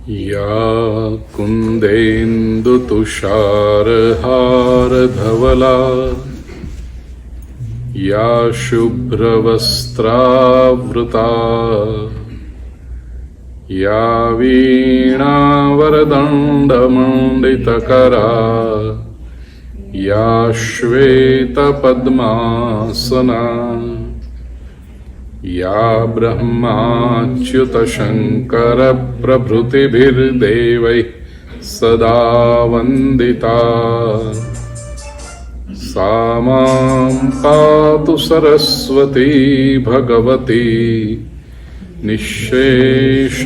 या कुन्देन्दुतुषारहारधवला या शुभ्रवस्त्रावृता या वीणावरदण्डमण्डितकरा या श्वेतपद्मासना या ब्रह्माच्युतशङ्करप्रभृतिभिर्देवैः सदा वन्दिता सा मां पातु सरस्वती भगवती निःशेषजाड्यापहा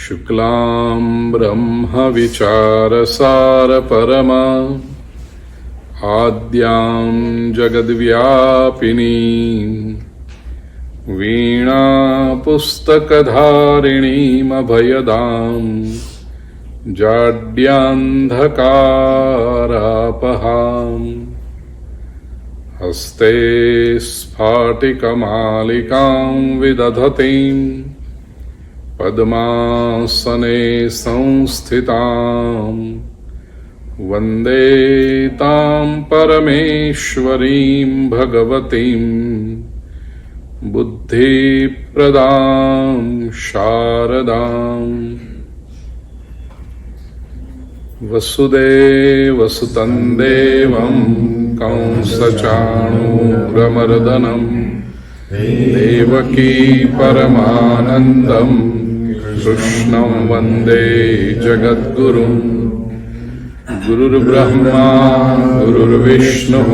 शुक्लां ब्रह्मविचारसारपरमा आद्यां जगद्व्यापिनीं वीणापुस्तकधारिणीमभयदां जाड्यान्धकारापहाम् हस्ते स्फाटिकमालिकां विदधतीं पद्मासने संस्थितां वन्दे तां परमेश्वरीं भगवतीं बुद्धिप्रदां शारदाम् वसुदेवसुतं देवं कंसचाणूरमर्दनं देवकी परमानन्दं कृष्णं वन्दे जगद्गुरुं गुरुर्ब्रह्मा गुरुर्विष्णुः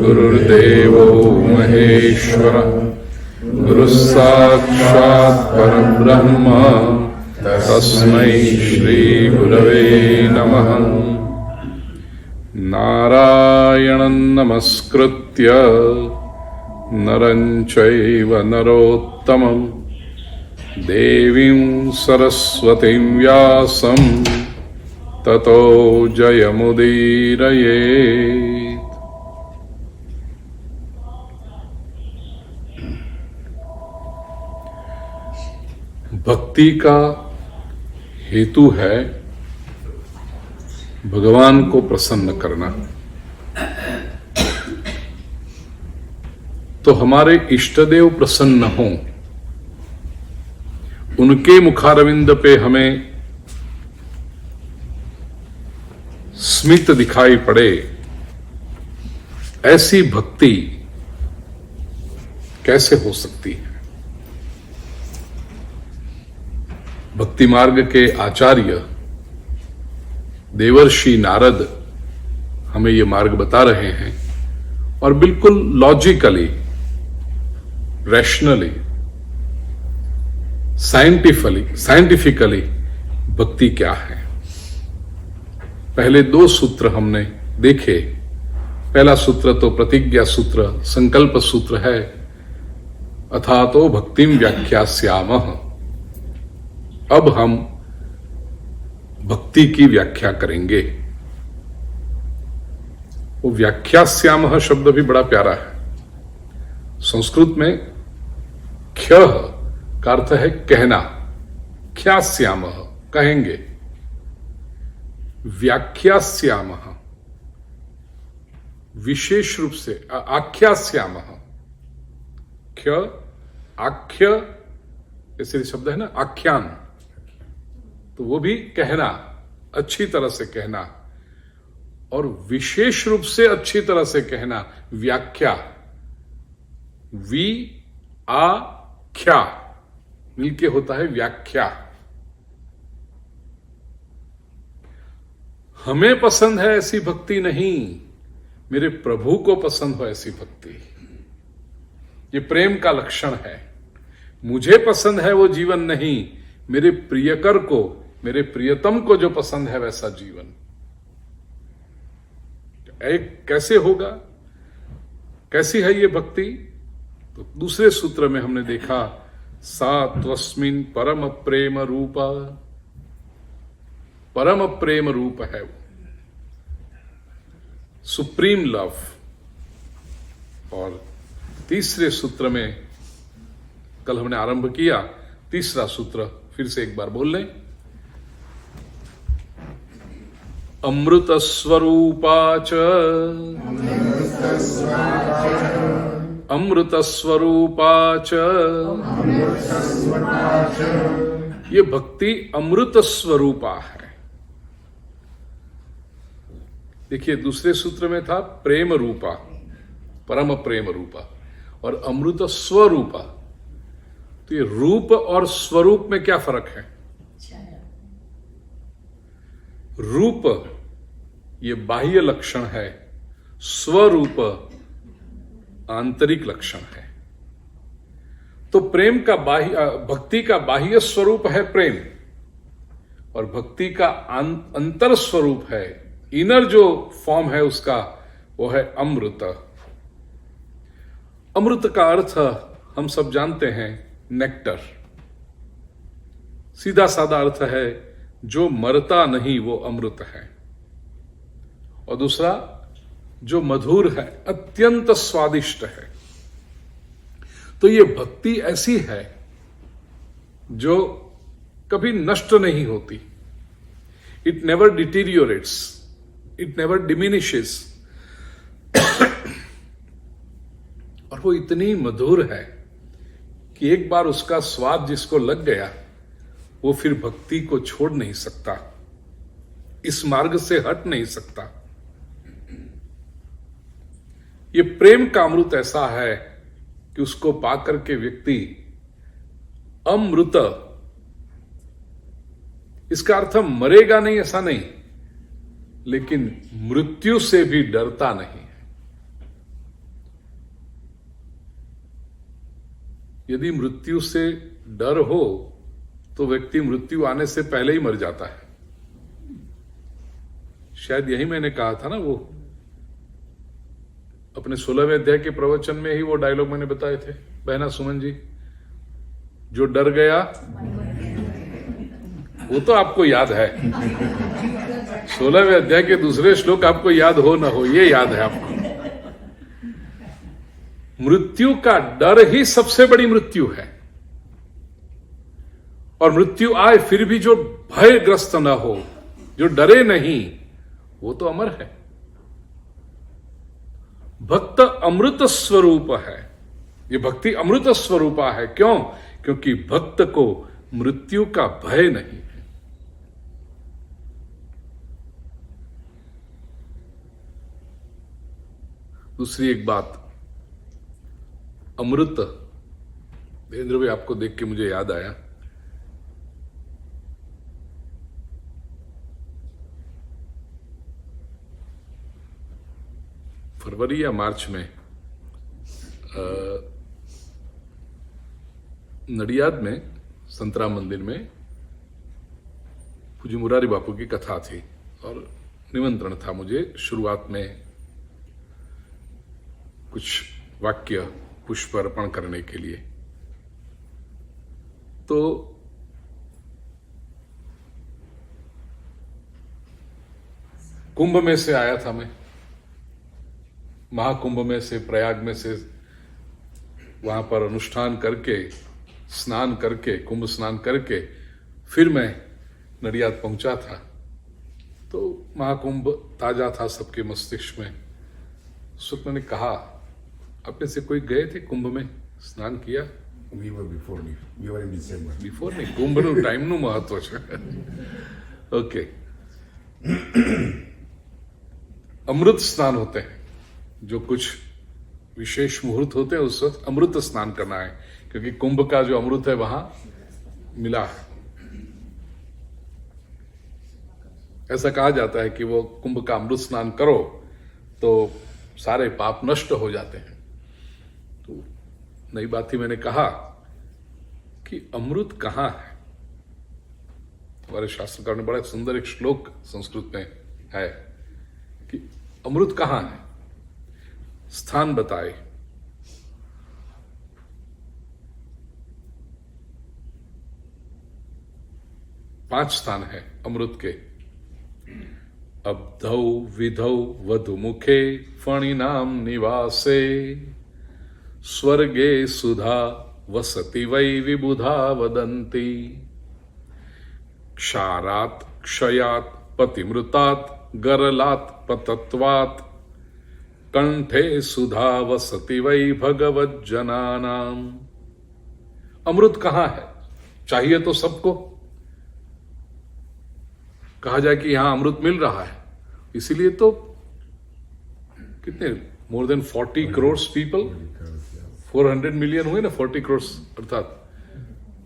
गुरुर्देवो महेश्वरः गुरुस्साक्षात् परब्रह्म तस्मै श्रीगुरवे नमः। नारायणं नमस्कृत्य नरं चैव नरोत्तमं देवीं सरस्वतीं व्यासं ततो जयमुदीरयेत्। भक्ति का हेतु है भगवान को प्रसन्न करना। तो हमारे इष्टदेव प्रसन्न हों, उनके मुखारविंद पे हमें स्मित दिखाई पड़े, ऐसी भक्ति कैसे हो सकती है। भक्ति मार्ग के आचार्य देवर्षि नारद हमें ये मार्ग बता रहे हैं और बिल्कुल लॉजिकली, रैशनली, साइंटिफिकली भक्ति क्या है। पहले दो सूत्र हमने देखे। पहला सूत्र तो प्रतिज्ञा सूत्र, संकल्प सूत्र है, अथातो भक्तिम व्याख्यास्यामः। अब हम भक्ति की व्याख्या करेंगे। वो व्याख्यास्यामः शब्द भी बड़ा प्यारा है। संस्कृत में ख्यः का अर्थ है कहना, ख्यास्यामः कहेंगे, व्याख्यास्यामः विशेष रूप से आख्यास्यामः। ख्य आख्य ऐसे शब्द है ना, आख्यान, तो वो भी कहना, अच्छी तरह से कहना, और विशेष रूप से अच्छी तरह से कहना, व्याख्या, वी आ ख्या मिलके होता है व्याख्या। हमें पसंद है ऐसी भक्ति नहीं, मेरे प्रभु को पसंद हो ऐसी भक्ति। ये प्रेम का लक्षण है। मुझे पसंद है वो जीवन नहीं, मेरे प्रियकर को, मेरे प्रियतम को जो पसंद है वैसा जीवन। एक कैसे होगा, कैसी है ये भक्ति। तो दूसरे सूत्र में हमने देखा, सा त्वस्मिन् परम प्रेम रूपा, परम प्रेम रूप है वो, सुप्रीम लव। और तीसरे सूत्र में कल हमने आरंभ किया। तीसरा सूत्र फिर से एक बार बोल लें। अमृत स्वरूपाच अमृत स्वरूपाच, ये भक्ति अमृत स्वरूपा है। देखिए दूसरे सूत्र में था प्रेम रूपा, परम प्रेम रूपा, और अमृत स्वरूपा। तो ये रूप और स्वरूप में क्या फर्क है? रूप ये बाह्य लक्षण है, स्वरूप आंतरिक लक्षण है। तो प्रेम का बाह्य, भक्ति का बाह्य स्वरूप है प्रेम, और भक्ति का अंतर स्वरूप है, इनर जो फॉर्म है उसका, वो है अमृत। अमृत का अर्थ हम सब जानते हैं, नेक्टर। सीधा साधा अर्थ है जो मरता नहीं वो अमृत है। और दूसरा जो मधुर है, अत्यंत स्वादिष्ट है। तो ये भक्ति ऐसी है जो कभी नष्ट नहीं होती। It never deteriorates, it never diminishes. और वो इतनी मधुर है कि एक बार उसका स्वाद जिसको लग गया वो फिर भक्ति को छोड़ नहीं सकता, इस मार्ग से हट नहीं सकता। ये प्रेम का अमृत ऐसा है कि उसको पाकर के व्यक्ति अमृत, इसका अर्थ मरेगा नहीं ऐसा नहीं, लेकिन मृत्यु से भी डरता नहीं है। यदि मृत्यु से डर हो तो व्यक्ति मृत्यु आने से पहले ही मर जाता है। शायद यही मैंने कहा था ना, वो अपने 16वें अध्याय के प्रवचन में ही वो डायलॉग मैंने बताए थे, बहना सुमन जी, जो डर गया वो तो आपको याद है। 16वें अध्याय के दूसरे श्लोक आपको याद हो ना हो, ये याद है आपको। मृत्यु का डर ही सबसे बड़ी मृत्यु है। और मृत्यु आए फिर भी जो भयग्रस्त ना हो, जो डरे नहीं, वो तो अमर है। भक्त अमृत स्वरूप है। ये भक्ति अमृत स्वरूपा है। क्यों? क्योंकि भक्त को मृत्यु का भय नहीं है। दूसरी एक बात, अमृत, देवेंद्र भाई आपको देख के मुझे याद आया, फरवरी या मार्च में नडियाद में संतराम मंदिर में पूज्य मुरारी बापू की कथा थी और निमंत्रण था मुझे शुरुआत में कुछ वाक्य पुष्प अर्पण करने के लिए। तो कुंभ में से आया था मैं, महाकुंभ में से, प्रयाग में से, वहां पर अनुष्ठान करके, स्नान करके, कुंभ स्नान करके फिर मैं नडियाद पहुंचा था। तो महाकुंभ ताजा था सबके मस्तिष्क में। सुख ने कहा, अपने से कोई गए थे कुंभ में, स्नान किया? We were before me. We were in December. Before नहीं, कुंभ નું टाइम નું મહત્વ છે. ओके, अमृत स्नान होते हैं, जो कुछ विशेष मुहूर्त होते हैं उस वक्त अमृत स्नान करना है, क्योंकि कुंभ का जो अमृत है वहां मिला है। ऐसा कहा जाता है कि वो कुंभ का अमृत स्नान करो तो सारे पाप नष्ट हो जाते हैं। तो नई बात ही मैंने कहा कि अमृत कहां है। हमारे शास्त्रकार ने बड़ा सुंदर एक श्लोक संस्कृत में है कि अमृत कहां है, स्थान बताए। पांच स्थान है अमृत के। अब्धौ विधौ वधुमुखे फणिनाम निवासे स्वर्गे सुधा वसति वै विबुधा वदन्ति क्षारात् क्षयात् पतिमृतात् गरलात् पतत्वात् कंठे सुधा वसति वै भगवज्जनानाम्। अमृत कहां है? चाहिए तो सबको। कहा जाए कि यहां अमृत मिल रहा है, इसीलिए तो कितने more than 40 crore people, 400 million हुए ना, 40 करोड़ अर्थात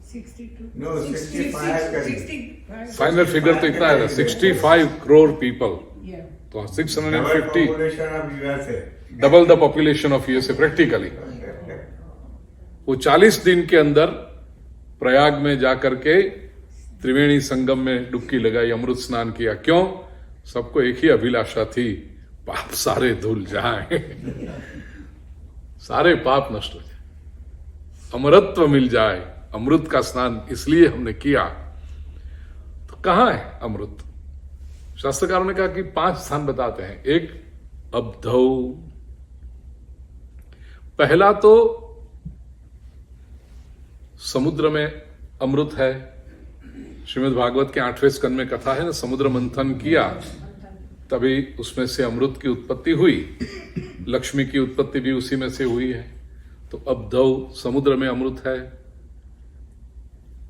62. No, 65 फाइनल फिगर तो इतना है 65 करोड़ पीपल, Yeah. तो Double 650 population of USA. Double the population of USA practically. वो 40 दिन के अंदर प्रयाग में जाकर के त्रिवेणी संगम में डुबकी लगाई, अमृत स्नान किया। क्यों? सबको एक ही अभिलाषा थी, पाप सारे धुल जाएं, सारे पाप नष्ट हो जाए, अमरत्व मिल जाए। अमृत का स्नान इसलिए हमने किया। तो कहां है अमृत? शास्त्रकारों ने कहा कि 5 स्थान बताते हैं। एक अब्धौ, पहला तो समुद्र में अमृत है। श्रीमद् भागवत के 8वें स्कंद में कथा है ना, समुद्र मंथन किया तभी उसमें से अमृत की उत्पत्ति हुई। लक्ष्मी की उत्पत्ति भी उसी में से हुई है। तो अब्धौ, समुद्र में अमृत है।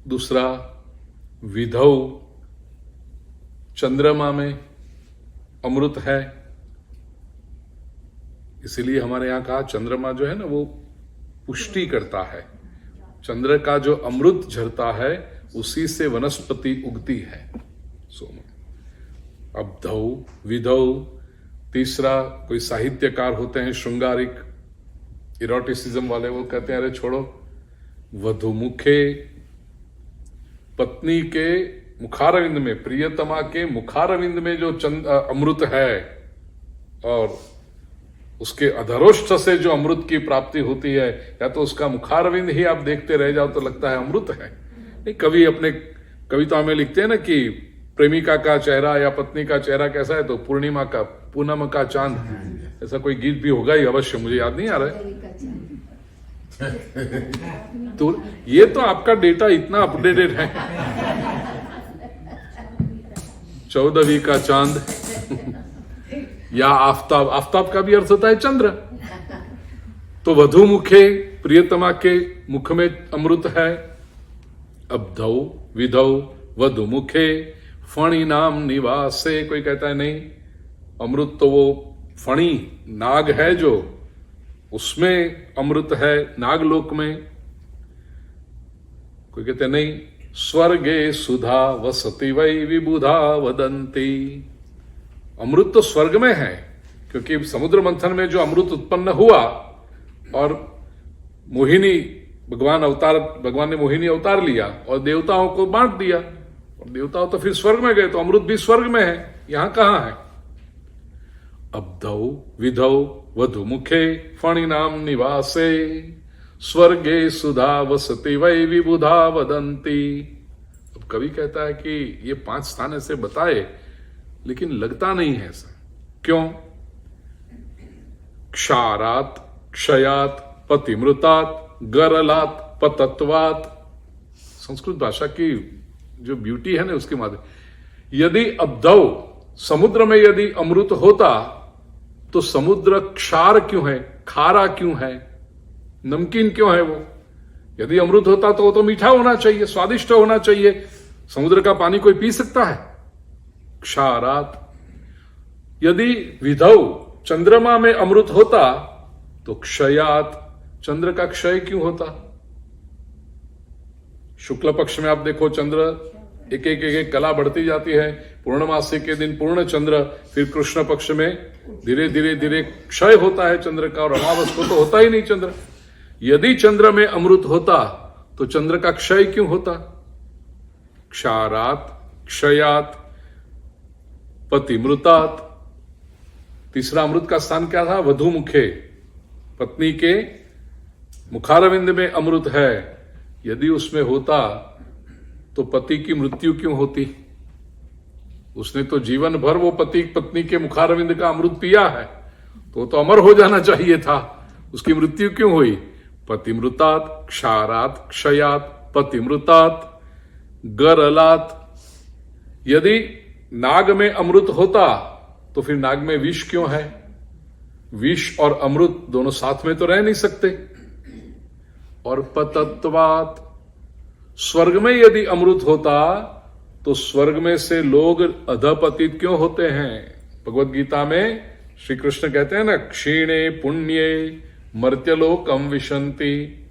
दूसरा विधौ, चंद्रमा में अमृत है। इसीलिए हमारे यहां कहा चंद्रमा जो है ना वो पुष्टि करता है। चंद्र का जो अमृत झरता है उसी से वनस्पति उगती है। सोम अब्धौ विधौ। तीसरा, कोई साहित्यकार होते हैं श्रृंगारिक, इरोटिसिज्म वाले, वो कहते हैं अरे छोड़ो, वधुमुखे, पत्नी के मुखारविंद में, प्रियतमा के मुखारविंद में जो अमृत है और उसके अधरोष्ठ से जो अमृत की प्राप्ति होती है, या तो उसका मुखारविंद ही आप देखते रह जाओ तो लगता है अमृत है। नहीं, कवि अपने कविता में लिखते हैं ना कि प्रेमिका का चेहरा या पत्नी का चेहरा कैसा है, तो पूर्णिमा का, पूनम का चांद, ऐसा कोई गीत भी होगा ही अवश्य, मुझे याद नहीं आ रहा है। तो ये तो आपका डेटा इतना अपडेटेड है। 14वीं का चांद या आफताब, आफताब का भी अर्थ होता है चंद्र। तो वधु मुखे, प्रियतमा के मुख में अमृत है। अब्धौ विधौ वधु मुखे फणी नाम निवासे। कोई कहता है नहीं, अमृत तो वो फणी नाग है जो, उसमें अमृत है, नागलोक में। कोई कहते नहीं, स्वर्गे सुधा वसति वै विबुधा वदन्ति। अमृत तो स्वर्ग में है, क्योंकि समुद्र मंथन में जो अमृत उत्पन्न हुआ और मोहिनी, भगवान ने मोहिनी अवतार लिया और देवताओं को बांट दिया, और देवताओं तो फिर स्वर्ग में गए, तो अमृत भी स्वर्ग में है। यहां कहां है? अब्धौ विधौ वधु मुखे फणी नाम निवासे स्वर्गे सुधा वसति वै विबुधा वदन्ति। अब कवि कहता है कि ये 5 स्थान ऐसे बताए, लेकिन लगता नहीं है ऐसा। क्यों? क्षारात क्षयात पतिमृतात् गरलात् पतत्वात्। संस्कृत भाषा की जो ब्यूटी है ना, उसके माध्यम, यदि अब्धौ, समुद्र में यदि अमृत होता तो समुद्र क्षार क्यों है, खारा क्यों है, नमकीन क्यों है वो? यदि अमृत होता तो वो तो मीठा होना चाहिए, स्वादिष्ट होना चाहिए। समुद्र का पानी कोई पी सकता है? क्षारात। यदि विधौ, चंद्रमा में अमृत होता तो क्षयात, चंद्र का क्षय क्यों होता? शुक्ल पक्ष में आप देखो चंद्र एक एक कला बढ़ती जाती है। पूर्णमासी के दिन पूर्ण चंद्र, फिर कृष्ण पक्ष में धीरे धीरे धीरे क्षय होता है चंद्र का, और अमावस को तो होता ही नहीं चंद्र। यदि चंद्र में अमृत होता तो चंद्र का क्षय क्यों होता? क्षारात क्षयात पतिमृतात्। तीसरा अमृत का स्थान क्या था? वधु मुखे, पत्नी के मुखारविंद में अमृत है। यदि उसमें होता तो पति की मृत्यु क्यों होती? उसने तो जीवन भर वो पति पत्नी के मुखारविंद का अमृत पिया है, तो अमर हो जाना चाहिए था। उसकी मृत्यु क्यों हुई? पतिमृतात्, क्षारात्, क्षयात्, पतिमृतात्, गरलात्। यदि नाग में अमृत होता तो फिर नाग में विष क्यों है? विष और अमृत दोनों साथ में तो रह नहीं सकते। और पतत्वात्, स्वर्ग में यदि अमृत होता तो स्वर्ग में से लोग अधपतित क्यों होते हैं? भगवत गीता में श्री कृष्ण कहते हैं ना, क्षीणे पुण्ये मर्त्यलोकम विशन्ति।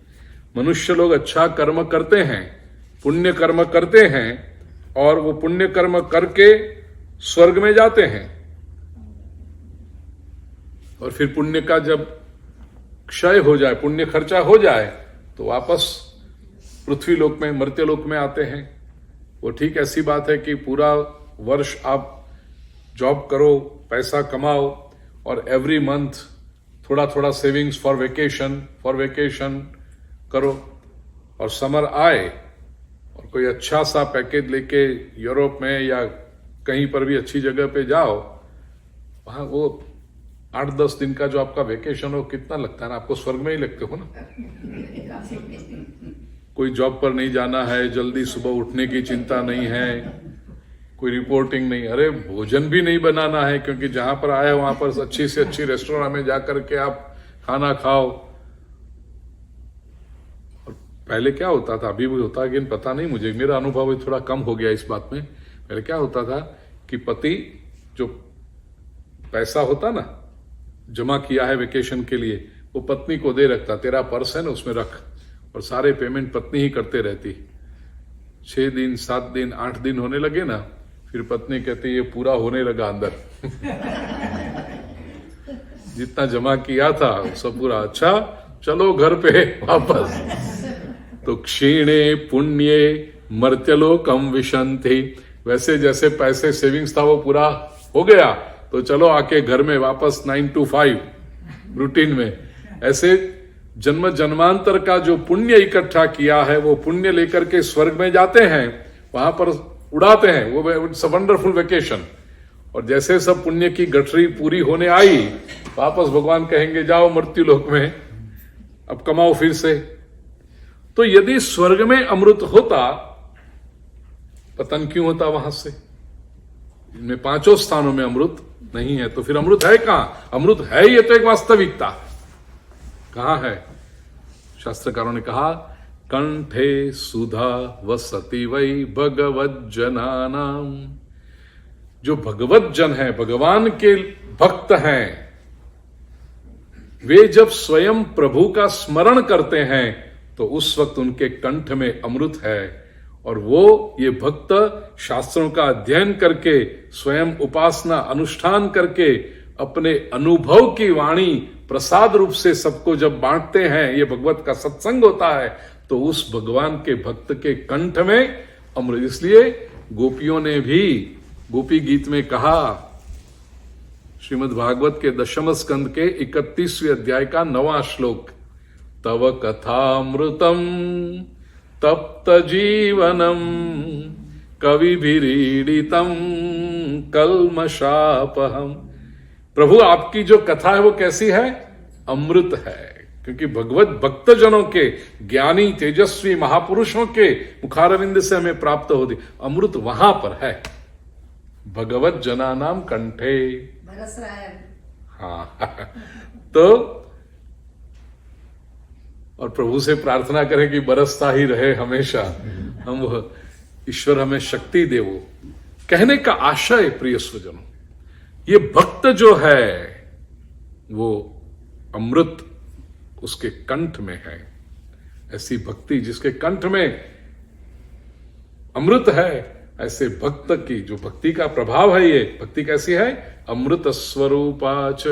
मनुष्य लोग अच्छा कर्म करते हैं, पुण्य कर्म करते हैं, और वो पुण्य कर्म करके स्वर्ग में जाते हैं, और फिर पुण्य का जब क्षय हो जाए, पुण्य खर्चा हो जाए, तो वापस पृथ्वी लोक में, मर्त्य लोक में आते हैं। वो ठीक ऐसी बात है कि पूरा वर्ष आप जॉब करो, पैसा कमाओ, और एवरी मंथ थोड़ा थोड़ा सेविंग्स फॉर वेकेशन करो, और समर आए और कोई अच्छा सा पैकेज लेके यूरोप में या कहीं पर भी अच्छी जगह पे जाओ, वहां वो 8-10 दिन का जो आपका वेकेशन हो, कितना लगता है ना, आपको स्वर्ग में ही लगते हो ना। कोई जॉब पर नहीं जाना है, जल्दी सुबह उठने की चिंता नहीं है, कोई रिपोर्टिंग नहीं, अरे भोजन भी नहीं बनाना है, क्योंकि जहां पर आए वहां पर अच्छी से अच्छी रेस्टोरेंट में जाकर के आप खाना खाओ। और पहले क्या होता था, अभी भी होता है लेकिन पता नहीं मुझे, मेरा अनुभव थोड़ा कम हो गया इस बात में। पहले क्या होता था कि पति जो पैसा होता ना, जमा किया है वेकेशन के लिए, वो पत्नी को दे रखता, तेरा पर्स है ना उसमें रख, और सारे पेमेंट पत्नी ही करते रहती। 6 दिन 7 दिन 8 दिन होने लगे ना, फिर पत्नी कहती ये पूरा होने लगा अंदर। जितना जमा किया था सब पूरा, अच्छा चलो घर पे वापस। तो क्षीणे पुण्ये मर्त्यलोकम विशन्ति। वैसे जैसे पैसे सेविंग्स था वो पूरा हो गया, तो चलो आके घर में वापस 9 to 5 रूटीन में। ऐसे जन्म जन्मांतर का जो पुण्य इकट्ठा किया है, वो पुण्य लेकर के स्वर्ग में जाते हैं, वहां पर उड़ाते हैं, वो इट्स अ वंडरफुल वेकेशन। और जैसे सब पुण्य की गठरी पूरी होने आई, वापस भगवान कहेंगे जाओ मृत्यु लोक में, अब कमाओ फिर से। तो यदि स्वर्ग में अमृत होता, पतन क्यों होता वहां से? इनमें 5 स्थानों में अमृत नहीं है, तो फिर अमृत है कहां? अमृत है ये तो एक वास्तविकता, कहां है? शास्त्रकारों ने कहा, कंठे सुधा वसति वै भगवत जनानाम। जो भगवत जन है, भगवान के भक्त हैं, वे जब स्वयं प्रभु का स्मरण करते हैं तो उस वक्त उनके कंठ में अमृत है। और वो ये भक्त शास्त्रों का अध्ययन करके, स्वयं उपासना अनुष्ठान करके, अपने अनुभव की वाणी प्रसाद रूप से सबको जब बांटते हैं, ये भगवत का सत्संग होता है, तो उस भगवान के भक्त के कंठ में अमृत। इसलिए गोपियों ने भी गोपी गीत में कहा, श्रीमद् भागवत के 10वें स्कंद के 31वें अध्याय का 9वां श्लोक, तव कथामृतम तप्त जीवनम कविभिरीडितम कल्मषापहम। प्रभु आपकी जो कथा है वो कैसी है? अमृत है। क्योंकि भगवत भक्तजनों के, ज्ञानी तेजस्वी महापुरुषों के मुखारविंद से हमें प्राप्त होती अमृत वहां पर है, भगवत जनानाम कंठे। बरस रहा है। हाँ तो और प्रभु से प्रार्थना करें कि बरसता ही रहे हमेशा, हम ईश्वर हमें शक्ति दे। वो कहने का आशय प्रिय स्वजनों, ये भक्त जो है वो अमृत उसके कंठ में है। ऐसी भक्ति जिसके कंठ में अमृत है, ऐसे भक्त की जो भक्ति का प्रभाव है, ये भक्ति कैसी है? अमृत स्वरूपाच।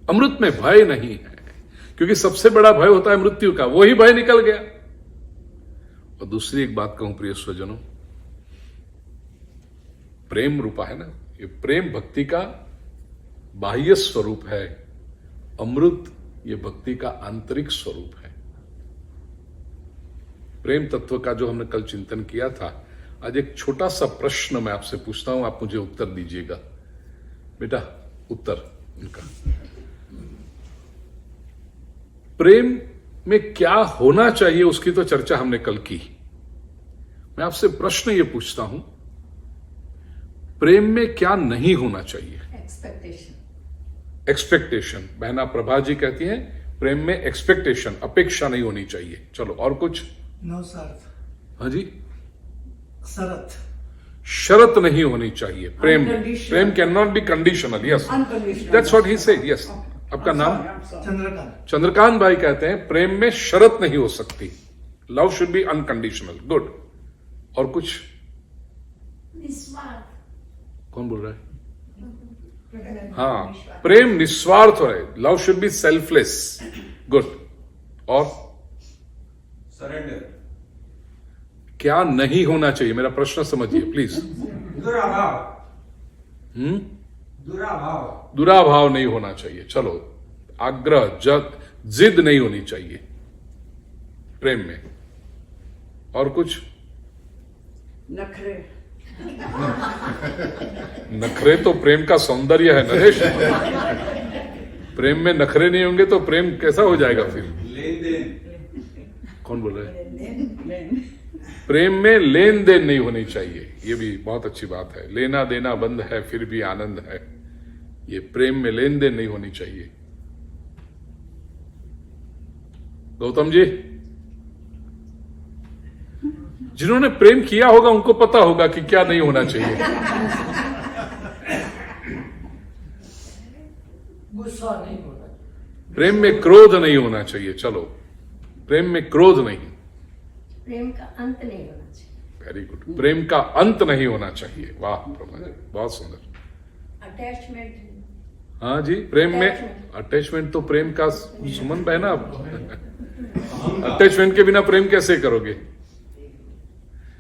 अमृत में भय नहीं है, क्योंकि सबसे बड़ा भय होता है मृत्यु का, वही भय निकल गया। और दूसरी एक बात कहूं प्रिय स्वजनों, प्रेम रूपा है ना, ये प्रेम भक्ति का बाह्य स्वरूप है, अमृत ये भक्ति का आंतरिक स्वरूप है। प्रेम तत्व का जो हमने कल चिंतन किया था, आज एक छोटा सा प्रश्न मैं आपसे पूछता हूं, आप मुझे उत्तर दीजिएगा। बेटा उत्तर उनका, प्रेम में क्या होना चाहिए उसकी तो चर्चा हमने कल की। मैं आपसे प्रश्न ये पूछता हूं, प्रेम में क्या नहीं होना चाहिए? Expectation. एक्सपेक्टेशन। बहना प्रभा जी कहती हैं प्रेम में एक्सपेक्टेशन, अपेक्षा नहीं होनी चाहिए। चलो और कुछ? नो शर्त, हाँ जी, शरत, शर्त नहीं होनी चाहिए। प्रेम Unconditional. Prem can not be conditional. Yes, Unconditional. That's what he said. Yes, आपका नाम? Sorry, I'm sorry. Chandrakant, Chandrakant भाई कहते हैं प्रेम में शर्त नहीं हो सकती, love should be unconditional. Good. और कुछ? निस्वार्थ, कौन बोल रहा है? हाँ, प्रेम निस्वार्थ है, love should be selfless. Good. और सरेंडर, क्या नहीं होना चाहिए? मेरा प्रश्न समझिए प्लीज। दुराभाव, हम्म, दुराभाव, दुराभाव नहीं होना चाहिए। चलो, आग्रह, जिद नहीं होनी चाहिए प्रेम में। और कुछ? नखरे. नखरे तो प्रेम का सौंदर्य है नरेश। प्रेम में नखरे नहीं होंगे तो प्रेम कैसा हो जाएगा फिर? लेन देन, कौन बोल रहा है? प्रेम में लेन देन नहीं होनी चाहिए, ये भी बहुत अच्छी बात है। लेना देना बंद है फिर भी आनंद है, ये प्रेम में लेन देन नहीं होनी चाहिए। गौतम जी, जिन्होंने प्रेम किया होगा उनको पता होगा कि क्या नहीं होना चाहिए। गुस्सा नहीं होना, प्रेम में क्रोध नहीं होना चाहिए। चलो, प्रेम में क्रोध नहीं। प्रेम का अंत नहीं होना चाहिए। Very good. प्रेम का अंत नहीं होना चाहिए। वाह प्रभा जी, बहुत सुंदर। अटैचमेंट, हाँ जी, प्रेम में Attachment. अटैचमेंट तो प्रेम का सुमन बहना। अटैचमेंट के बिना प्रेम कैसे करोगे?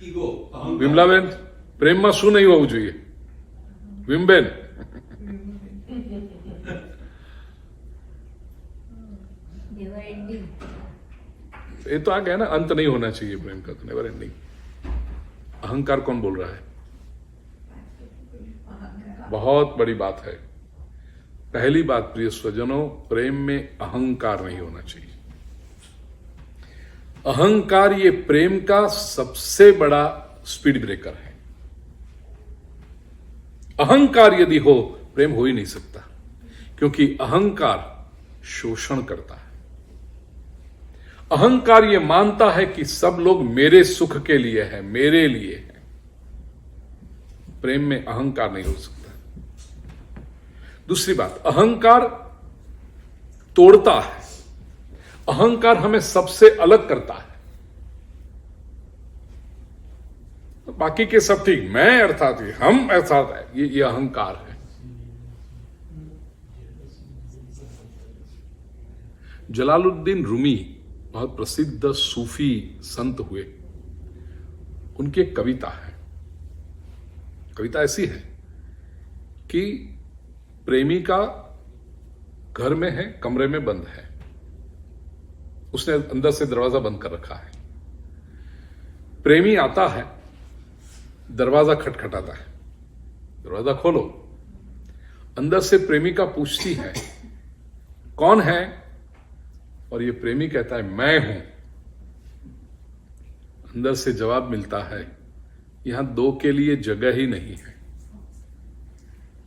ईगो, अहंकार, विमला बहन, प्रेम में શું नहीं હોવું જોઈએ? વિમ બેન, नेवर एंडिंग, ये तो आ गया ना, अंत नहीं होना चाहिए प्रेम का, तो नेवर एंडिंग। अहंकार कौन बोल रहा है? बहुत बड़ी बात है। पहली बात प्रिय स्वजनों, प्रेम में अहंकार नहीं होना चाहिए। अहंकार ये प्रेम का सबसे बड़ा स्पीड ब्रेकर है। अहंकार यदि हो, प्रेम हो ही नहीं सकता, क्योंकि अहंकार शोषण करता है। अहंकार ये मानता है कि सब लोग मेरे सुख के लिए हैं, मेरे लिए हैं। प्रेम में अहंकार नहीं हो सकता। दूसरी बात, अहंकार तोड़ता है। अहंकार हमें सबसे अलग करता है। तो बाकी के सब ठीक, मैं अर्थात हम अर्थात है, ये अहंकार है। जलालुद्दीन रूमी बहुत प्रसिद्ध सूफी संत हुए। उनकी एक कविता है। कविता ऐसी है कि प्रेमिका घर में है, कमरे में बंद है, उसने अंदर से दरवाजा बंद कर रखा है। प्रेमी आता है, दरवाजा खटखटाता है, दरवाजा खोलो। अंदर से प्रेमिका पूछती है कौन है, और ये प्रेमी कहता है मैं हूं। अंदर से जवाब मिलता है यहां दो के लिए जगह ही नहीं है।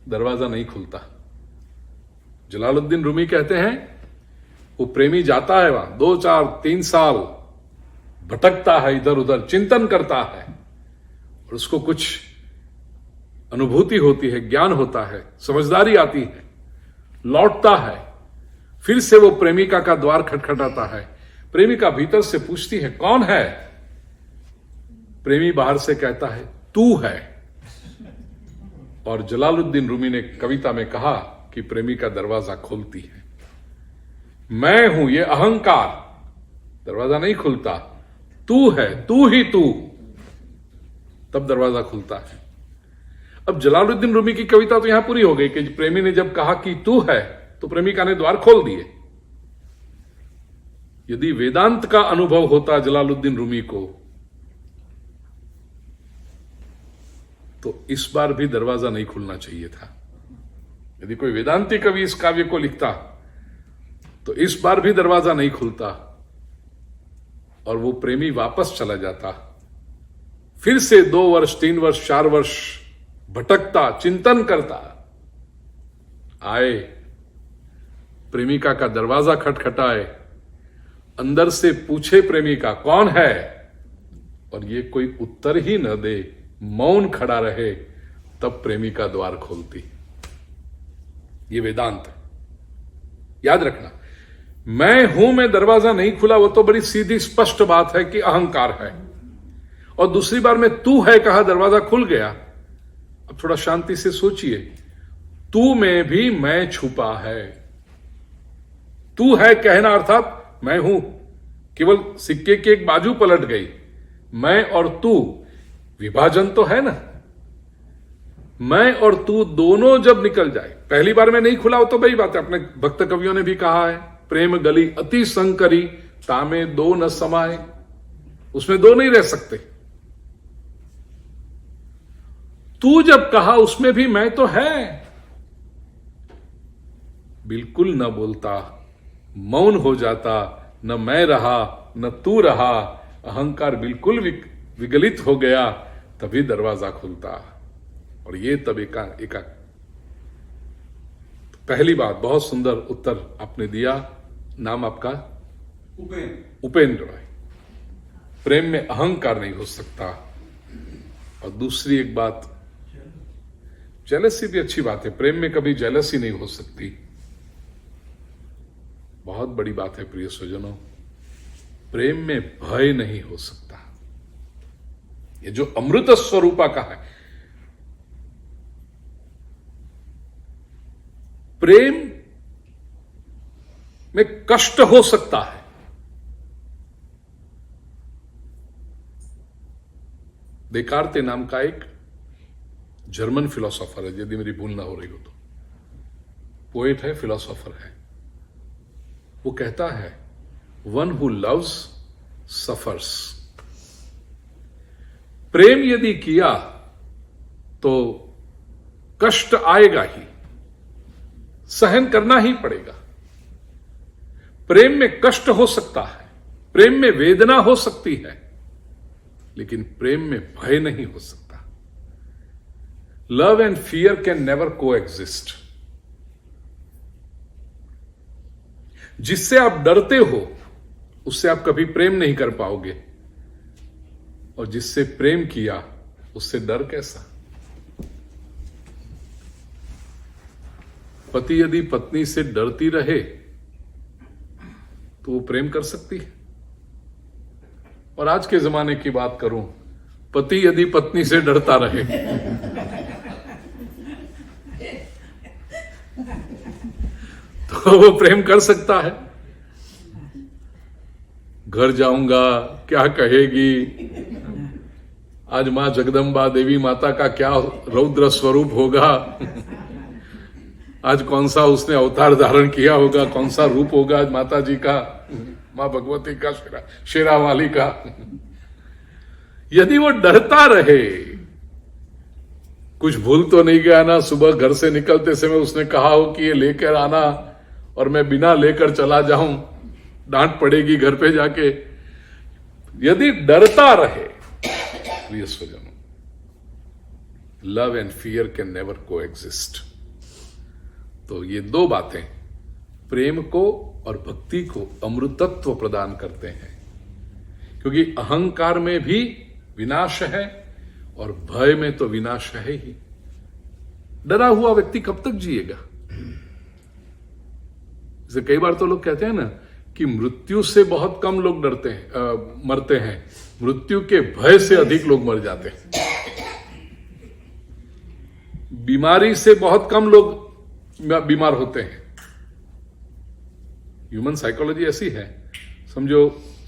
दरवाजा नहीं खुलता। जलालुद्दीन रूमी कहते हैं वो प्रेमी जाता है वहां, 2, 4, 3 साल भटकता है, इधर उधर चिंतन करता है, और उसको कुछ अनुभूति होती है, ज्ञान होता है, समझदारी आती है, लौटता है, फिर से वो प्रेमिका का द्वार खटखटाता है। प्रेमिका भीतर से पूछती है कौन है? प्रेमी बाहर से कहता है तू है। और जलालुद्दीन रूमी ने कविता में कहा कि प्रेमिका दरवाजा खोलती है। मैं हूं, ये अहंकार, दरवाजा नहीं खुलता। तू है, तू ही तू, तब दरवाजा खुलता है। अब जलालुद्दीन रूमी की कविता तो यहां पूरी हो गई कि प्रेमी ने जब कहा कि तू है तो प्रेमिका ने द्वार खोल दिए। यदि वेदांत का अनुभव होता जलालुद्दीन रूमी को, तो इस बार भी दरवाजा नहीं खुलना चाहिए था। यदि कोई वेदांती कवि इस काव्य को लिखता तो इस बार भी दरवाजा नहीं खुलता और वो प्रेमी वापस चला जाता। फिर से 2 वर्ष 3 वर्ष 4 वर्ष भटकता, चिंतन करता, आए, प्रेमिका का दरवाजा खटखटाए, अंदर से पूछे प्रेमिका कौन है, और ये कोई उत्तर ही न दे, मौन खड़ा रहे, तब प्रेमिका द्वार खोलती। ये वेदांत है, याद रखना। मैं हूं में दरवाजा नहीं खुला, वो तो बड़ी सीधी स्पष्ट बात है कि अहंकार है। और दूसरी बार में तू है कहा, दरवाजा खुल गया। अब थोड़ा शांति से सोचिए, तू में भी मैं छुपा है। तू है कहना अर्थात मैं हूं, केवल सिक्के की एक बाजू पलट गई। मैं और तू विभाजन तो है ना। मैं और तू दोनों जब निकल जाए, पहली बार में नहीं खुला हो तो बड़ी बात है। अपने भक्त कवियों ने भी कहा है, प्रेम गली अति संकरी, तामे दो न समाए। उसमें दो नहीं रह सकते। तू जब कहा उसमें भी मैं तो है, बिल्कुल न बोलता, मौन हो जाता, न मैं रहा न तू रहा, अहंकार बिल्कुल विगलित हो गया, तभी दरवाजा खुलता। और ये तब एका पहली बात, बहुत सुंदर उत्तर आपने दिया। नाम आपका? उपेंद्र भाई। प्रेम में अहंकार नहीं हो सकता। और दूसरी एक बात, जेलसी भी अच्छी बात है, प्रेम में कभी जेलसी नहीं हो सकती। बहुत बड़ी बात है प्रिय स्वजनों, प्रेम में भय नहीं हो सकता। ये जो अमृत स्वरूपा का है, प्रेम में कष्ट हो सकता है। देकार्ते नाम का एक जर्मन फिलोसोफर है, यदि मेरी भूल ना हो रही हो तो, पोएट है, फिलोसोफर है। वो कहता है, वन हु लव्स सफर्स। प्रेम यदि किया तो कष्ट आएगा ही, सहन करना ही पड़ेगा। प्रेम में कष्ट हो सकता है, प्रेम में वेदना हो सकती है, लेकिन प्रेम में भय नहीं हो सकता। Love and fear can never को एग्जिस्ट। जिससे आप डरते हो उससे आप कभी प्रेम नहीं कर पाओगे, और जिससे प्रेम किया उससे डर कैसा। पति यदि पत्नी से डरती रहे तो वो प्रेम कर सकती है। और आज के जमाने की बात करूं, पति यदि पत्नी से डरता रहे तो वो प्रेम कर सकता है। घर जाऊंगा क्या कहेगी, आज मां जगदम्बा देवी माता का क्या रौद्र स्वरूप होगा, आज कौन सा उसने अवतार धारण किया होगा, कौन सा रूप होगा आज माता जी का, मां भगवती का, शेरावाली का। यदि वो डरता रहे, कुछ भूल तो नहीं गया ना, सुबह घर से निकलते समय उसने कहा हो कि ये लेकर आना और मैं बिना लेकर चला जाऊं, डांट पड़ेगी घर पे जाके। यदि डरता रहे, प्रिय स्वजनों, love and fear can never coexist. तो ये दो बातें प्रेम को और भक्ति को अमृतत्व प्रदान करते हैं, क्योंकि अहंकार में भी विनाश है और भय में तो विनाश है ही। डरा हुआ व्यक्ति कब तक जिएगा। जैसे कई बार तो लोग कहते हैं ना कि मृत्यु से बहुत कम लोग डरते हैं, मरते हैं, मृत्यु के भय से अधिक लोग मर जाते हैं। बीमारी से बहुत कम लोग बीमार होते हैं। ह्यूमन साइकोलॉजी ऐसी है, समझो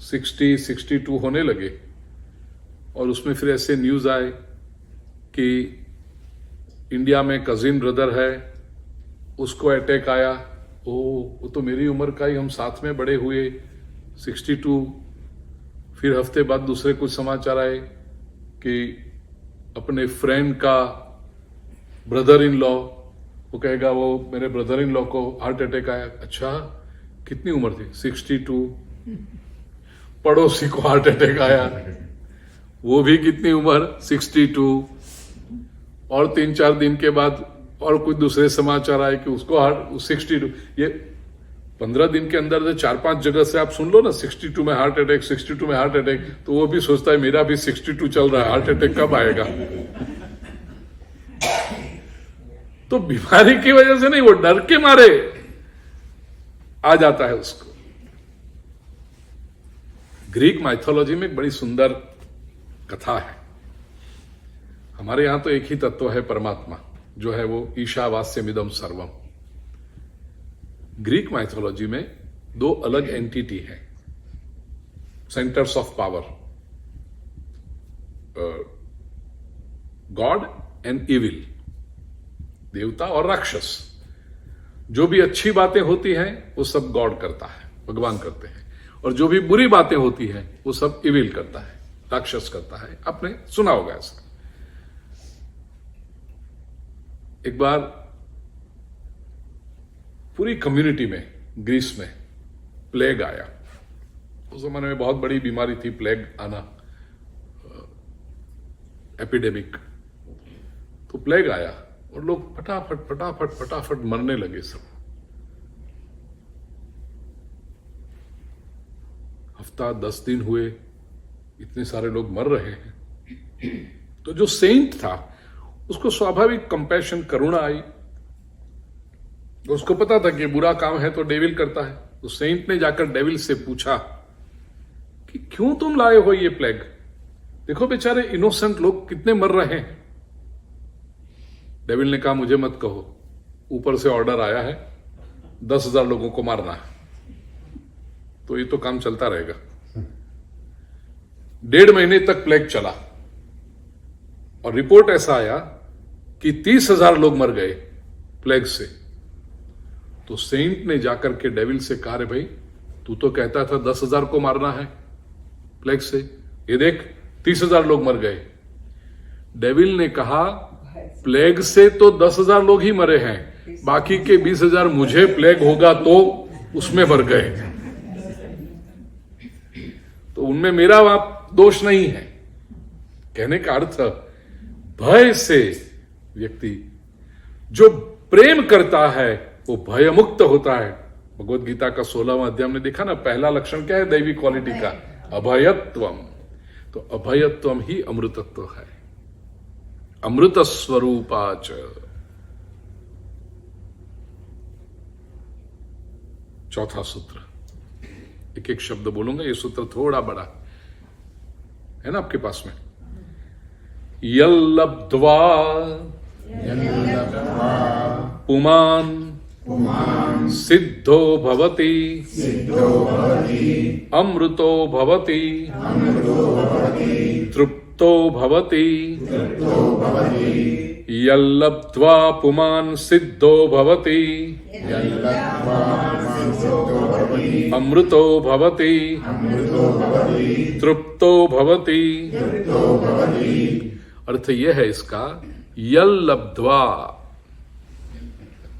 60-62 होने लगे और उसमें फिर ऐसे न्यूज आए कि इंडिया में कजिन ब्रदर है, उसको अटैक आया, वो तो मेरी उम्र का ही, हम साथ में बड़े हुए, 62। फिर हफ्ते बाद दूसरे कुछ समाचार आए कि अपने फ्रेंड का ब्रदर इन लॉ, वो कहेगा वो मेरे ब्रदर इन लॉ को हार्ट अटैक आया। अच्छा, कितनी उम्र थी? 62। पड़ोसी को हार्ट अटैक आया, वो भी कितनी उम्र? 62। और 3-4 दिन के बाद और कुछ दूसरे समाचार आए कि उसको हार्ट 62। ये 15 दिन के अंदर 4-5 जगह से आप सुन लो ना, 62 में हार्ट अटैक, 62 में हार्ट अटैक, तो वो भी सोचता है मेरा भी 62 चल रहा है, हार्ट अटैक कब आएगा? तो बीमारी की वजह से नहीं, वो डर के मारे आ जाता है उसको। ग्रीक माइथोलॉजी में एक बड़ी सुंदर कथा है। हमारे यहां तो एक ही तत्व है, परमात्मा, जो है वो ईशावास्यमिदं सर्वम। ग्रीक माइथोलॉजी में 2 अलग एंटिटी है, centres of power, God and evil, देवता और राक्षस। जो भी अच्छी बातें होती हैं वो सब गॉड करता है, भगवान करते हैं, और जो भी बुरी बातें होती हैं वो सब इविल करता है, राक्षस करता है। आपने सुना होगा ऐसा। एक बार पूरी कम्युनिटी में, ग्रीस में प्लेग आया। उस जमाने में बहुत बड़ी बीमारी थी प्लेग आना, एपिडेमिक। तो प्लेग आया और लोग फटाफट फटाफट फटाफट मरने लगे सब। हफ्ता 10 दिन हुए, इतने सारे लोग मर रहे हैं। तो जो सेंट था उसको स्वाभाविक कंपैशन, करुणा आई। उसको पता था कि बुरा काम है तो डेविल करता है। तो सेंट ने जाकर डेविल से पूछा कि क्यों तुम लाए हो ये प्लेग? देखो बेचारे इनोसेंट लोग कितने मर रहे हैं। डेविल ने कहा मुझे मत कहो, ऊपर से ऑर्डर आया है 10,000 लोगों को मारना है, तो ये तो काम चलता रहेगा। 1.5 महीने तक प्लेग चला और रिपोर्ट ऐसा आया कि 30,000 लोग मर गए प्लेग से। तो सेंट ने जाकर के डेविल से कहा, रे भाई तू तो कहता था 10,000 को मारना है प्लेग से, ये देख 30,000 लोग मर गए। डेविल ने कहा प्लेग से तो 10,000 लोग ही मरे हैं, बाकी के 20,000 मुझे प्लेग होगा तो उसमें मर गए, तो उनमें मेरा दोष नहीं है। कहने का अर्थ, भय से व्यक्ति जो प्रेम करता है वो भय मुक्त होता है। भगवत गीता का 16वां अध्याय में देखा ना, पहला लक्षण क्या है दैवी क्वालिटी का? अभयत्वम। तो अभयत्वम ही अमृतत्व है, अमृत स्वरूपाच। चौथा सूत्र, एक एक शब्द बोलूंगा, ये सूत्र थोड़ा बड़ा है ना आपके पास में। यल्लब्ध्वा पुमान् सिद्धो भवति अमृतो भवति तृप्तो भवति। यल्लब्ध्वा पुमान् सिद्धो भवति अमृतो भवति तृप्तो भवति। अर्थ यह है इसका, यल्लब्ध्वा,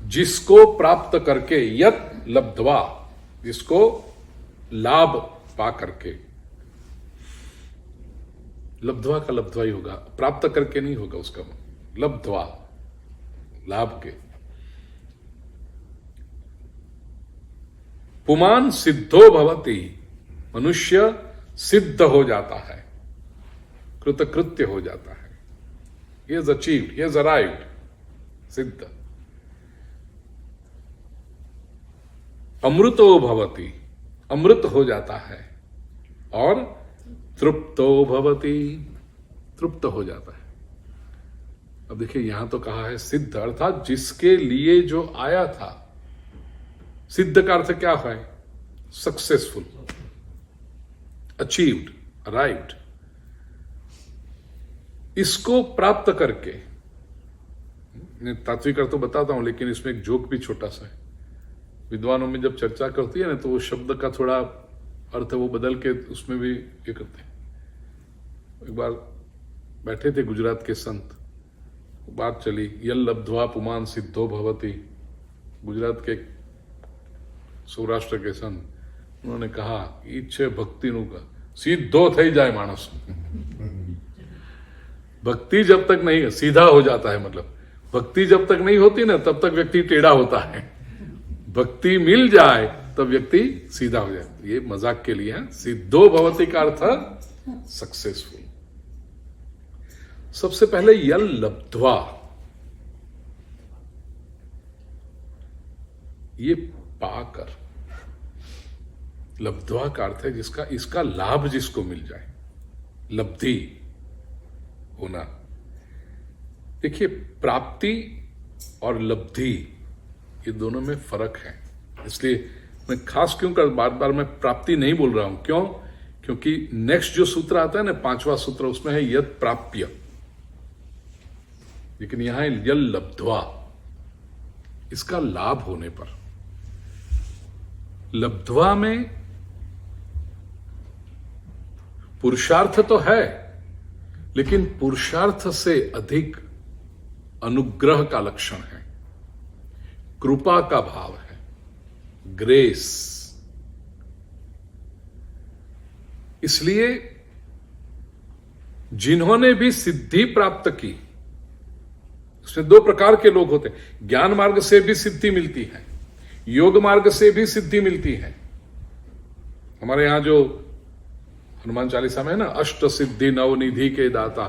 जिसको प्राप्त करके, यत् लब्ध्वा, जिसको लाभ पा करके। लब्ध्वा का लब्ध्वा ही होगा, प्राप्त करके नहीं होगा उसका, लब्ध्वा, लाभ के। पुमान् सिद्धो भवति, मनुष्य सिद्ध हो जाता है, कृतकृत्य हो जाता है। He has achieved, he has arrived, सिद्ध। अमृतो भवति, अमृत हो जाता है, और तृप्तो भवति, तृप्त हो जाता है। अब देखिए यहां तो कहा है सिद्ध, अर्थात जिसके लिए जो आया था। सिद्ध का अर्थ क्या है? Successful, achieved, arrived. इसको प्राप्त करके, तात्विक अर्थ तो बताता हूं, लेकिन इसमें एक जोक भी छोटा सा है। विद्वानों में जब चर्चा करती है ना, तो वो शब्द का थोड़ा अर्थ वो बदल के उसमें भी ये करते हैं। एक बार बैठे थे गुजरात के संत, बात चली, यल्लब्ध्वा पुमान् सिद्धो भवति। गुजरात के સૌરાષ્ટ્ર કે સંત, उन्होंने कहा ઈચ્છે ભક્તિનું सीधो થઈ જાય मानस। भक्ति जब तक नहीं, सीधा हो जाता है, मतलब भक्ति जब तक नहीं होती ना तब तक व्यक्ति टेढ़ा होता है। भक्ति मिल जाए तब व्यक्ति सीधा हो जाए। ये मजाक के लिए है। सिद्धो भवति का अर्थ सक्सेसफुल। सबसे पहले यल लब्ध्वा, ये पाकर, लब्ध्वा का अर्थ है जिसका, इसका लाभ जिसको मिल जाए, लब्धि होना। देखिए, प्राप्ति और लब्धि ये दोनों में फर्क है। इसलिए मैं खास क्यों कर बार बार मैं प्राप्ति नहीं बोल रहा हूं, क्यों? क्योंकि नेक्स्ट जो सूत्र आता है ना, 5वां सूत्र, उसमें है यद प्राप्य, लेकिन यहां है यल लब्ध्वा, इसका लाभ होने पर। लब्ध्वा में पुरुषार्थ तो है, लेकिन पुरुषार्थ से अधिक अनुग्रह का लक्षण है, कृपा का भाव है, ग्रेस। इसलिए जिन्होंने भी सिद्धि प्राप्त की, उसमें 2 प्रकार के लोग होते हैं। ज्ञान मार्ग से भी सिद्धि मिलती है, योग मार्ग से भी सिद्धि मिलती है। हमारे यहां जो हनुमान चालीसा में है ना, अष्ट सिद्धि नवनिधि के दाता,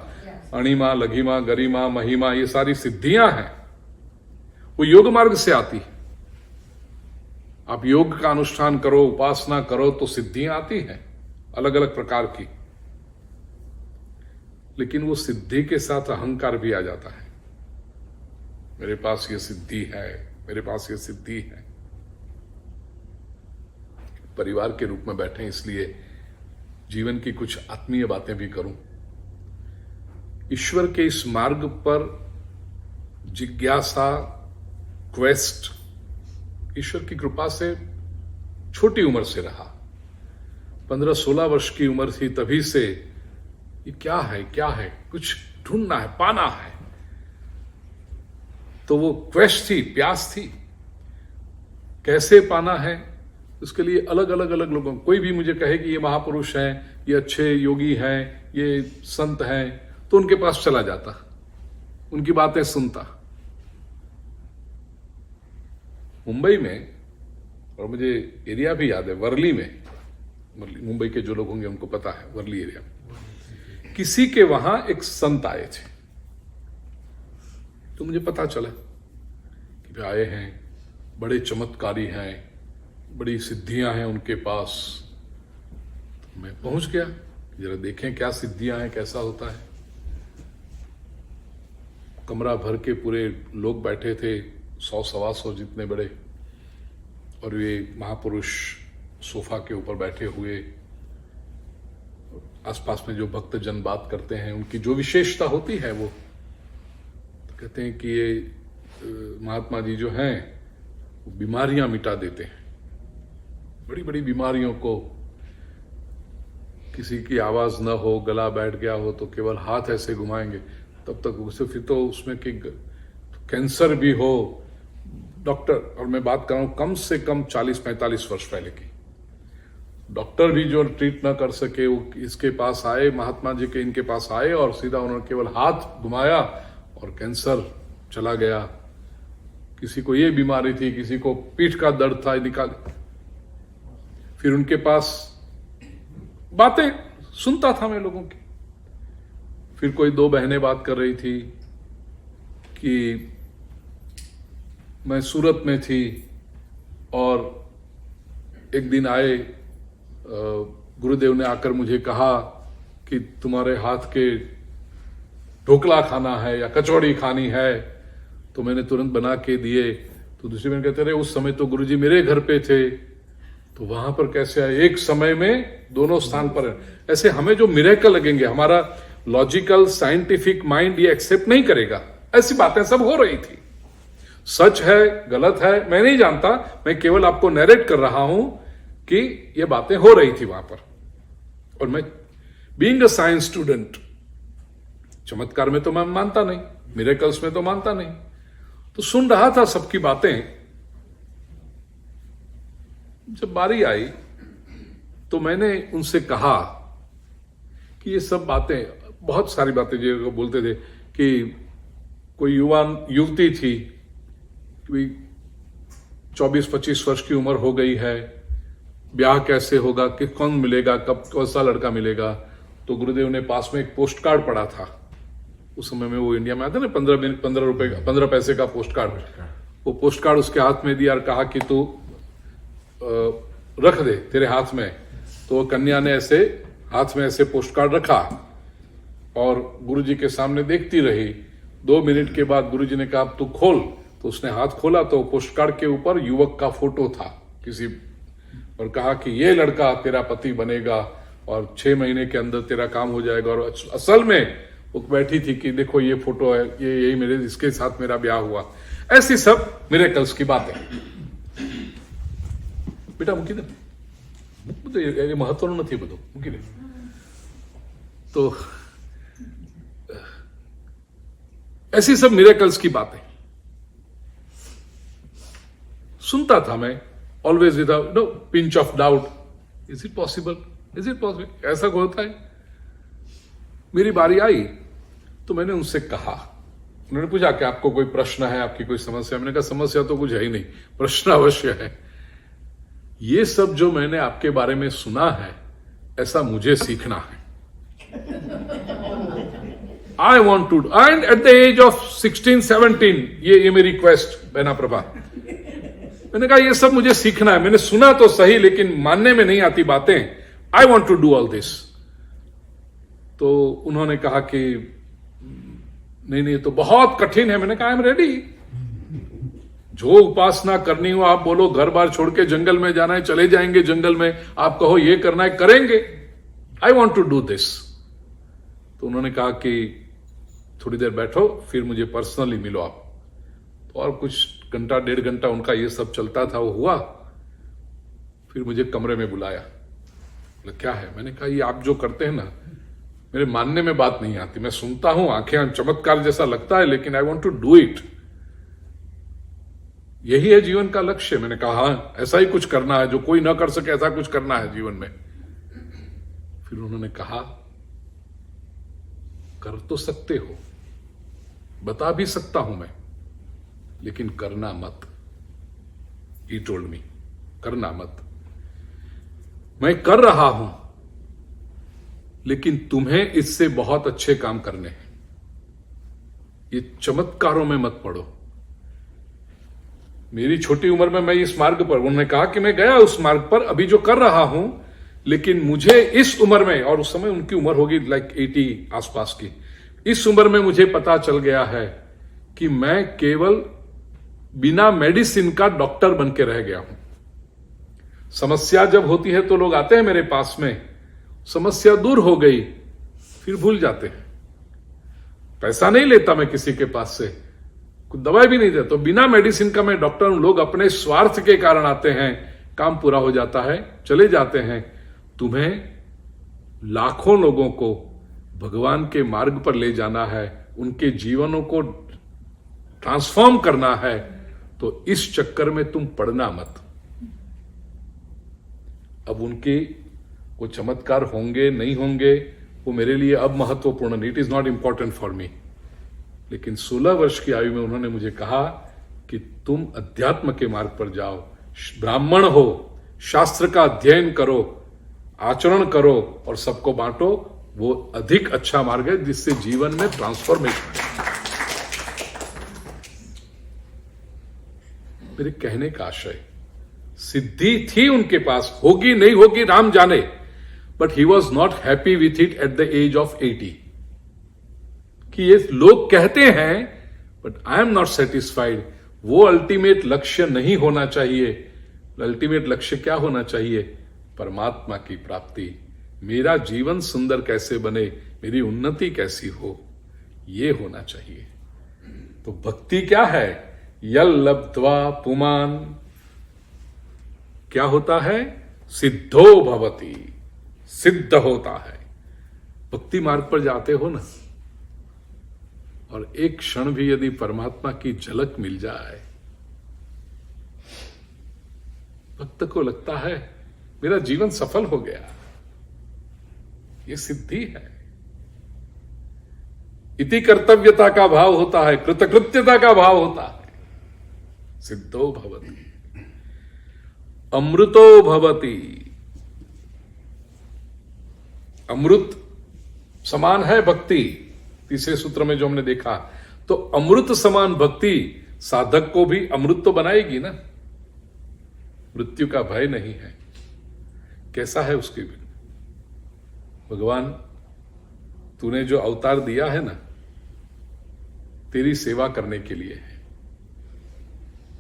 अणिमा, लघिमा, गरिमा, महिमा, ये सारी सिद्धियां हैं, वो योग मार्ग से आती है। आप योग का अनुष्ठान करो, उपासना करो तो सिद्धियां आती हैं अलग अलग प्रकार की, लेकिन वो सिद्धि के साथ अहंकार भी आ जाता है। मेरे पास ये सिद्धि है, मेरे पास ये सिद्धि है। परिवार के रूप में बैठे, इसलिए जीवन की कुछ आत्मीय बातें भी करूं। ईश्वर के इस मार्ग पर जिज्ञासा, क्वेस्ट, ईश्वर की कृपा से छोटी उम्र से रहा। 15-16 वर्ष की उम्र थी तभी से ये क्या है, क्या है, कुछ ढूंढना है, पाना है। तो वो क्वेस्ट थी, प्यास थी, कैसे पाना है, उसके लिए अलग अलग लोगों, कोई भी मुझे कहे कि ये महापुरुष हैं, ये अच्छे योगी हैं, ये संत हैं, तो उनके पास चला जाता, उनकी बातें सुनता। मुंबई में, और मुझे एरिया भी याद है, वर्ली में, मुंबई के जो लोग होंगे उनको पता है, वर्ली एरिया में किसी के वहां एक संत आए थे। तो मुझे पता चला कि वे आए हैं, बड़े चमत्कारी हैं, बड़ी सिद्धियां हैं उनके पास। तो मैं पहुंच गया, जरा देखें क्या सिद्धियां हैं, कैसा होता है। कमरा भर के पूरे लोग बैठे थे, 100-125 जितने बड़े, और वे महापुरुष सोफा के ऊपर बैठे हुए। आसपास में जो भक्तजन बात करते हैं, उनकी जो विशेषता होती है, वो तो कहते हैं कि ये महात्मा जी जो हैं वो बीमारियां मिटा देते हैं, बड़ी बड़ी बीमारियों को। किसी की आवाज न हो, गला बैठ गया हो तो केवल हाथ ऐसे घुमाएंगे, तब तक उसे, फिर तो उसमें कि कैंसर भी हो, डॉक्टर, और मैं बात कर रहा हूं कम से कम 40-45 वर्ष पहले की, डॉक्टर भी जो ट्रीट ना कर सके, वो इसके पास आए, महात्मा जी के इनके पास आए, और सीधा उन्होंने केवल हाथ घुमाया और कैंसर चला गया। किसी को ये बीमारी थी, किसी को पीठ का दर्द था, निकाल। फिर उनके पास बातें सुनता था मैं लोगों की। फिर कोई 2 बहनें बात कर रही थी कि मैं सूरत में थी और एक दिन आए, गुरुदेव ने आकर मुझे कहा कि तुम्हारे हाथ के ढोकला खाना है या कचौड़ी खानी है, तो मैंने तुरंत बना के दिए। तो दूसरी बहन कहते रहे उस समय तो गुरुजी मेरे घर पे थे, तो वहां पर कैसे आए, एक समय में दोनों स्थान पर। ऐसे हमें जो मिरेकल लगेंगे, हमारा लॉजिकल साइंटिफिक माइंड ये एक्सेप्ट नहीं करेगा। ऐसी बातें सब हो रही थी। सच है, गलत है, मैं नहीं जानता, मैं केवल आपको नैरेट कर रहा हूं कि ये बातें हो रही थी वहां पर। और मैं बीइंग अ साइंस स्टूडेंट, चमत्कार में तो मैं मानता नहीं, मिरेकल्स में तो मानता नहीं, तो सुन रहा था सबकी बातें। जब बारी आई तो मैंने उनसे कहा कि ये सब बातें, बहुत सारी बातें जो बोलते थे कि कोई युवती थी, कोई 24-25 वर्ष की उम्र हो गई है, ब्याह कैसे होगा, कि कौन मिलेगा, कब कौन सा लड़का मिलेगा। तो गुरुदेव ने पास में एक पोस्ट कार्ड पड़ा था, उस समय में वो इंडिया में आता ना 15 पैसे का पोस्ट कार्ड, वो पोस्ट कार्ड उसके हाथ में दिया और कहा कि तू रख दे तेरे हाथ में। तो वो कन्या ने ऐसे हाथ में ऐसे पोस्ट कार्ड रखा और गुरुजी के सामने देखती रही। 2 मिनट के बाद गुरुजी ने कहा तू खोल, तो उसने हाथ खोला तो पोस्ट कार्ड के ऊपर युवक का फोटो था किसी, और कहा कि ये लड़का तेरा पति बनेगा और 6 महीने के अंदर तेरा काम हो जाएगा। और असल में वो बैठी थी कि देखो ये फोटो है, ये यही मेरे, इसके साथ मेरा ब्याह हुआ। ऐसी सब मिरेकल्स की बातें। बेटा મૂકી દે, એ મહત્વનું નથી બધું, મૂકી દે। तो ऐसी सब मिरेकल्स की बातें सुनता था मैं, always without pinch of doubt, is it possible, is it possible, ऐसा होता है। मेरी बारी आई तो मैंने उनसे कहा, उन्होंने पूछा कि आपको कोई प्रश्न है, आपकी कोई समस्या। मैंने कहा समस्या तो कुछ है ही नहीं, प्रश्न अवश्य है। ये सब जो मैंने आपके बारे में सुना है, ऐसा मुझे सीखना है। I want to, and at the age of 16-17 ये मेरी क्वेस्ट बहना प्रभा। मैंने कहा ये सब मुझे सीखना है, मैंने सुना तो सही लेकिन मानने में नहीं आती बातें। I want to do all this. तो उन्होंने कहा कि नहीं नहीं, ये तो बहुत कठिन है। मैंने कहा आई एम रेडी, जो उपासना करनी हो आप बोलो, घर बार छोड़ के जंगल में जाना है चले जाएंगे जंगल में, आप कहो ये करना है करेंगे। I want to do this. तो उन्होंने कहा कि थोड़ी देर बैठो, फिर मुझे पर्सनली मिलो आप। तो और कुछ घंटा 1.5 घंटा उनका ये सब चलता था, वो हुआ। फिर मुझे कमरे में बुलाया, बोले क्या है। मैंने कहा ये आप जो करते हैं ना, मेरे मानने में बात नहीं आती। मैं सुनता हूं, आंखें चमत्कार जैसा लगता है, लेकिन I want to do it. यही है जीवन का लक्ष्य। मैंने कहा हाँ, ऐसा ही कुछ करना है, जो कोई ना कर सके ऐसा कुछ करना है जीवन में। फिर उन्होंने कहा कर तो सकते हो, बता भी सकता हूं मैं, लेकिन करना मत। ही टोल्ड मी, करना मत। मैं कर रहा हूं, लेकिन तुम्हें इससे बहुत अच्छे काम करने हैं। ये चमत्कारों में मत पड़ो। मेरी छोटी उम्र में मैं इस मार्ग पर, उन्होंने कहा कि मैं गया उस मार्ग पर, अभी जो कर रहा हूं, लेकिन मुझे इस उम्र में, और उस समय उनकी उम्र होगी लाइक 80 आसपास की, इस उम्र में मुझे पता चल गया है कि मैं केवल बिना मेडिसिन का डॉक्टर बन के रह गया हूं। समस्या जब होती है तो लोग आते हैं मेरे पास में, समस्या दूर हो गई फिर भूल जाते हैं। पैसा नहीं लेता मैं किसी के पास से, कुछ दवाई भी नहीं देता, तो बिना मेडिसिन का मैं डॉक्टर हूं। लोग अपने स्वार्थ के कारण आते हैं, काम पूरा हो जाता है, चले जाते हैं। तुम्हें लाखों लोगों को भगवान के मार्ग पर ले जाना है, उनके जीवनों को ट्रांसफॉर्म करना है, तो इस चक्कर में तुम पड़ना मत। अब उनके वो चमत्कार होंगे नहीं होंगे, वो मेरे लिए अब महत्वपूर्ण नहीं, it is not important for me. लेकिन 16 वर्ष की आयु में उन्होंने मुझे कहा कि तुम अध्यात्म के मार्ग पर जाओ, ब्राह्मण हो, शास्त्र का अध्ययन करो, आचरण करो और सबको बांटो। वो अधिक अच्छा मार्ग है जिससे जीवन में ट्रांसफॉर्मेशन है। मेरे कहने का आशय, सिद्धि थी उनके पास, होगी नहीं होगी राम जाने, but he was not happy with it at the age of 80। कि ये लोग कहते हैं, but I am not satisfied. वो अल्टीमेट लक्ष्य नहीं होना चाहिए। अल्टीमेट लक्ष्य क्या होना चाहिए? परमात्मा की प्राप्ति। मेरा जीवन सुंदर कैसे बने, मेरी उन्नति कैसी हो, ये होना चाहिए। तो भक्ति क्या है? यल लब्ध्वा पुमान, क्या होता है? सिद्धो भवति, सिद्ध होता है। भक्ति मार्ग पर जाते हो ना, और एक क्षण भी यदि परमात्मा की झलक मिल जाए, भक्त को लगता है मेरा जीवन सफल हो गया, ये सिद्धि है। इति कर्तव्यता का भाव होता है, कृतकृत्यता का भाव होता है। सिद्धो भवति, अमृतो भवति। अमृत समान है भक्ति, तीसरे सूत्र में जो हमने देखा। तो अमृत समान भक्ति साधक को भी अमृत तो बनाएगी ना। मृत्यु का भय नहीं है। कैसा है उसके भी? भगवान तूने जो अवतार दिया है ना, तेरी सेवा करने के लिए है।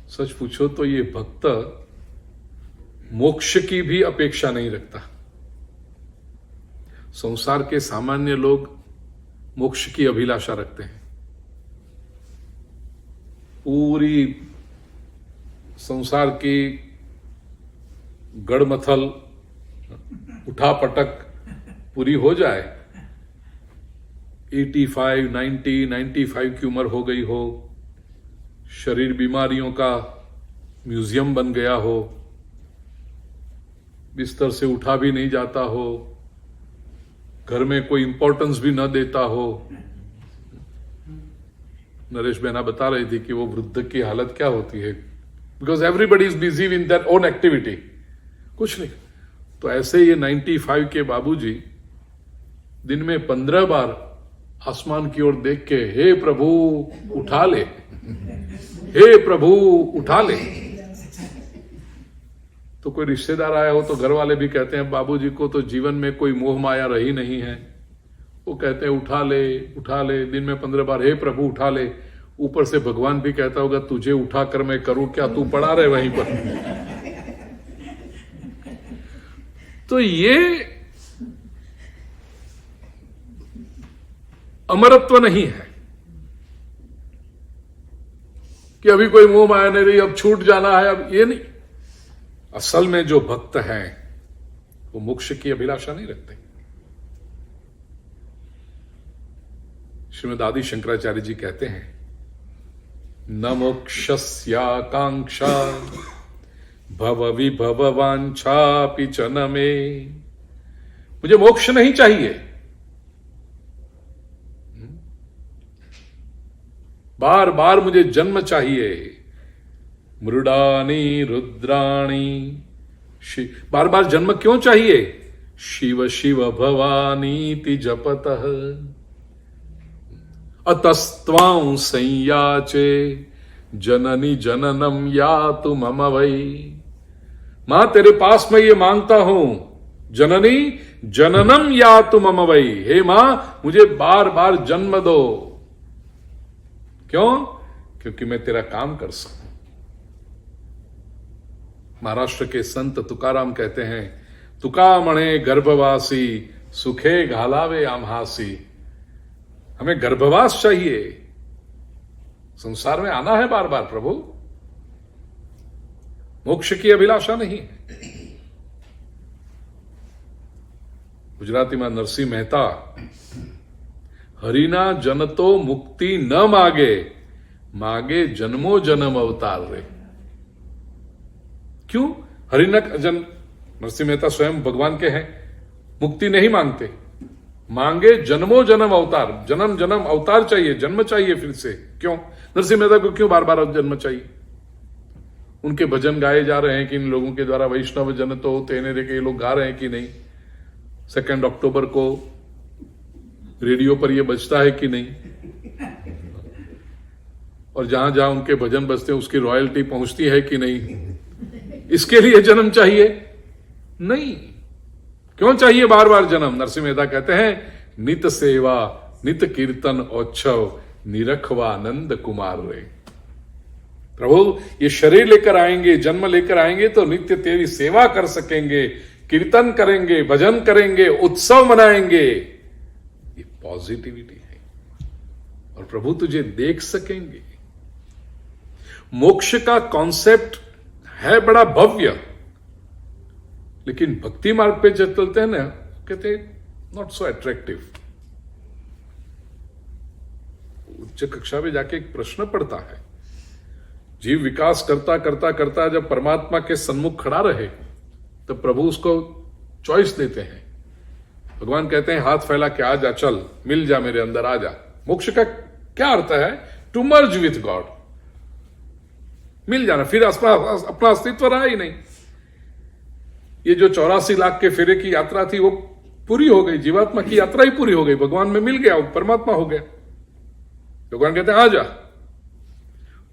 सच पूछो तो ये भक्त मोक्ष की भी अपेक्षा नहीं रखता। संसार के सामान्य लोग मोक्ष की अभिलाषा रखते हैं। पूरी संसार की गड़मथल उठापटक पूरी हो जाए, 85, 90, 95 की उम्र हो गई हो, शरीर बीमारियों का म्यूजियम बन गया हो, बिस्तर से उठा भी नहीं जाता हो, घर में कोई इंपॉर्टेंस भी न देता हो। नरेश बहना बता रही थी कि वो वृद्ध की हालत क्या होती है, because everybody is busy in their own activity, कुछ नहीं। तो ऐसे ये 95 के बाबूजी दिन में 15 बार आसमान की ओर देख के हे प्रभु उठा ले, हे प्रभु उठा ले। तो कोई रिश्तेदार आया हो तो घर वाले भी कहते हैं बाबूजी को तो जीवन में कोई मोह माया रही नहीं है, वो कहते हैं उठा ले उठा ले, दिन में 15 बार हे प्रभु उठा ले। ऊपर से भगवान भी कहता होगा तुझे उठा कर मैं करूं क्या, तू पड़ा रहे वहीं पर। तो ये अमरत्व नहीं है कि अभी कोई मोह माया नहीं रही, अब छूट जाना है, अब ये नहीं। असल में जो भक्त हैं वो मोक्ष की अभिलाषा नहीं रखते। श्रीमद् आदि शंकराचार्य जी कहते हैं न मोक्षस्याकांक्षा भव विभव वांछापि च न मे। मुझे मोक्ष नहीं चाहिए, बार बार मुझे जन्म चाहिए। मृडानी रुद्राणी, बार बार जन्म क्यों चाहिए? शिव शिव भवानीति जपतः अतस्त्वां संयाचे जननी जननम यातु मम वै। मां तेरे पास मैं ये मांगता हूं, जननी जननम यातु मम वै। हे मां मुझे बार बार जन्म दो। क्यों? क्योंकि मैं तेरा काम कर सकूं। महाराष्ट्र के संत तुकाराम कहते हैं तुका मणे गर्भवासी सुखे घालावे आम्हासी। हमें गर्भवास चाहिए, संसार में आना है बार बार प्रभु, मोक्ष की अभिलाषा नहीं है। गुजराती में नरसिंह मेहता हरिना जन तो मुक्ति न मागे, मागे जन्मो जन्म अवतार रे। क्यों? हरिना जन, नरसिंह मेहता स्वयं भगवान के हैं, मुक्ति नहीं मांगते, मांगे जन्मो जन्म अवतार। जन्म जन्म अवतार चाहिए, जन्म चाहिए फिर से। क्यों? नरसिंह मेहता को क्यों बार बार जन्म चाहिए? उनके भजन गाए जा रहे हैं कि इन लोगों के द्वारा वैष्णव जन तो तेने रे के ये लोग गा रहे हैं कि नहीं? 2 अक्टूबर को रेडियो पर यह बजता है कि नहीं? और जहां जहां उनके भजन बजते हैं उसकी रॉयल्टी पहुंचती है कि नहीं? इसके लिए जन्म चाहिए? नहीं। क्यों चाहिए बार बार जन्म? नरसिंह मेहता कहते हैं नित सेवा नित कीर्तन औच्छव निरखवानंद कुमार रे। प्रभु ये शरीर लेकर आएंगे, जन्म लेकर आएंगे तो नित्य तेरी सेवा कर सकेंगे, कीर्तन करेंगे, भजन करेंगे, उत्सव मनाएंगे। ये पॉजिटिविटी है। और प्रभु तुझे देख सकेंगे। मोक्ष का कॉन्सेप्ट है बड़ा भव्य, लेकिन भक्ति मार्ग पे जब चलते हैं ना, कहते नॉट सो अट्रैक्टिव। उच्च कक्षा में जाके एक प्रश्न पड़ता है जीव विकास करता करता करता जब परमात्मा के सन्मुख खड़ा रहे तब प्रभु उसको चॉइस देते हैं। भगवान कहते हैं हाथ फैला के आ जा, चल मिल जा मेरे अंदर, आ जा। मोक्ष का क्या अर्थ है? टू मर्ज विथ गॉड, मिल जाना। फिर अपना अस्तित्व रहा ही नहीं। ये जो 84 लाख के फेरे की यात्रा थी वो पूरी हो गई, जीवात्मा की यात्रा ही पूरी हो गई, भगवान में मिल गया, वो परमात्मा हो गया। भगवान कहते हैं आ जा।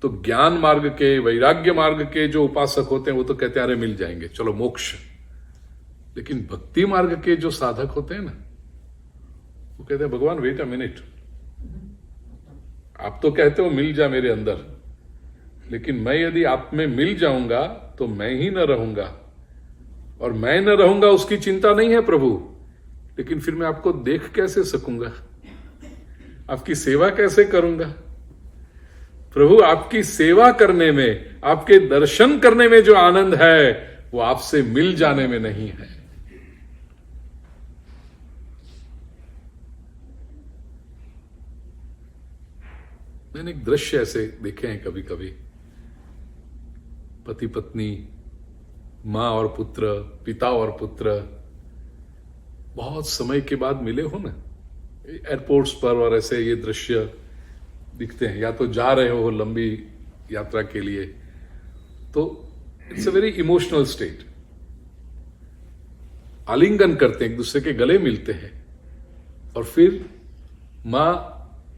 तो ज्ञान मार्ग के, वैराग्य मार्ग के जो उपासक होते हैं वो तो कहते हैं अरे मिल जाएंगे, चलो मोक्ष। लेकिन भक्ति मार्ग के जो साधक होते हैं ना, वो कहते हैं भगवान वेट अ मिनट, आप तो कहते हो मिल जा मेरे अंदर, लेकिन मैं यदि आप में मिल जाऊंगा तो मैं ही न रहूंगा, और मैं न रहूंगा उसकी चिंता नहीं है प्रभु, लेकिन फिर मैं आपको देख कैसे सकूंगा, आपकी सेवा कैसे करूंगा? प्रभु आपकी सेवा करने में, आपके दर्शन करने में जो आनंद है वो आपसे मिल जाने में नहीं है। मैंने एक दृश्य ऐसे देखे हैं कभी कभी, पति पत्नी, मां और पुत्र, पिता और पुत्र बहुत समय के बाद मिले हो ना एयरपोर्ट्स पर, और ऐसे ये दृश्य दिखते हैं, या तो जा रहे हो लंबी यात्रा के लिए, तो it's a very emotional state. आलिंगन करते हैं, एक दूसरे के गले मिलते हैं, और फिर मां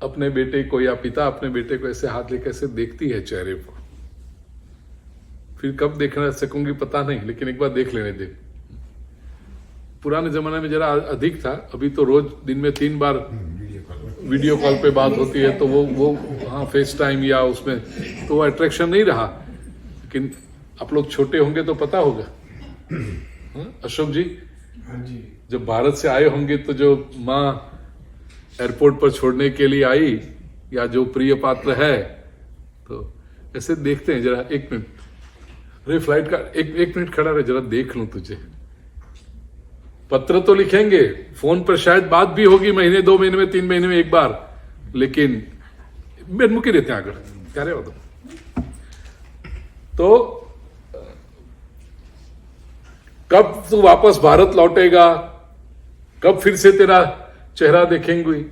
अपने बेटे को या पिता अपने बेटे को ऐसे हाथ लेकर ऐसे देखती है चेहरे पर। फिर कब देखना सकूंगी पता नहीं, लेकिन एक बार देख लेने दे। पुराने जमाने में जरा अधिक था, अभी तो रोज दिन में 3 बार वीडियो कॉल पे बात होती है, तो वो हाँ फेस टाइम या उसमें तो वो अट्रैक्शन नहीं रहा। लेकिन आप लोग छोटे होंगे तो पता होगा। अशोक जी, हाँ जी, जब भारत से आए होंगे तो जो माँ एयरपोर्ट पर छोड़ने के लिए आई, या जो प्रिय पात्र है, तो ऐसे देखते हैं, जरा 1 मिनट, अरे फ्लाइट का 1 मिनट खड़ा रहे, जरा देख लूं तुझे। पत्र तो लिखेंगे, फोन पर शायद बात भी होगी महीने 2 महीने में 3 महीने में एक बार, लेकिन बेनमुखी रहते हैं आगे, क्या रहे हो तुम? तो कब तू वापस भारत लौटेगा, कब फिर से तेरा चेहरा देखेंगे?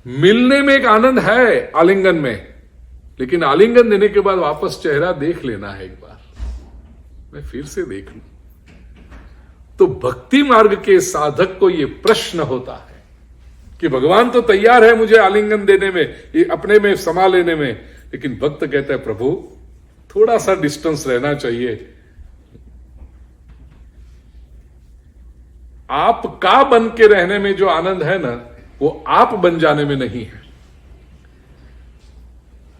मिलने में एक आनंद है आलिंगन में, लेकिन आलिंगन देने के बाद वापस चेहरा देख लेना है एक बार, मैं फिर से देख लूं। तो भक्ति मार्ग के साधक को यह प्रश्न होता है कि भगवान तो तैयार है मुझे आलिंगन देने में, ये अपने में समा लेने में, लेकिन भक्त कहता है प्रभु थोड़ा सा डिस्टेंस रहना चाहिए। आप का बन के रहने में जो आनंद है ना, वो आप बन जाने में नहीं है।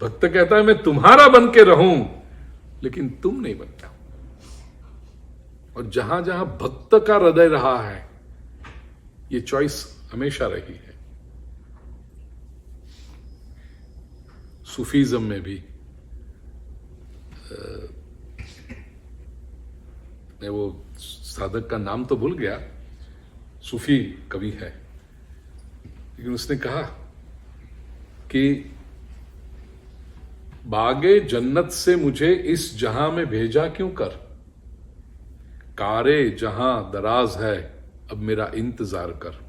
भक्त कहता है मैं तुम्हारा बन के रहूं, लेकिन तुम नहीं बनता। और जहां जहां भक्त का हृदय रहा है, ये चॉइस हमेशा रही है। सूफीज्म में भी मैं वो साधक का नाम तो भूल गया, सूफी कवि है, लेकिन उसने कहा कि बागे जन्नत से मुझे इस जहां में भेजा क्यों कर, कारे जहां दराज है अब मेरा इंतजार कर।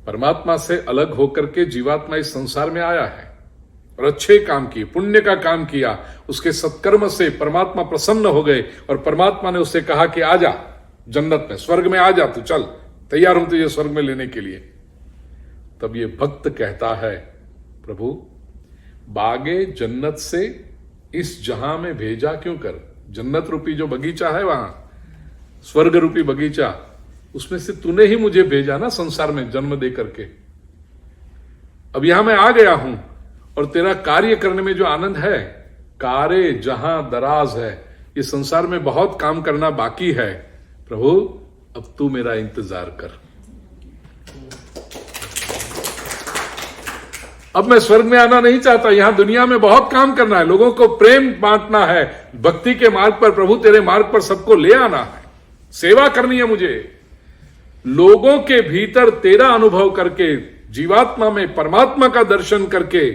परमात्मा से अलग होकर के जीवात्मा इस संसार में आया है और अच्छे काम किए, पुण्य का काम किया, उसके सत्कर्म से परमात्मा प्रसन्न हो गए और परमात्मा ने उससे कहा कि आजा जन्नत में, स्वर्ग में आ जा, तू चल, तैयार हूं तुझे स्वर्ग में लेने के लिए। तब ये भक्त कहता है प्रभु बागे जन्नत से इस जहां में भेजा क्यों कर। जन्नत रूपी जो बगीचा है वहां, स्वर्ग रूपी बगीचा, उसमें से तूने ही मुझे भेजा ना संसार में जन्म दे करके। अब यहां मैं आ गया हूं और तेरा कार्य करने में जो आनंद है, कारे जहां दराज है, ये संसार में बहुत काम करना बाकी है प्रभु, अब तू मेरा इंतजार कर। अब मैं स्वर्ग में आना नहीं चाहता, यहां दुनिया में बहुत काम करना है, लोगों को प्रेम बांटना है, भक्ति के मार्ग पर, प्रभु तेरे मार्ग पर सबको ले आना है, सेवा करनी है मुझे। लोगों के भीतर तेरा अनुभव करके, जीवात्मा में परमात्मा का दर्शन करके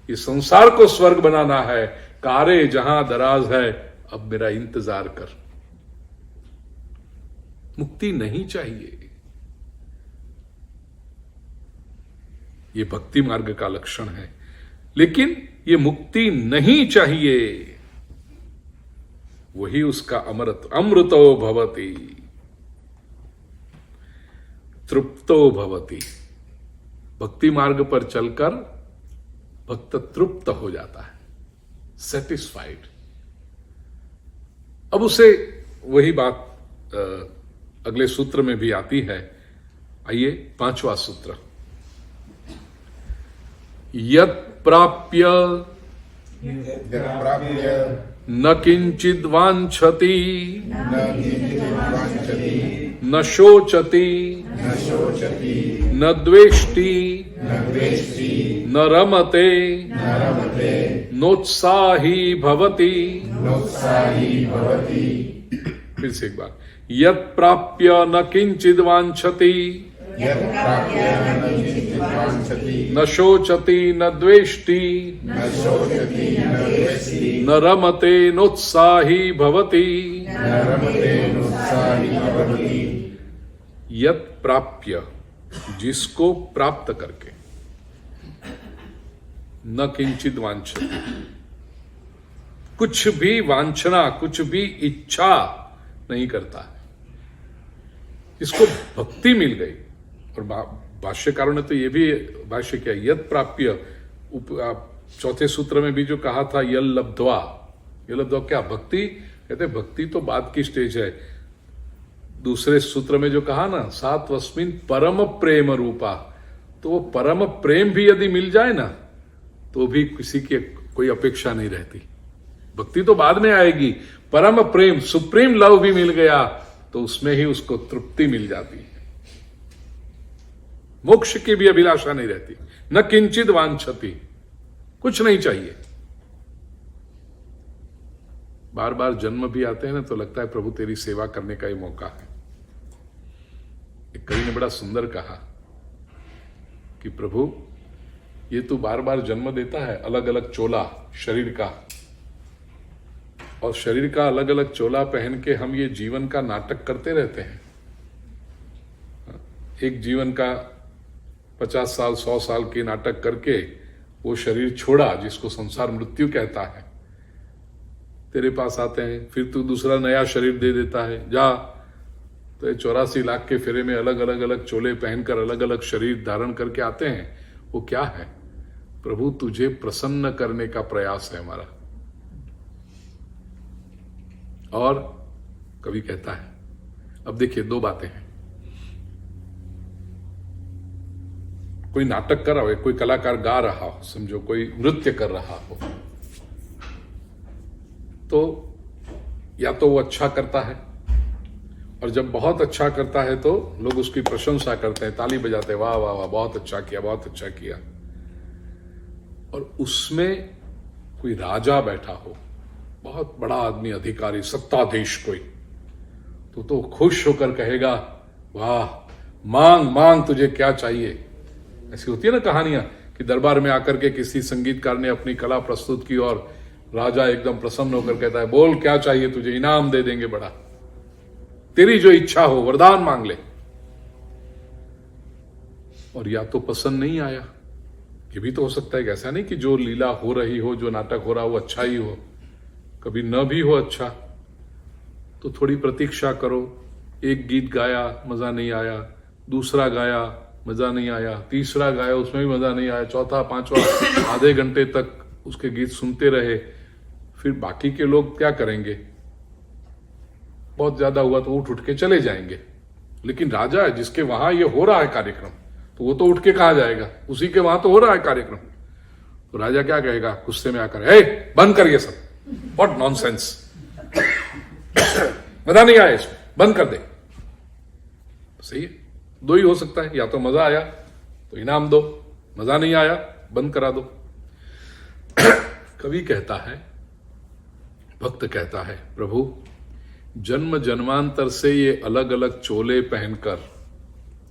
ये संसार को स्वर्ग बनाना है, कारे जहां दराज है, अब मेरा इंतजार कर। मुक्ति नहीं चाहिए। ये भक्ति मार्ग का लक्षण है। लेकिन ये मुक्ति नहीं चाहिए, वही उसका अमृतो भवति, तृप्तो भवति। भक्ति मार्ग पर चलकर भक्त तृप्त हो जाता है, सेटिस्फाइड। अब उसे वही बात अगले सूत्र में भी आती है। आइए 5वां सूत्र। यत् प्राप्य न किंचिद वांछति न शोचति न द्वेष्टि न रमते नोत्साही भवति। फिर से एक बार। यत् प्राप्य न किंचिद वांछति न शोचति न द्वेष्टि न रमते नोत्साही भवति। यत् प्राप्य, जिसको प्राप्त करके, न किंचित वांछति, कुछ भी वांछना, कुछ भी इच्छा नहीं करता। इसको भक्ति मिल गई। और भाष्यकारों ने तो ये भी भाष्य किया, यत् प्राप्य, चौथे सूत्र में भी जो कहा था यल लब्ध्वा, ये लब्ध्वा क्या? भक्ति। कहते भक्ति तो बाद की स्टेज है। दूसरे सूत्र में जो कहा ना, सात्वस्मिन् परम प्रेम रूपा, तो वो परम प्रेम भी यदि मिल जाए ना, तो भी किसी की कोई अपेक्षा नहीं रहती। भक्ति तो बाद में आएगी। परम प्रेम, सुप्रीम लव भी मिल गया तो उसमें ही उसको तृप्ति मिल जाती है। मोक्ष की भी अभिलाषा नहीं रहती। न किंचित वांछति, कुछ नहीं चाहिए। बार बार जन्म भी आते हैं ना, तो लगता है प्रभु तेरी सेवा करने का ही मौका है। एक कवि ने बड़ा सुंदर कहा कि प्रभु ये तू बार बार जन्म देता है, अलग अलग चोला शरीर का, और शरीर का अलग अलग चोला पहन के हम ये जीवन का नाटक करते रहते हैं। एक जीवन का 50 साल 100 साल के नाटक करके वो शरीर छोड़ा, जिसको संसार मृत्यु कहता है। तेरे पास आते हैं, फिर तू दूसरा नया शरीर दे देता है, जा। तो 84 लाख के फेरे में अलग अलग अलग चोले पहनकर अलग अलग शरीर धारण करके आते हैं। वो क्या है? प्रभु तुझे प्रसन्न करने का प्रयास है हमारा। और कवि कहता है, अब देखिए दो बातें हैं। कोई नाटक कर रहा हो, कोई कलाकार गा रहा हो, समझो कोई नृत्य कर रहा हो, तो या तो वो अच्छा करता है, और जब बहुत अच्छा करता है तो लोग उसकी प्रशंसा करते हैं, ताली बजाते हैं, वाह वाह वाह, बहुत अच्छा किया, बहुत अच्छा किया। और उसमें कोई राजा बैठा हो, बहुत बड़ा आदमी, अधिकारी, सत्ताधीश कोई, तो खुश होकर कहेगा, वाह, मांग मांग, तुझे क्या चाहिए। ऐसी होती है ना कहानियां कि दरबार में आकर के किसी संगीतकार ने अपनी कला प्रस्तुत की और राजा एकदम प्रसन्न होकर कहता है, बोल क्या चाहिए तुझे, इनाम दे देंगे बड़ा, तेरी जो इच्छा हो वरदान मांग ले। और या तो पसंद नहीं आया, ये भी तो हो सकता है। ऐसा नहीं कि जो लीला हो रही हो, जो नाटक हो रहा हो, वो अच्छा ही हो, कभी न भी हो अच्छा। तो थोड़ी प्रतीक्षा करो। एक गीत गाया, मजा नहीं आया, दूसरा गाया, मजा नहीं आया, तीसरा गाया, उसमें भी मजा नहीं आया, चौथा पांचवा, आधे घंटे तक उसके गीत सुनते रहे। फिर बाकी के लोग क्या करेंगे? बहुत ज्यादा हुआ तो उठ के चले जाएंगे। लेकिन राजा है जिसके वहां ये हो रहा है कार्यक्रम, तो वो तो उठ के कहा जाएगा, उसी के वहां तो हो रहा है कार्यक्रम। तो राजा क्या कहेगा गुस्से में आकर, हे बंद कर ये सब, व्हाट नॉनसेंस, मजा नहीं आया इसमें, बंद कर दे। सही है, दो ही हो सकता है, या तो मजा आया तो इनाम दो, मजा नहीं आया बंद करा दो। कवि कहता है, भक्त कहता है, प्रभु जन्म जन्मांतर से ये अलग अलग चोले पहनकर,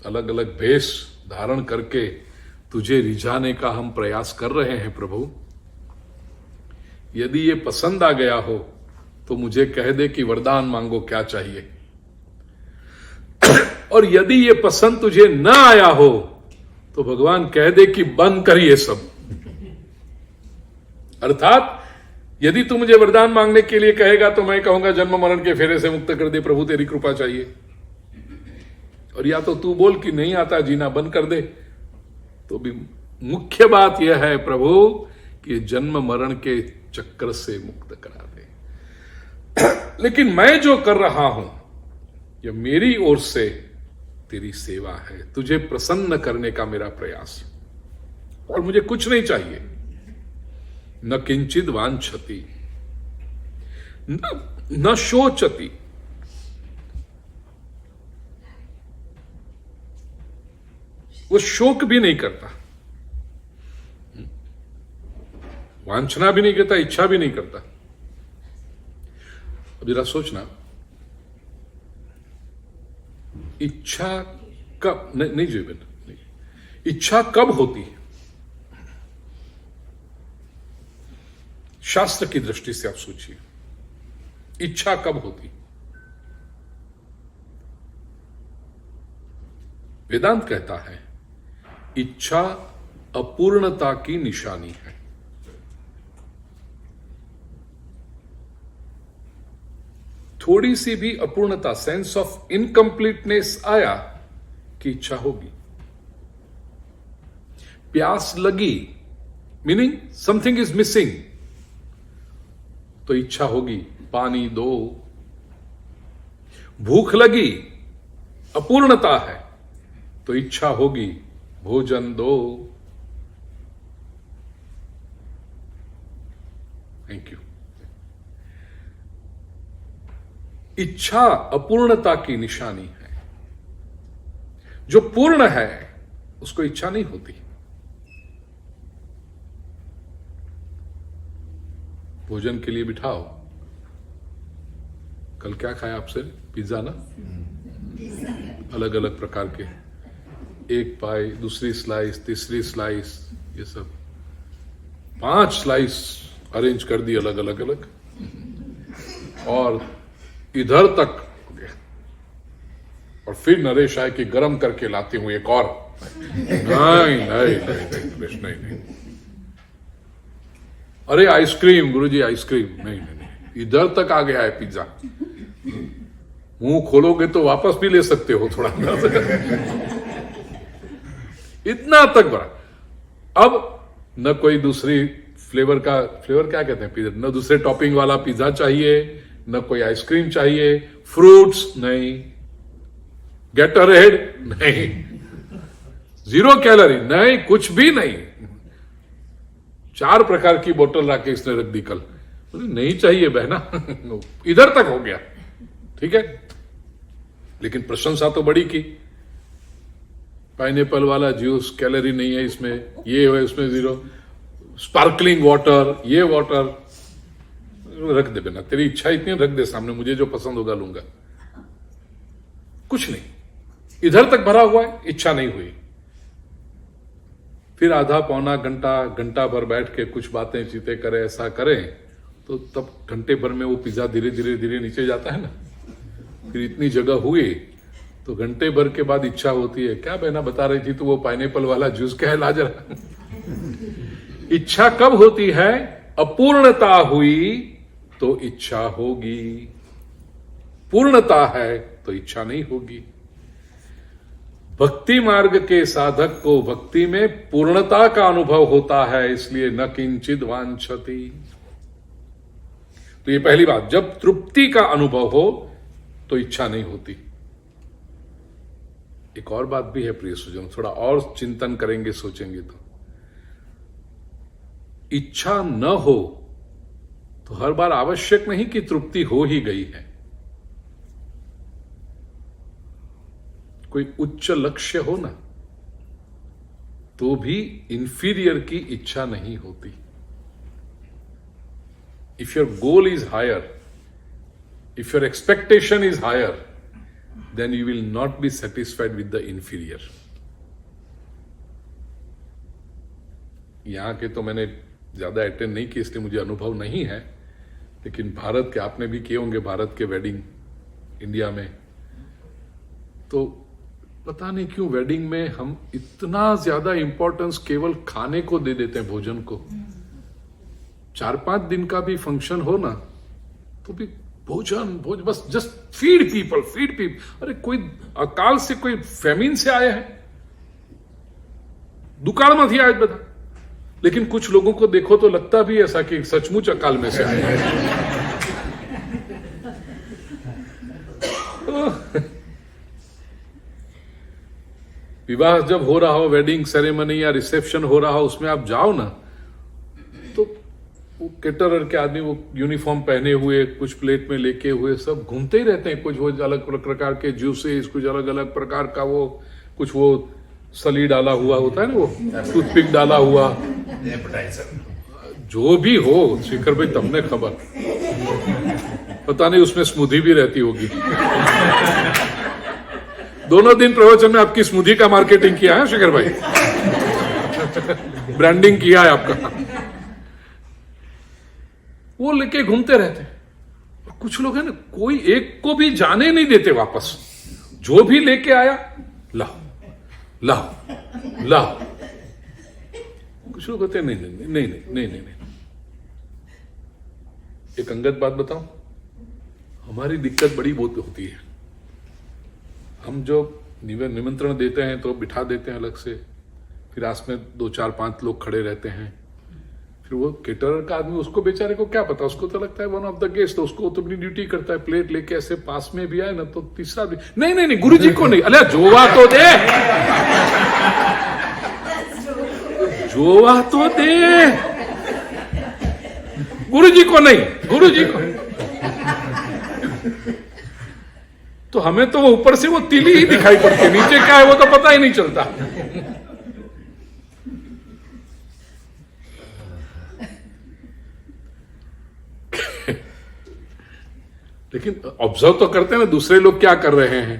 अलग अलग भेष धारण करके तुझे रिझाने का हम प्रयास कर रहे हैं प्रभु, यदि ये पसंद आ गया हो तो मुझे कह दे कि वरदान मांगो क्या चाहिए, और यदि ये पसंद तुझे न आया हो तो भगवान कह दे कि बंद कर ये सब। अर्थात यदि तू मुझे वरदान मांगने के लिए कहेगा तो मैं कहूंगा जन्म मरण के फेरे से मुक्त कर दे प्रभु, तेरी कृपा चाहिए। और या तो तू बोल कि नहीं आता जीना, बंद कर दे। तो भी मुख्य बात यह है प्रभु कि जन्म मरण के चक्कर से मुक्त करा दे। लेकिन मैं जो कर रहा हूं यह मेरी ओर से तेरी सेवा है, तुझे प्रसन्न करने का मेरा प्रयास, और मुझे कुछ नहीं चाहिए। न किंचित वांछति न शोचति, वो शोक भी नहीं करता, वांछना भी नहीं करता, इच्छा भी नहीं करता। अब जरा सोचना, इच्छा कब नहीं जीवन नहीं, इच्छा कब होती है? शास्त्र की दृष्टि से आप सोचिए, इच्छा कब होती? वेदांत कहता है इच्छा अपूर्णता की निशानी है। थोड़ी सी भी अपूर्णता, सेंस ऑफ इनकंप्लीटनेस आया कि इच्छा होगी। प्यास लगी, मीनिंग समथिंग इज मिसिंग, तो इच्छा होगी पानी दो। भूख लगी, अपूर्णता है, तो इच्छा होगी भोजन दो। Thank you. इच्छा अपूर्णता की निशानी है। जो पूर्ण है उसको इच्छा नहीं होती। भोजन के लिए बिठाओ, कल क्या खाया आपसे? पिज्जा ना, अलग अलग प्रकार के, एक पाई, दूसरी स्लाइस, तीसरी स्लाइस, ये सब 5 स्लाइस अरेंज कर दी अलग अलग अलग, और इधर तक हो गया। और फिर नरेश आए कि गरम करके लाती हूं एक और। नहीं नहीं नहीं नरेश, नहीं। अरे आइसक्रीम गुरुजी, आइसक्रीम नहीं नहीं नहीं, इधर तक आ गया है पिज्जा। मुंह खोलोगे तो वापस भी ले सकते हो थोड़ा। इतना तक बड़ा। अब न कोई दूसरी फ्लेवर क्या कहते हैं पिज्जा, न दूसरे टॉपिंग वाला पिज्जा चाहिए, न कोई आइसक्रीम चाहिए, फ्रूट्स नहीं, गेटरेड नहीं, 0 कैलोरी नहीं, कुछ भी नहीं। 4 प्रकार की बोतल लाके इसने रख दी कल। नहीं चाहिए बहना। इधर तक हो गया, ठीक है। लेकिन प्रशंसा तो बड़ी की, पाइनएप्पल वाला जूस, कैलोरी नहीं है इसमें, ये है उसमें 0, स्पार्कलिंग वाटर, ये वाटर रख दे बना, तेरी इच्छा इतनी, रख दे सामने, मुझे जो पसंद होगा लूंगा। कुछ नहीं, इधर तक भरा हुआ है, इच्छा नहीं हुई। फिर आधा पौना घंटा भर बैठ के कुछ बातें चीतें करें, ऐसा करें, तो तब घंटे भर में वो पिज्जा धीरे धीरे नीचे जाता है ना। फिर इतनी जगह हुई तो घंटे भर के बाद इच्छा होती है, क्या बहना बता रही थी तो वो पाइनएप्पल वाला जूस क्या है, ला जरा। इच्छा कब होती है? अपूर्णता हुई तो इच्छा होगी, पूर्णता है तो इच्छा नहीं होगी। भक्ति मार्ग के साधक को भक्ति में पूर्णता का अनुभव होता है, इसलिए न किंचित वांछति। तो ये पहली बात, जब तृप्ति का अनुभव हो तो इच्छा नहीं होती। एक और बात भी है प्रिय सुजन, थोड़ा और चिंतन करेंगे, सोचेंगे तो, इच्छा न हो तो हर बार आवश्यक नहीं कि तृप्ति हो ही गई है। कोई उच्च लक्ष्य हो ना, तो भी इंफीरियर की इच्छा नहीं होती। If your goal is higher, if your expectation is higher, then you will not be satisfied with the inferior. यहां के तो मैंने ज्यादा अटेंड नहीं किए इसलिए मुझे अनुभव नहीं है, लेकिन भारत के आपने भी किए होंगे, भारत के वेडिंग इंडिया में, तो पता नहीं क्यों वेडिंग में हम इतना ज्यादा इंपॉर्टेंस केवल खाने को दे देते हैं, भोजन को। 4-5 दिन का भी फंक्शन हो ना तो भी भोजन बस जस्ट फीड पीपल। अरे कोई अकाल से, कोई फेमिन से आए हैं, दुकान में थी आज बता, लेकिन कुछ लोगों को देखो तो लगता भी ऐसा कि सचमुच अकाल में से आए हैं। विवाह जब हो रहा हो, वेडिंग सेरेमनी या रिसेप्शन हो रहा हो, उसमें आप जाओ ना तो वो केटरर के आदमी वो यूनिफॉर्म पहने हुए, कुछ प्लेट में लेके हुए, सब घूमते ही रहते हैं। कुछ वो अलग प्रकार के जूसेस, कुछ अलग अलग प्रकार का वो, कुछ वो सली डाला हुआ होता है ना, वो टूथपिक डाला हुआ, जो भी हो। शेखर भाई तुमने खबर, पता नहीं उसमें स्मूदी भी रहती होगी। दोनों दिन प्रवचन में आपकी स्मूदी का मार्केटिंग किया है शेखर भाई, ब्रांडिंग किया है आपका। वो लेके घूमते रहते हैं। और कुछ लोग हैं ना, कोई एक को भी जाने नहीं देते वापस, जो भी लेके आया लाओ लाओ लाओ। कुछ लोग होते हैं नहीं नहीं नहीं नहीं नहीं नहीं नहीं। एक अंगत बात बताऊं, हमारी दिक्कत बड़ी बहुत होती है। हम जो निमंत्रण देते हैं तो बिठा देते हैं अलग से, फिर आस में 2-4-5 लोग खड़े रहते हैं। फिर वो केटरर का आदमी, उसको बेचारे को क्या पता, उसको तो लगता है वन ऑफ द गेस्ट, तो उसको तो अपनी ड्यूटी करता है। प्लेट लेके ऐसे पास में भी आए ना तो तीसरा भी नहीं नहीं नहीं, गुरु जी को नहीं, अरे जोवा तो दे, जोवा तो दे, गुरु जी को नहीं, गुरु जी को। तो हमें तो वो ऊपर से वो तिली ही दिखाई पड़ती है, नीचे क्या है वो तो पता ही नहीं चलता। लेकिन ऑब्जर्व तो करते हैं ना दूसरे लोग क्या कर रहे हैं,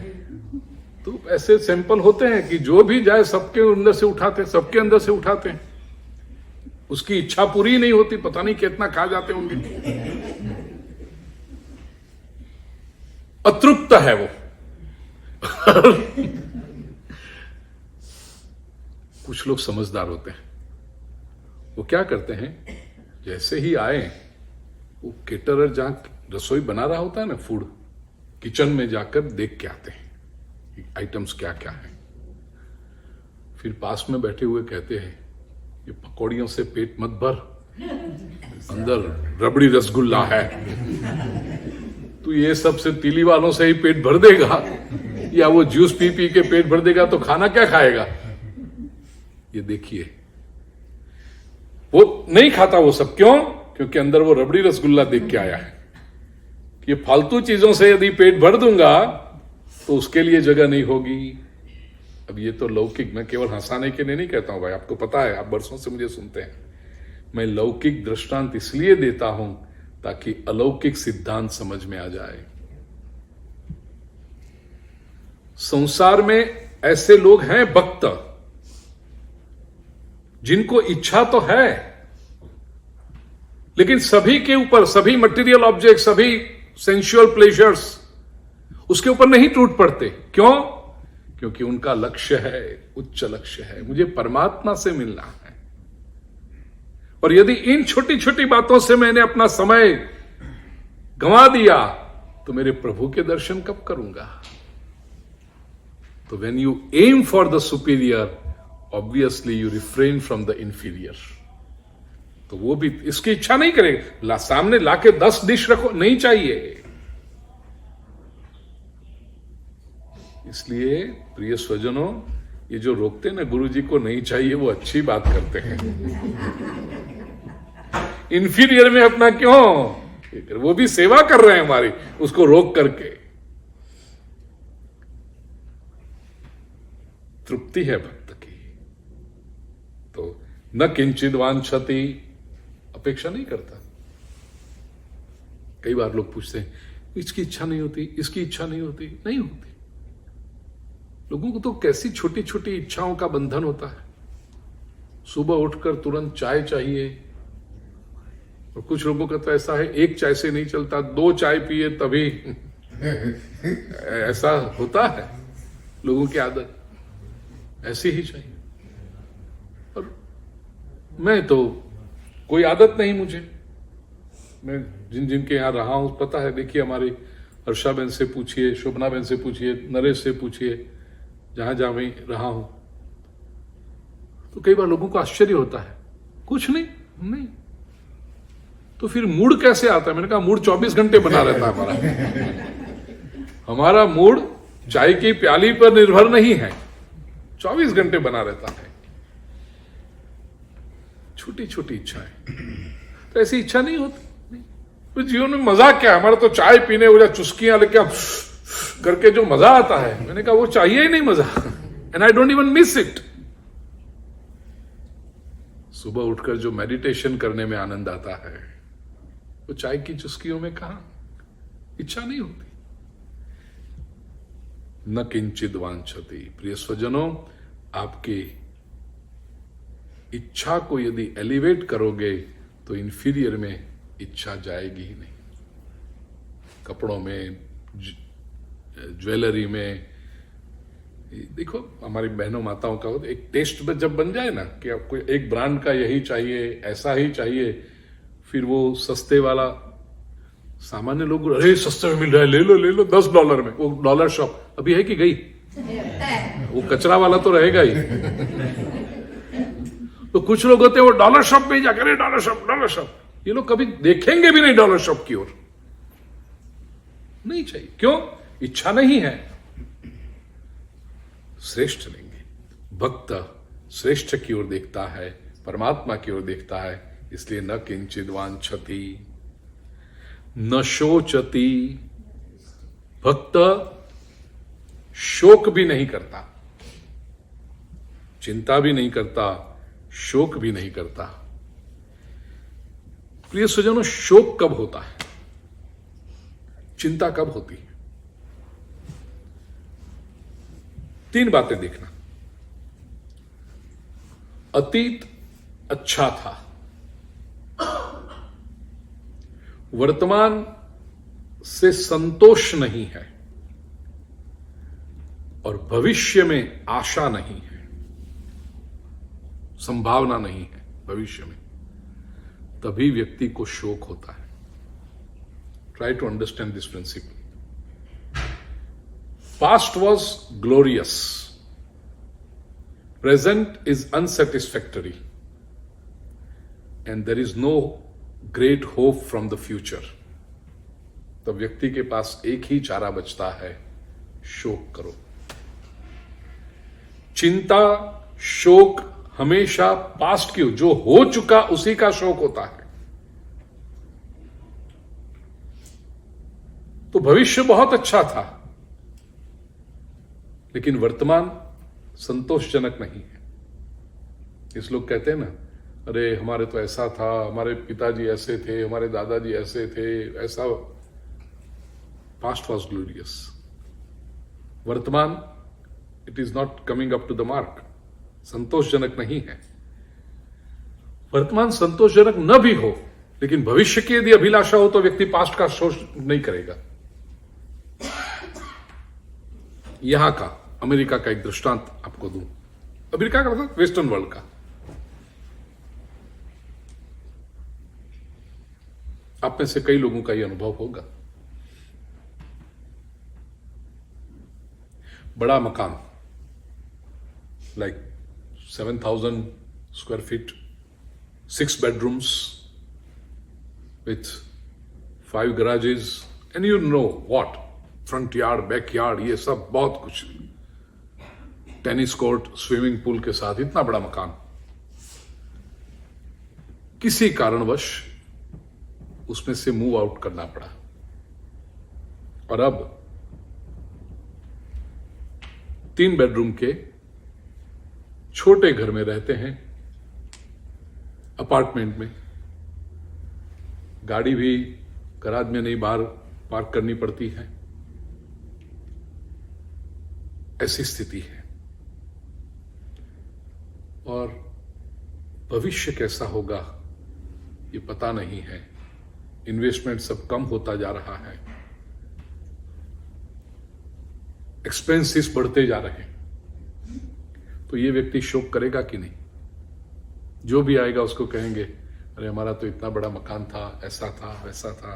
तो ऐसे सैंपल होते हैं कि जो भी जाए सबके अंदर से उठाते हैं, सबके अंदर से उठाते हैं। उसकी इच्छा पूरी नहीं होती, पता नहीं कितना खा जाते होंगे। अतृप्त है वो। कुछ लोग समझदार होते हैं, वो क्या करते हैं, जैसे ही आए वो केटरर जहां रसोई बना रहा होता है ना, फूड किचन में जाकर देख के आते हैं आइटम्स क्या क्या है। फिर पास में बैठे हुए कहते हैं, ये पकौड़ियों से पेट मत भर, अंदर रबड़ी रसगुल्ला है, तो ये सब से तीली वालों से ही पेट भर देगा, या वो जूस पी पी के पेट भर देगा तो खाना क्या खाएगा। ये देखिए, वो नहीं खाता वो सब, क्यों? क्योंकि अंदर वो रबड़ी रसगुल्ला देख के आया है। ये फालतू चीजों से यदि पेट भर दूंगा तो उसके लिए जगह नहीं होगी। अब ये तो लौकिक, मैं केवल हंसाने के लिए नहीं कहता हूं भाई, आपको पता है, आप बरसों से मुझे सुनते हैं। मैं लौकिक दृष्टांत इसलिए देता हूं ताकि अलौकिक सिद्धांत समझ में आ जाए। संसार में ऐसे लोग हैं भक्त, जिनको इच्छा तो है, लेकिन सभी के ऊपर, सभी मटेरियल ऑब्जेक्ट, सभी सेंसुअल प्लेजर्स उसके ऊपर नहीं टूट पड़ते। क्यों? क्योंकि उनका लक्ष्य है, उच्च लक्ष्य है, मुझे परमात्मा से मिलना है। और यदि इन छोटी छोटी बातों से मैंने अपना समय गंवा दिया तो मेरे प्रभु के दर्शन कब करूंगा? तो when you aim for the superior, obviously you refrain from the inferior. तो वो भी इसकी इच्छा नहीं करेगा, सामने लाके 10 डिश रखो, नहीं चाहिए। इसलिए प्रिय स्वजनों, ये जो रोकते ना गुरु जी को नहीं चाहिए, वो अच्छी बात करते हैं। इंफीरियर में अपना क्यों, वो भी सेवा कर रहे हैं हमारी, उसको रोक करके। तृप्ति है भक्त की, तो न किंचित वांछति, अपेक्षा नहीं करता। कई बार लोग पूछते हैं, इसकी इच्छा नहीं होती, इसकी इच्छा नहीं होती। नहीं होती। लोगों को तो कैसी छोटी छोटी इच्छाओं का बंधन होता है। सुबह उठकर तुरंत चाय चाहिए, और कुछ लोगों का तो ऐसा है, एक चाय से नहीं चलता, 2 चाय पिए तभी ऐसा होता है लोगों की आदत, ऐसी ही चाहिए। और मैं तो कोई आदत नहीं मुझे, मैं जिन जिनके यहाँ रहा हूं पता है। देखिए हमारी हर्षा बहन से पूछिए, शोभना बहन से पूछिए, नरेश से पूछिए, जहां जहां मैं रहा हूं, तो कई बार लोगों को आश्चर्य होता है, कुछ नहीं तो फिर मूड कैसे आता है? मैंने कहा मूड 24 घंटे बना रहता है हमारा। हमारा मूड चाय की प्याली पर निर्भर नहीं है, 24 घंटे बना रहता है। छोटी छोटी इच्छाएं, तो ऐसी इच्छा नहीं होती तो जीवन में मजा क्या है? हमारा तो चाय पीने वाला चुस्कियां लेके करके जो मजा आता है, मैंने कहा वो चाहिए ही नहीं मजा, and I don't even miss it. सुबह उठकर जो मेडिटेशन करने में आनंद आता है, वो चाय की चुस्कियों में कहां? इच्छा नहीं होती। न किंचित वांछति। प्रिय स्वजनों, आपकी इच्छा को यदि एलिवेट करोगे तो इंफीरियर में इच्छा जाएगी ही नहीं। कपड़ों में, ज्वेलरी में, देखो हमारी बहनों माताओं का एक टेस्ट जब बन जाए ना कि आपको एक ब्रांड का यही चाहिए, ऐसा ही चाहिए, फिर वो सस्ते वाला, सामान्य लोग अरे सस्ते में मिल रहा है, ले लो $10 में, वो डॉलर शॉप अभी है कि गई? वो कचरा वाला तो रहेगा ही। तो कुछ लोग होते हैं वो डॉलर शॉप में जाकर अरे डॉलर शॉप, ये लोग कभी देखेंगे भी नहीं डॉलर शॉप की ओर। नहीं चाहिए, क्यों? इच्छा नहीं है। श्रेष्ठ लेंगे, भक्त श्रेष्ठ की ओर देखता है, परमात्मा की ओर देखता है, इसलिए न किंचित वांछति न शोचति। भक्त शोक भी नहीं करता, चिंता भी नहीं करता, शोक भी नहीं करता। प्रिय स्वजनों, शोक कब होता है, चिंता कब होती है? 3 बातें देखना। अतीत अच्छा था, वर्तमान से संतोष नहीं है, और भविष्य में आशा नहीं है, संभावना नहीं है भविष्य में, तभी व्यक्ति को शोक होता है। Try to understand this principle. Past was glorious, present is unsatisfactory, and there is no great hope from the future. तब व्यक्ति के पास एक ही चारा बचता है, शोक करो। चिंता, शोक हमेशा पास्ट की, जो हो चुका उसी का शोक होता है। तो भविष्य बहुत अच्छा था, लेकिन वर्तमान संतोषजनक नहीं है। इस लोग कहते हैं ना, अरे हमारे तो ऐसा था, हमारे पिताजी ऐसे थे, हमारे दादाजी ऐसे थे, ऐसा। पास्ट वॉज ग्लोरियस, वर्तमान it is not coming up to the mark, संतोषजनक नहीं है। वर्तमान संतोषजनक न भी हो, लेकिन भविष्य की यदि अभिलाषा हो तो व्यक्ति पास्ट का सोच नहीं करेगा। यहां का, अमेरिका का एक दृष्टांत आपको दूं। अमेरिका का मतलब वेस्टर्न वर्ल्ड का। आप में से कई लोगों का यह अनुभव होगा। बड़ा मकान, like 7,000 square feet, 6 bedrooms with 5 garages, and you know what, front yard, back yard, ये सब बहुत कुछ, टेनिस कोर्ट, स्विमिंग पूल के साथ इतना बड़ा मकान। किसी कारणवश उसमें से मूव आउट करना पड़ा, और अब 3 बेडरूम के छोटे घर में रहते हैं, अपार्टमेंट में। गाड़ी भी गराज में नहीं, बाहर पार्क करनी पड़ती है। ऐसी स्थिति है। और भविष्य कैसा होगा ये पता नहीं है। इन्वेस्टमेंट सब कम होता जा रहा है, एक्सपेंसेस बढ़ते जा रहे हैं, तो ये व्यक्ति शोक करेगा कि नहीं? जो भी आएगा उसको कहेंगे अरे हमारा तो इतना बड़ा मकान था, ऐसा था, वैसा था।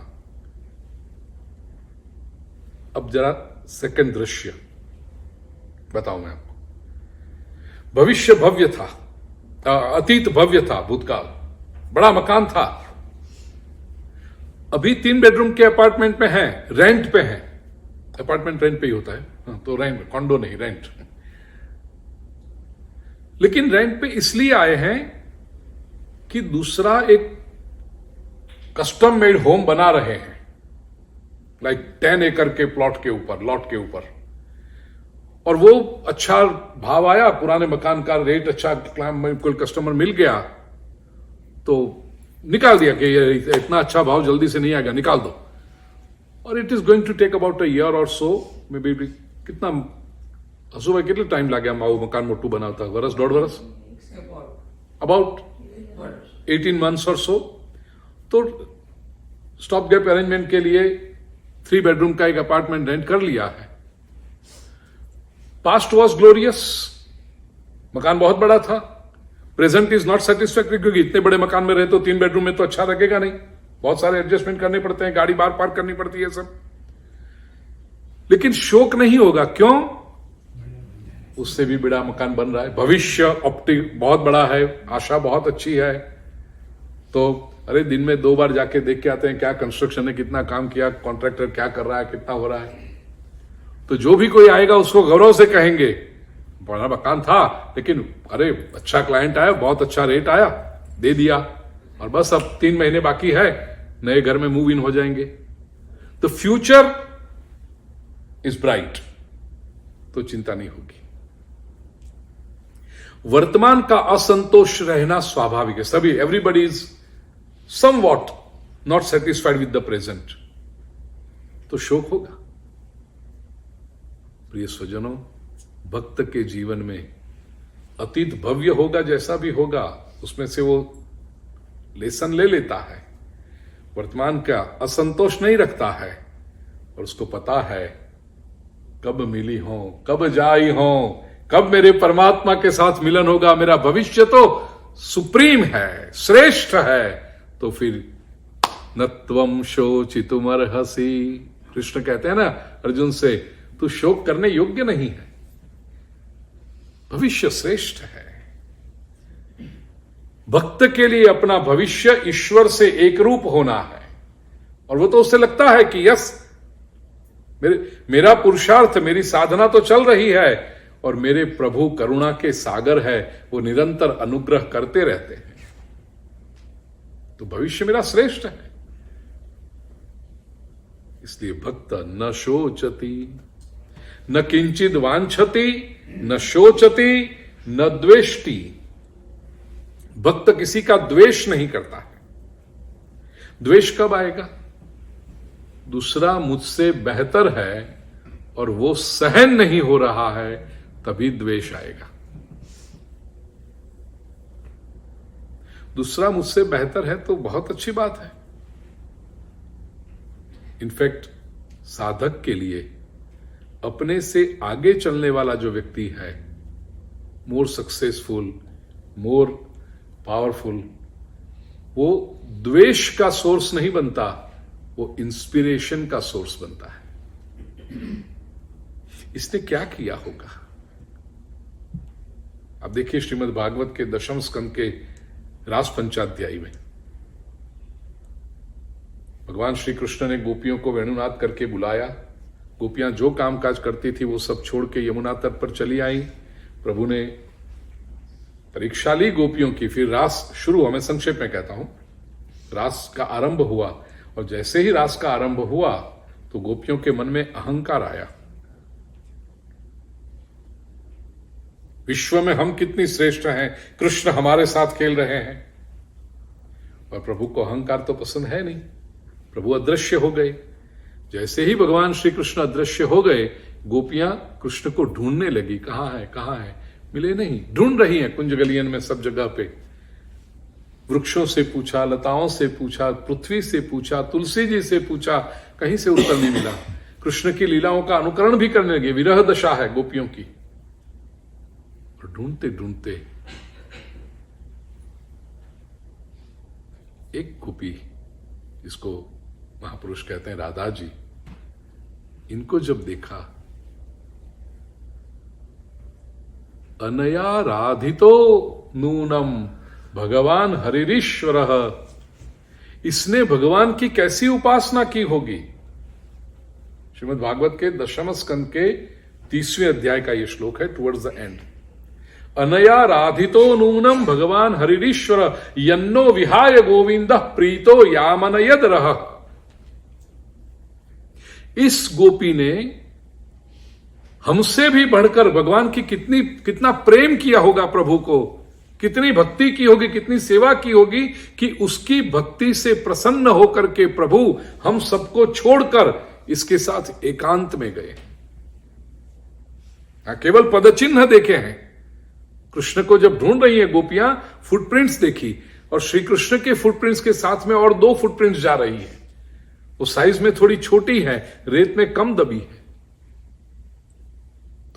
अब जरा सेकंड दृश्य बताऊं मैं आपको। भविष्य भव्य था, अतीत भव्य था, भूतकाल बड़ा मकान था। अभी 3 बेडरूम के अपार्टमेंट में है, रेंट पे है। अपार्टमेंट रेंट पे ही होता है, तो रेंट, कॉन्डो नहीं, रेंट। लेकिन रेंट पे इसलिए आए हैं कि दूसरा एक कस्टम मेड होम बना रहे हैं, लाइक 10 एकड़ के प्लॉट के ऊपर, लॉट के ऊपर, और वो अच्छा भाव आया, पुराने मकान का रेट अच्छा, कोई कस्टमर मिल गया तो निकाल दिया कि ये इतना अच्छा भाव जल्दी से नहीं आएगा, निकाल दो। और it is going to take about a year or so, may be कितना हसू भाई कितना टाइम लग गया वो मकान मोटू बना था? वर्ष, 1.5 वर्ष, अबाउट 18 months और सो। तो स्टॉप गैप अरेंजमेंट के लिए 3 बेडरूम का एक अपार्टमेंट रेंट कर लिया है। पास्ट वॉज ग्लोरियस, मकान बहुत बड़ा था। प्रेजेंट इज नॉट सेटिस्फैक्टरी, क्योंकि इतने बड़े मकान में रहे तो 3 बेडरूम में तो अच्छा लगेगा नहीं, बहुत सारे एडजस्टमेंट करने पड़ते हैं, गाड़ी बाहर पार्क करनी पड़ती है सब। लेकिन शोक नहीं होगा, क्यों? उससे भी बड़ा मकान बन रहा है, भविष्य ऑप्टिक बहुत बड़ा है, आशा बहुत अच्छी है। तो अरे दिन में 2 बार जाके देख के आते हैं क्या कंस्ट्रक्शन ने कितना काम किया, कॉन्ट्रैक्टर क्या कर रहा है, कितना हो रहा है। तो जो भी कोई आएगा उसको गौरव से कहेंगे बड़ा मकान था, लेकिन अरे अच्छा क्लाइंट आया, बहुत अच्छा रेट आया, दे दिया, और बस अब 3 महीने बाकी है, नए घर में मूव इन हो जाएंगे। द फ्यूचर इज ब्राइट, तो चिंता नहीं होगी। वर्तमान का असंतोष रहना स्वाभाविक है, सभी, everybody is somewhat not satisfied with the present, तो शोक होगा। प्रिय स्वजनों, भक्त के जीवन में अतीत भव्य होगा, जैसा भी होगा उसमें से वो लेसन ले लेता है, वर्तमान का असंतोष नहीं रखता है, और उसको पता है कब मिली हो, कब जाई हो, कब मेरे परमात्मा के साथ मिलन होगा, मेरा भविष्य तो सुप्रीम है, श्रेष्ठ है। तो फिर नत्वम शोचितुमर्हसि, कृष्ण कहते हैं ना अर्जुन से, तू शोक करने योग्य नहीं है, भविष्य श्रेष्ठ है। भक्त के लिए अपना भविष्य ईश्वर से एक रूप होना है, और वो तो उससे लगता है कि यस, मेरा पुरुषार्थ, मेरी साधना तो चल रही है, और मेरे प्रभु करुणा के सागर है, वो निरंतर अनुग्रह करते रहते हैं, तो भविष्य मेरा श्रेष्ठ है। इसलिए भक्त न शोचति, न किंचित वांछति, न शोचति, न द्वेष्टि। भक्त किसी का द्वेष नहीं करता है। द्वेष कब आएगा? दूसरा मुझसे बेहतर है और वो सहन नहीं हो रहा है, तभी द्वेष आएगा। दूसरा मुझसे बेहतर है तो बहुत अच्छी बात है। इनफैक्ट साधक के लिए अपने से आगे चलने वाला जो व्यक्ति है, मोर सक्सेसफुल, मोर पावरफुल, वो द्वेष का सोर्स नहीं बनता, वो इंस्पिरेशन का सोर्स बनता है। इसने क्या किया होगा? अब देखिए श्रीमद् भागवत के 10वें स्कंद के रास पंचाध्यायी में भगवान श्री कृष्ण ने गोपियों को वेणुनाद करके बुलाया। गोपियां जो काम काज करती थी वो सब छोड़ के यमुना तट पर चली आई। प्रभु ने परीक्षा ली गोपियों की, फिर रास शुरू हुआ। मैं संक्षेप में कहता हूं, रास का आरंभ हुआ, और जैसे ही रास का आरंभ हुआ तो गोपियों के मन में अहंकार आया। विश्व में हम कितनी श्रेष्ठ हैं, कृष्ण हमारे साथ खेल रहे हैं। और प्रभु को अहंकार तो पसंद है नहीं। प्रभु अदृश्य हो गए। जैसे ही भगवान श्री कृष्ण अदृश्य हो गए, गोपियां कृष्ण को ढूंढने लगी, कहां है, कहां है, मिले नहीं, ढूंढ रही हैं कुंज गलियन में, सब जगह पे। वृक्षों से पूछा, लताओं से पूछा, पृथ्वी से पूछा, तुलसी जी से पूछा, कहीं से उत्तर नहीं मिला। कृष्ण की लीलाओं का अनुकरण भी करने लगे, विरह दशा है गोपियों की। और ढूंढते ढूंढते एक गोपी, जिसको महापुरुष कहते हैं राधा जी, इनको जब देखा, अनया राधितो नूनम भगवान हरिरीश्वर, इसने भगवान की कैसी उपासना की होगी। श्रीमद् भागवत के 10वें स्कंद के 30वें अध्याय का यह श्लोक है, टुवर्ड्स द एंड। अनया राधितो नूनम भगवान हरिरीश्वर यन्नो विहाय गोविंद प्रीतो यामनयद रह। इस गोपी ने हमसे भी बढ़कर भगवान की कितना प्रेम किया होगा प्रभु को, कितनी भक्ति की होगी, कितनी सेवा की होगी कि उसकी भक्ति से प्रसन्न होकर के प्रभु हम सबको छोड़कर इसके साथ एकांत में गए। केवल पदचिन्ह देखे हैं। कृष्ण को जब ढूंढ रही है गोपियां, फुटप्रिंट्स देखी, और श्री कृष्ण के फुटप्रिंट्स के साथ में और 2 फुटप्रिंट्स जा रही है। वो साइज में थोड़ी छोटी है, रेत में कम दबी है।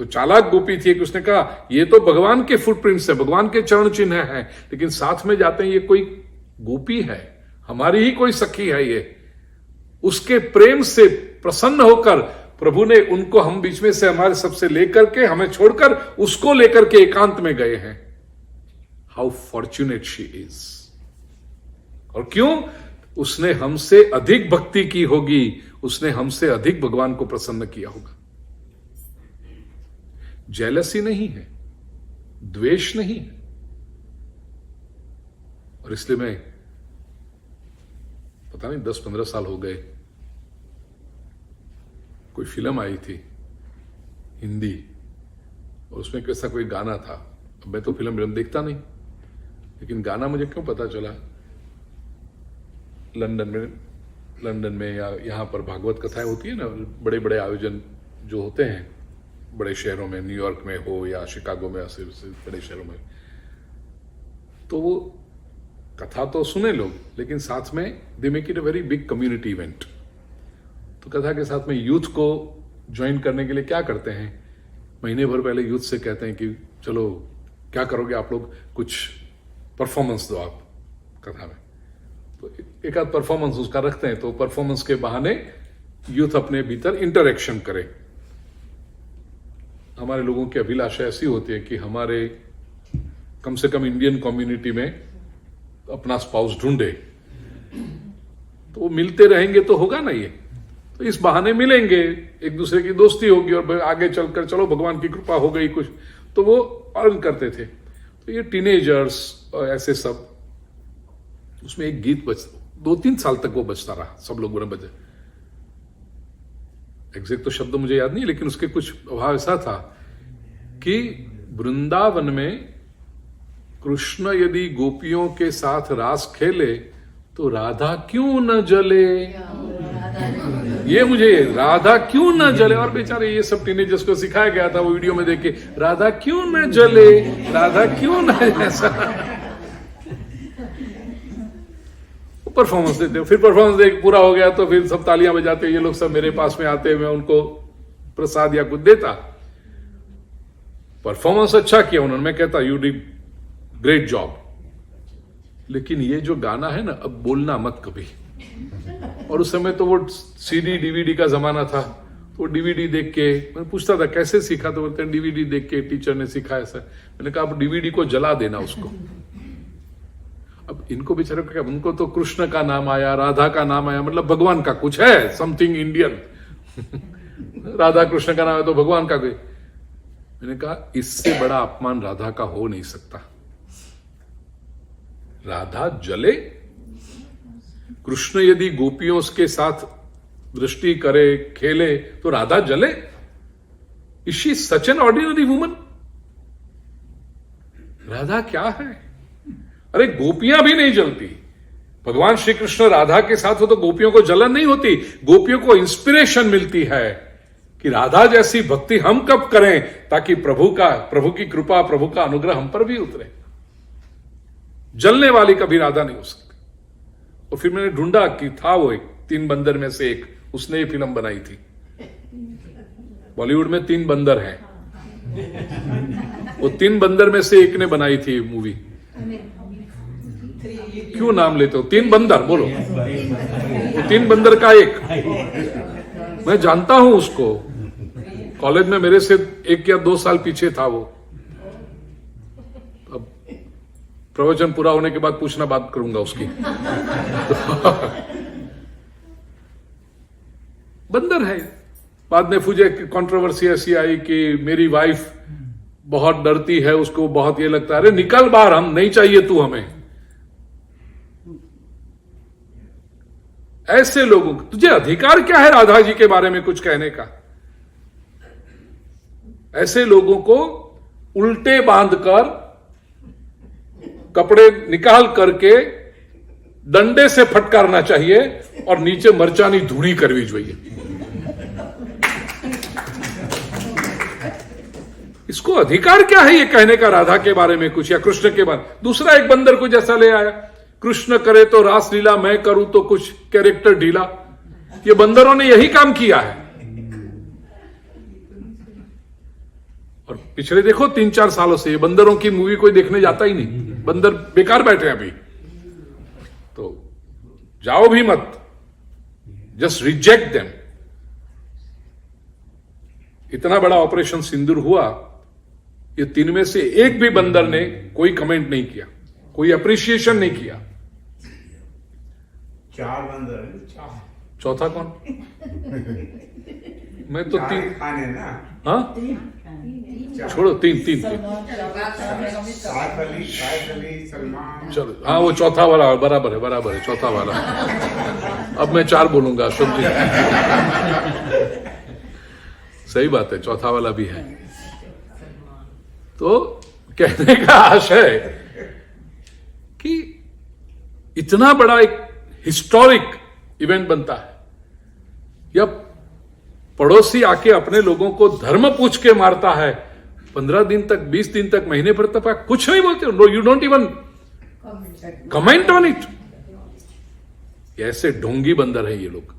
तो चालाक गोपी थी कि उसने कहा ये तो भगवान के फुटप्रिंट्स है, भगवान के चरण चिन्ह हैं, लेकिन साथ में जाते हैं ये कोई गोपी है, हमारी ही कोई सखी है ये। उसके प्रेम से प्रसन्न होकर प्रभु ने उनको हम बीच में से हमारे सबसे लेकर के, हमें छोड़कर उसको लेकर के एकांत में गए हैं। How fortunate she is. और क्यों? उसने हमसे अधिक भक्ति की होगी, उसने हमसे अधिक भगवान को प्रसन्न किया होगा। जेलसी नहीं है, द्वेष नहीं है। और इसलिए मैं पता नहीं 10-15 साल हो गए, कोई फिल्म आई थी हिंदी, और उसमें कैसा कोई गाना था। अब मैं तो फिल्म देखता नहीं, लेकिन गाना मुझे क्यों पता चला, लंदन में या यहां पर भागवत कथाएं होती है ना, बड़े बड़े आयोजन जो होते हैं बड़े शहरों में, न्यूयॉर्क में हो या शिकागो में, ऐसे बड़े शहरों में, तो वो कथा तो सुने लोग, लेकिन साथ में they make it a very big community event. तो कथा के साथ में यूथ को ज्वाइन करने के लिए क्या करते हैं, महीने भर पहले यूथ से कहते हैं कि चलो क्या करोगे आप लोग, कुछ परफॉर्मेंस दो आप कथा में। तो एक आध परफॉर्मेंस उसका रखते हैं, तो परफॉर्मेंस के बहाने यूथ अपने भीतर इंटरेक्शन करे। हमारे लोगों की अभिलाषा ऐसी होती है कि हमारे कम से कम इंडियन कम्युनिटी में अपना स्पाउस ढूंढे, तो वो मिलते रहेंगे तो होगा ना ये। तो इस बहाने मिलेंगे, एक दूसरे की दोस्ती होगी, और आगे चलकर चलो भगवान की कृपा हो गई कुछ, तो वो अर्न करते थे। तो ये टीनेजर्स ऐसे सब, उसमें एक गीत 2-3 साल तक वो बजता रहा, सब लोगों ने बजे। एग्जैक्ट तो शब्द मुझे याद नहीं, लेकिन उसके कुछ भाव ऐसा था कि वृंदावन में कृष्ण यदि गोपियों के साथ रास खेले तो राधा क्यों न जले। ये मुझे राधा क्यों न जले, और बेचारे ये सब टीनेजर्स को सिखाया गया था वो वीडियो में देख के, राधा क्यों न जले, राधा क्यों न, ऐसा परफॉर्मेंस देते हो। फिर परफॉर्मेंस देख पूरा हो गया तो फिर सब तालियां बजाते, ये लोग सब मेरे पास में आते, मैं उनको प्रसाद या कुछ देता। परफॉर्मेंस अच्छा किया उन्होंने, मैं कहता यू डिड ग्रेट जॉब, लेकिन ये जो गाना है ना, अब बोलना मत कभी। और उस समय तो वो सीडी डीवीडी का जमाना था, तो डीवीडी देख के मैं पूछता था कैसे सीखा, तो बोलते हैं डीवीडी देख के टीचर ने सिखाया ऐसा। मैंने कहा आप डीवीडी को जला देना उसको। अब इनको बेचारे क्या, उनको तो कृष्ण का नाम आया, राधा का नाम आया, मतलब भगवान का कुछ है, समथिंग इंडियन। राधा कृष्ण का नाम है तो भगवान का कोई। मैंने कहा इससे बड़ा अपमान राधा का हो नहीं सकता। राधा जले, कृष्ण यदि गोपियों के साथ दृष्टि करे, खेले, तो राधा जले। Is she such an ordinary woman? Radha क्या है? अरे गोपियां भी नहीं जलती। भगवान श्री कृष्ण राधा के साथ हो तो गोपियों को जलन नहीं होती, गोपियों को इंस्पिरेशन मिलती है कि राधा जैसी भक्ति हम कब करें ताकि प्रभु की कृपा, प्रभु का अनुग्रह हम पर भी उतरे। जलने वाली कभी राधा नहीं हो सकती। और फिर मैंने ढूंढा कि था वो एक 3 बंदर में से एक, उसने ये फिल्म बनाई थी। बॉलीवुड में 3 बंदर हैं, वो 3 बंदर में से एक ने बनाई थी मूवी। क्यों नाम लेते हो? 3 बंदर बोलो, वो 3 बंदर का एक। मैं जानता हूं उसको, कॉलेज में मेरे से 1 या 2 साल पीछे था वो। अब प्रवचन पूरा होने के बाद पूछना, बात करूंगा उसकी। बंदर है। बाद में मुझे कंट्रोवर्सी ऐसी आई कि मेरी वाइफ बहुत डरती है, उसको बहुत ये लगता है, अरे निकल बाहर, हम नहीं चाहिए तू हमें। ऐसे लोगों को तुझे अधिकार क्या है राधा जी के बारे में कुछ कहने का? ऐसे लोगों को उल्टे बांधकर, कपड़े निकाल करके डंडे से फटकारना चाहिए और नीचे मरचानी धूणी करवी જોઈએ। इसको अधिकार क्या है ये कहने का राधा के बारे में कुछ, या कृष्ण के बारे? दूसरा एक बंदर को जैसा ले आया, कृष्ण करे तो रासलीला, मैं करूं तो कुछ कैरेक्टर ढीला। ये बंदरों ने यही काम किया है। और पिछले देखो 3-4 सालों से ये बंदरों की मूवी कोई देखने जाता ही नहीं। बंदर बेकार बैठे हैं अभी, तो जाओ भी मत, जस्ट रिजेक्ट देम। इतना बड़ा ऑपरेशन सिंदूर हुआ, ये 3 में से एक भी बंदर ने कोई कमेंट नहीं किया, कोई अप्रिशिएशन नहीं किया। 4 बंदर हैं, 4 चौथा कौन? मैं तो 3 खाने ना। हाँ छोड़ो, 3 साइफ अली, सलमान। चलो, हाँ वो चौथा वाला बराबर है, चौथा वाला। अब मैं 4 बोलूंगा, शुभ जी। सही बात है, चौथा वाला भी है। तो कहने का आशय कि इतना बड़ा एक हिस्टोरिक इवेंट बनता है, या पड़ोसी आके अपने लोगों को धर्म पूछ के मारता है, 15 दिन तक, 20 दिन तक, महीने भर तक कुछ नहीं बोलते, no you don't even comment on it. ऐसे ढोंगी बंदर है ये लोग।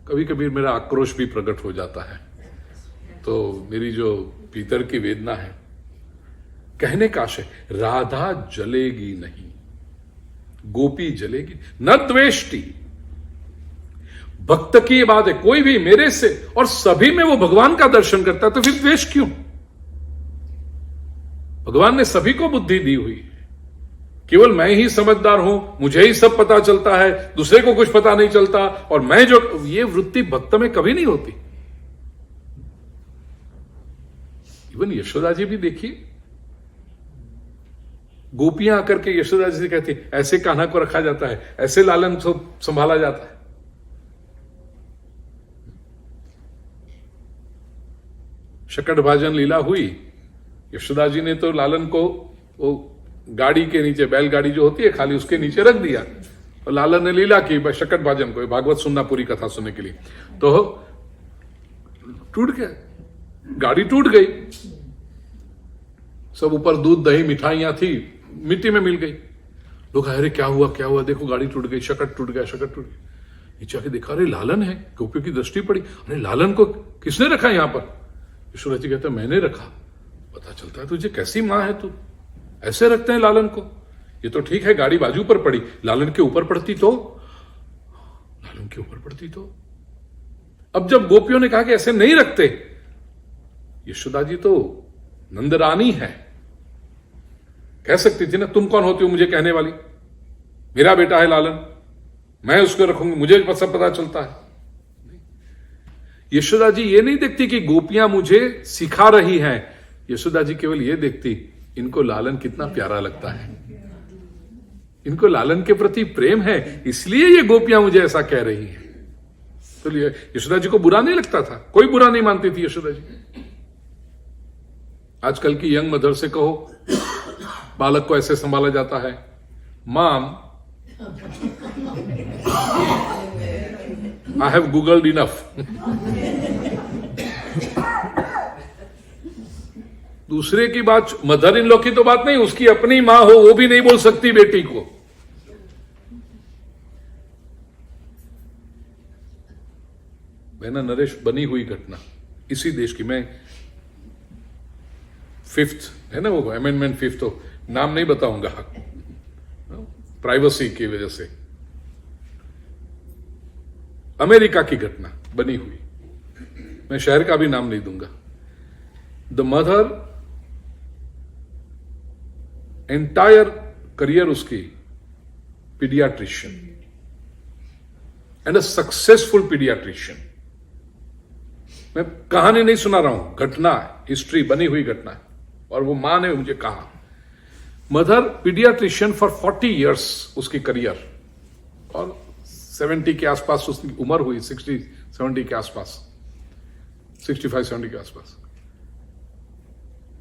कभी कभी मेरा आक्रोश भी प्रकट हो जाता है, तो मेरी जो भीतर की वेदना है, कहने का आशय, राधा जलेगी नहीं, गोपी जलेगी न द्वेष्टि। भक्त की ये बात है, कोई भी मेरे से और सभी में वो भगवान का दर्शन करता है, तो फिर द्वेष क्यों? भगवान ने सभी को बुद्धि दी हुई है, केवल मैं ही समझदार हूं, मुझे ही सब पता चलता है, दूसरे को कुछ पता नहीं चलता, और मैं जो, ये वृत्ति भक्त में कभी नहीं होती। इवन यशोदा जी भी देखिए, गोपियां आकर के यशोदा जी से कहती, ऐसे कान्हा को रखा जाता है, ऐसे लालन को संभाला जाता है। शकट भाजन लीला हुई, यशोदा जी ने तो लालन को वो गाड़ी के नीचे, बैलगाड़ी जो होती है खाली, उसके नीचे रख दिया, और लालन ने लीला की शकट भाजन को, भागवत सुनना पूरी कथा सुनने के लिए, तो टूट गया, गाड़ी टूट गई, सब ऊपर दूध दही मिठाइयां थी, मिट्टी में मिल गई। लोग अरे क्या हुआ, देखो गाड़ी टूट गई, शकट टूट गया। नीचे आके देखा, अरे लालन है। गोपियों की दृष्टि पड़ी, अरे लालन को किसने रखा यहां पर? यशोदा जी कहते, मैंने रखा। पता चलता है तुझे कैसी मां है तू, ऐसे रखते हैं लालन को। ये तो ठीक है गाड़ी बाजू पर पड़ी, लालन के ऊपर पड़ती तो, अब जब गोपियों ने कहा कि ऐसे नहीं रखते, यशोदा जी तो नंदरानी है, कह सकती थी ना, तुम कौन होती हो मुझे कहने वाली, मेरा बेटा है लालन, मैं उसको रखूंगी, मुझे सब पता चलता है। यशोदा जी ये नहीं देखती कि गोपियां मुझे सिखा रही हैं, यशोदा जी केवल ये देखती, इनको लालन कितना प्यारा लगता है, इनको लालन के प्रति प्रेम है, इसलिए ये गोपियां मुझे ऐसा कह रही हैं। तो यशोदा जी को बुरा नहीं लगता था, कोई बुरा नहीं मानती थी यशोदा जी। आजकल की यंग मदर से कहो बालक को ऐसे संभाला जाता है, mom I have googled enough. दूसरे की बात, मदर इन लॉ की तो बात नहीं, उसकी अपनी मां हो वो भी नहीं बोल सकती बेटी को। बहना नरेश, बनी हुई घटना इसी देश की, मैं 5th है ना वो अमेंडमेंट 5th, तो नाम नहीं बताऊंगा प्राइवेसी की वजह से। अमेरिका की घटना बनी हुई, मैं शहर का भी नाम नहीं दूंगा। द मदर, एंटायर करियर उसकी paediatrician and a successful paediatrician. मैं कहानी नहीं सुना रहा हूं, घटना है, हिस्ट्री बनी हुई घटना है, और वो मां ने मुझे कहा। मदर पीडियाट्रिशियन फॉर 40 इयर्स उसकी करियर, और 70 के आसपास उसकी उम्र हुई, 60-70 के आसपास, 65-70 के आसपास।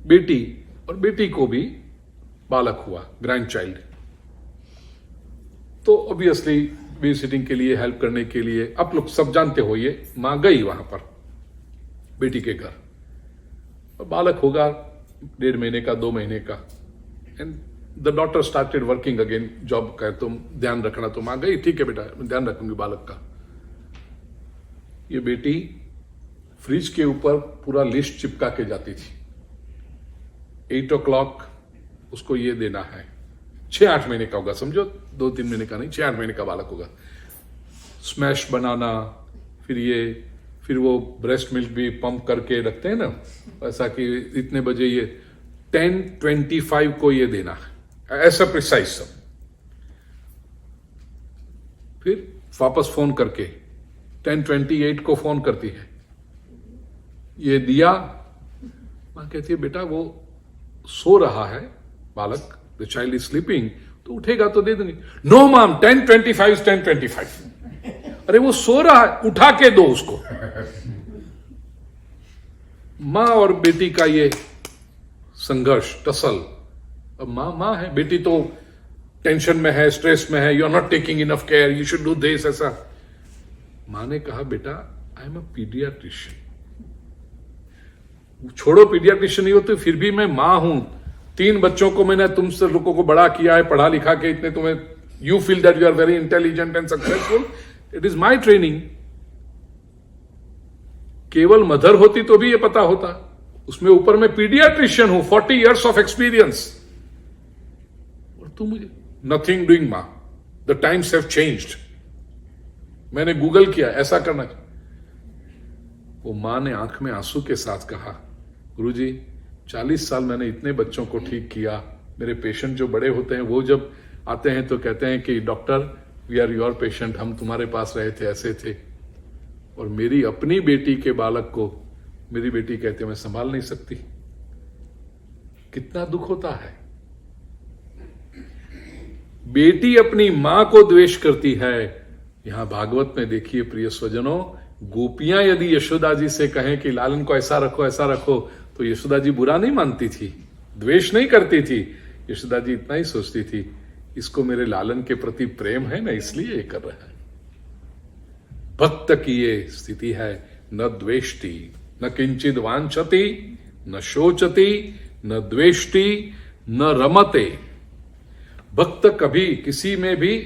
बेटी, और बेटी को भी बालक हुआ, ग्रैंड चाइल्ड। तो ऑब्वियसली बेबी सिटिंग के लिए, हेल्प करने के लिए, आप लोग सब जानते हो, ये मां गई वहां पर बेटी के घर, और बालक होगा 1.5 महीने का, 2 महीने का, and the daughter started working again, job का तुम ध्यान रखना। तो मां गई, ठीक है बेटा मैं ध्यान रखूंगी बालक का। ये बेटी फ्रिज के ऊपर पूरा लिस्ट चिपका के जाती थी, 8 o'clock उसको ये देना है, 6-8 महीने का होगा, समझो 2-3 महीने का नहीं, 6-8 महीने का बालक होगा। स्मैश बनाना, फिर वो ब्रेस्ट मिल्क भी पंप करके रखते हैं ना, ऐसा कि इतने बजे ये 10:25 को ये देना है, ऐसा प्रिसाइज सब। फिर वापस फोन करके 10:28 को फोन करती है, ये दिया। मां कहती है बेटा वो सो रहा है बालक, द चाइल्ड इज स्लीपिंग, तो उठेगा तो दे दूंगी। No ma'am, 10:25 10:25। अरे वो सो रहा है, उठा के दो उसको। मां और बेटी का ये संघर्ष, टसल। अब मां है, बेटी तो टेंशन में है, स्ट्रेस में है, you are not taking enough care, you should do this, ऐसा। मां ने कहा बेटा आई एम अ पीडियाट्रिशियन, छोड़ो पीडियाट्रिशियन नहीं हो तो फिर भी मैं मां हूं, 3 बच्चों को मैंने तुमसे लोगों को बड़ा किया है, पढ़ा लिखा के इतने तुम्हें, you feel that you are very intelligent and successful, it is my training. केवल मदर होती तो भी ये पता होता, उसमें ऊपर मैं पीडियाट्रिशियन हूं, 40 इयर्स ऑफ एक्सपीरियंस, और तुम मुझे नथिंग डूइंग। मां, द टाइम्स हैव चेंज्ड, मैंने गूगल किया, ऐसा करना। वो मां ने आंख में आंसू के साथ कहा, गुरुजी 40 साल मैंने इतने बच्चों को ठीक किया, मेरे पेशेंट जो बड़े होते हैं वो जब आते हैं तो कहते हैं कि doctor we are your patient, हम तुम्हारे पास रहे थे, ऐसे थे। और मेरी अपनी बेटी के बालक को मेरी बेटी कहती है मैं संभाल नहीं सकती। कितना दुख होता है। बेटी अपनी मां को द्वेष करती है। यहां भागवत में देखिए प्रिय स्वजनों, गोपियां यदि यशोदा जी से कहें कि लालन को ऐसा रखो ऐसा रखो, तो यशोदा जी बुरा नहीं मानती थी, द्वेष नहीं करती थी। यशोदा जी इतना ही सोचती थी इसको मेरे लालन के प्रति प्रेम है ना, इसलिए ये कर रहा है। भक्त की ये स्थिति है, न द्वेष्टि न किंचित वांछति न शोचति न द्वेष्टि न रमते। भक्त कभी किसी में भी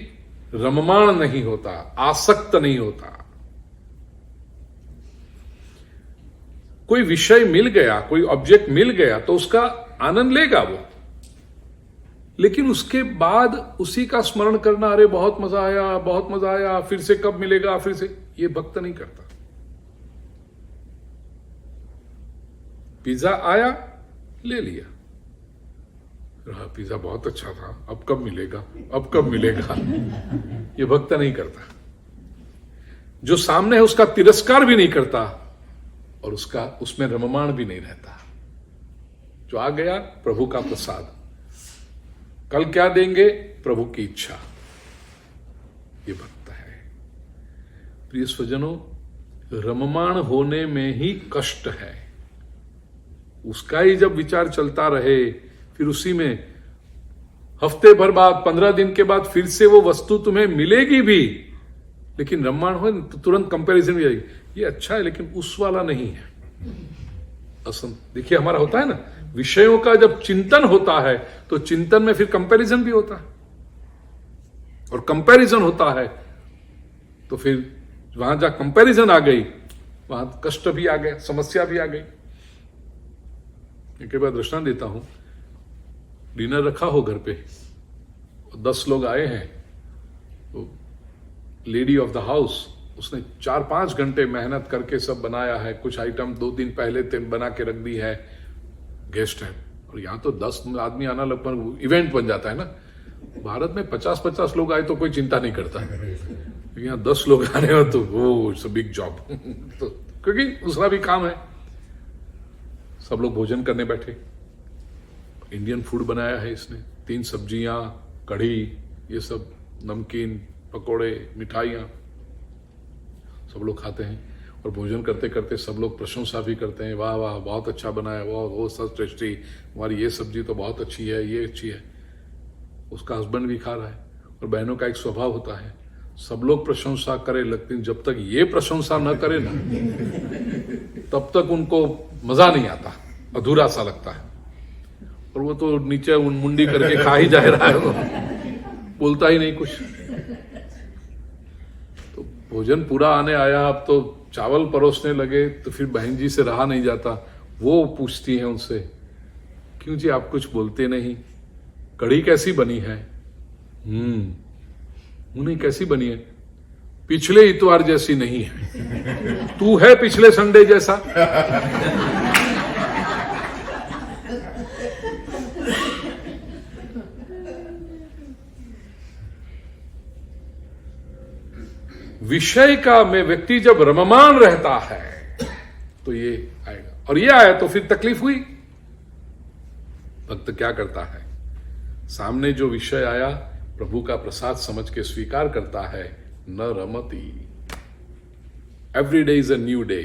रममाण नहीं होता, आसक्त नहीं होता। कोई विषय मिल गया, कोई ऑब्जेक्ट मिल गया तो उसका आनंद लेगा वो, लेकिन उसके बाद उसी का स्मरण करना, अरे बहुत मजा आया बहुत मजा आया, फिर से कब मिलेगा, फिर से, ये भक्त नहीं करता। पिज्जा आया, ले लिया, रहा पिज्जा बहुत अच्छा था, अब कब मिलेगा, अब कब मिलेगा, ये भक्त नहीं करता। जो सामने है उसका तिरस्कार भी नहीं करता और उसका उसमें रममाण भी नहीं रहता। जो आ गया प्रभु का प्रसाद, कल क्या देंगे प्रभु की इच्छा, ये भक्त है। प्रिय स्वजनों, रममाण होने में ही कष्ट है। उसका ही जब विचार चलता रहे, फिर उसी में हफ्ते भर बाद, 15 दिन के बाद फिर से वो वस्तु तुम्हें मिलेगी भी, लेकिन रममाण हो तो तुरंत कंपैरिजन भी आएगी, ये अच्छा है लेकिन उस वाला नहीं है। देखिए हमारा होता है ना, विषयों का जब चिंतन होता है तो चिंतन में फिर कंपैरिजन भी होता है, और कंपैरिजन होता है तो फिर वहां जहां कंपैरिजन आ गई वहां कष्ट भी आ गया, समस्या भी आ गई। एक बार दृष्टांत देता हूं, डिनर रखा हो घर पे, 10 लोग आए हैं, तो लेडी ऑफ द हाउस उसने 4-5 घंटे मेहनत करके सब बनाया है, कुछ आइटम 2 दिन पहले बना के रख दी है, गेस्ट है, और यहां तो 10 आदमी आना लगभग इवेंट बन जाता है ना। भारत में 50-50 लोग आए तो कोई चिंता नहीं करता है, यहाँ 10 लोग आ रहे हो तो वो इट्स अ बिग जॉब। तो क्योंकि दूसरा भी काम है। सब लोग भोजन करने बैठे, इंडियन फूड बनाया है इसने, 3 सब्जियां, कढ़ी, ये सब, नमकीन, पकोड़े, मिठाइयां, सब लोग खाते हैं। और भोजन करते करते सब लोग प्रशंसा भी करते हैं, वाह वाह बहुत अच्छा बनाया, वाह वो सब टेस्टी, हमारी ये सब्जी तो बहुत अच्छी है, ये अच्छी है। उसका हस्बैंड भी खा रहा है। और बहनों का एक स्वभाव होता है, सब लोग प्रशंसा करें, लेकिन जब तक ये प्रशंसा न करे ना तब तक उनको मजा नहीं आता, अधूरा सा लगता है। और वो तो नीचे मुंडी करके खा ही जा रहा है, वो बोलता ही नहीं कुछ। तो भोजन पूरा आने आया, अब तो चावल परोसने लगे, तो फिर बहन जी से रहा नहीं जाता, वो पूछती हैं उनसे, क्यों जी आप कुछ बोलते नहीं, कढ़ी कैसी बनी है? उन्हें कैसी बनी है? पिछले इतवार जैसी नहीं है, तू है पिछले संडे जैसा। विषय का में व्यक्ति जब रममान रहता है तो ये आएगा, और ये आया तो फिर तकलीफ हुई। भक्त क्या करता है, सामने जो विषय आया प्रभु का प्रसाद समझ के स्वीकार करता है, न रमती। Every day is a new day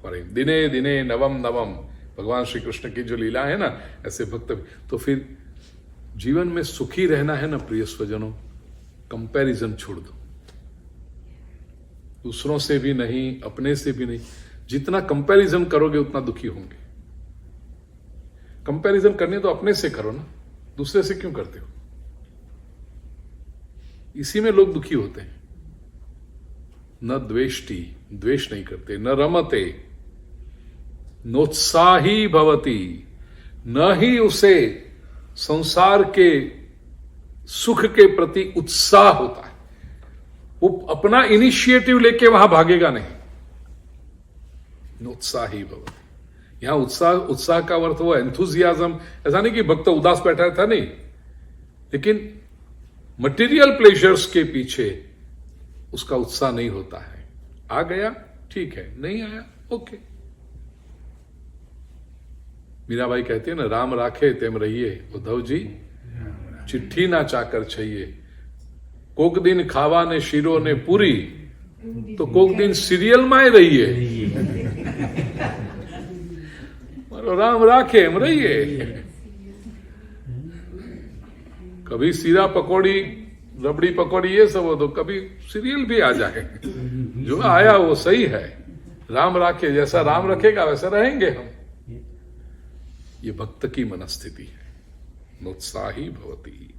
for him, दिने दिने नवम नवम, भगवान श्री कृष्ण की जो लीला है ना, ऐसे भक्त। तो फिर जीवन में सुखी रहना है ना प्रिय स्वजनों, कंपैरिजन छोड़ दो, दूसरों से भी नहीं, अपने से भी नहीं। जितना कंपैरिजन करोगे उतना दुखी होंगे। कंपैरिजन करने तो अपने से करो ना, दूसरे से क्यों करते हो? इसी में लोग दुखी होते हैं। न द्वेष्टि, द्वेष नहीं करते, न रमते, नोत्साही भवती, न ही उसे संसार के सुख के प्रति उत्साह होता है। वो अपना इनिशिएटिव लेके वहां भागेगा नहीं। नोत्साही भवती, यहां उत्साह का अर्थ वो एंथुजियाज्म, ऐसा नहीं कि भक्त उदास बैठा था, नहीं, लेकिन मटेरियल प्लेजर्स के पीछे उसका उत्साह नहीं होता है। आ गया ठीक है, नहीं आया ओके। मीराबाई कहती है ना, राम राखे तेम रहिए, उद्धव जी चिट्ठी ना चाकर चाहिए। कोक दिन खावा ने शीरो ने पूरी, तो कोक दिन सीरियल में रहिए। राम राखे हम रहिए। कभी सीरा पकौड़ी, रबड़ी पकौड़ी, ये सब हो, तो कभी सीरियल भी आ जाए। जो आया वो सही है। राम राखे, जैसा राम रखेगा वैसा रहेंगे हम। ये भक्त की मनस्थिति है। नोत्साही भवती।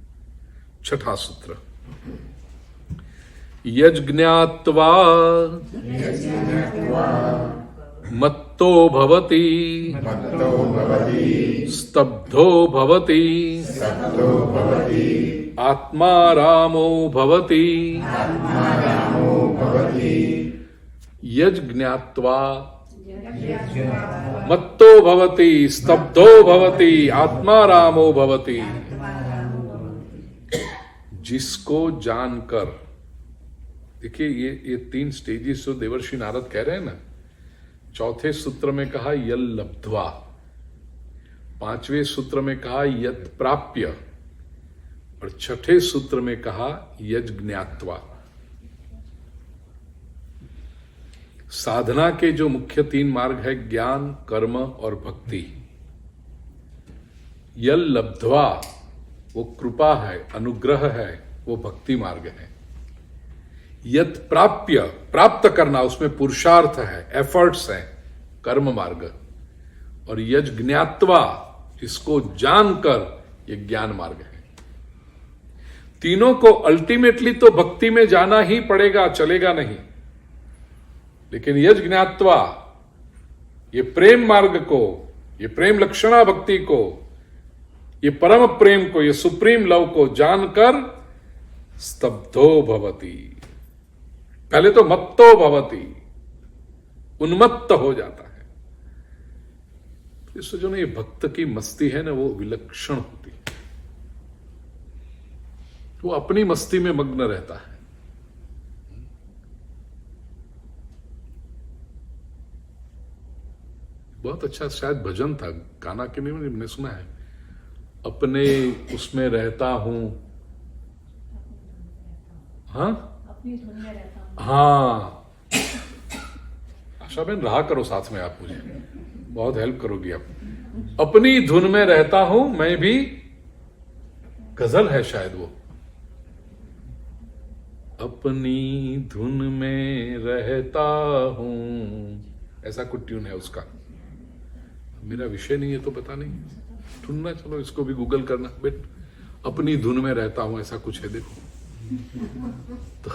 छठा सूत्र, यज्ञात्वा मत्तो भवति स्तब्धो भवति आत्मा रामो भवति। यज्ञात्वा मत्तो भवति स्तब्धो भवति आत्मा रामो भवति। जिसको जानकर, देखिए ये 3 स्टेजेस जो देवर्षि नारद कह रहे हैं ना, चौथे सूत्र में कहा यल लब्ध्वा, 5वें सूत्र में कहा यत प्राप्य, और छठे सूत्र में कहा यज्ञात्वा। साधना के जो मुख्य 3 मार्ग है, ज्ञान, कर्म और भक्ति। यल लब्ध्वा वो कृपा है, अनुग्रह है, वो भक्ति मार्ग है। यत प्राप्य, प्राप्त करना, उसमें पुरुषार्थ है, एफर्ट्स है, कर्म मार्ग। और यज्ञात्वा इसको जानकर ये ज्ञान मार्ग है। तीनों को अल्टीमेटली तो भक्ति में जाना ही पड़ेगा, चलेगा नहीं। लेकिन यज ज्ञात्वा, ये प्रेम मार्ग को, ये प्रेम लक्षणा भक्ति को, ये परम प्रेम को, ये सुप्रीम लव को जानकर स्तब्धो भवति, पहले तो मत्तो भवति, उन्मत्त हो जाता है। इससे जो ना ये भक्त की मस्ती है ना, वो विलक्षण होती है। वो अपनी मस्ती में मग्न रहता है। बहुत अच्छा शायद भजन था, गाना के नहीं मैंने सुना है, अपने उसमें रहता हूं। हाँ अपनी धुन में रहता हूँ। हाँ, आशा बहन रहा करो साथ में, आप मुझे बहुत हेल्प करोगी आप। अपनी धुन में रहता हूं मैं भी, गजल है शायद वो। अपनी धुन में रहता हूं, ऐसा कुछ ट्यून है उसका। मेरा विषय नहीं है तो पता नहीं, ढूंढना, चलो इसको भी गूगल करना बेट। अपनी धुन में रहता हूं, ऐसा कुछ है, देखो। तो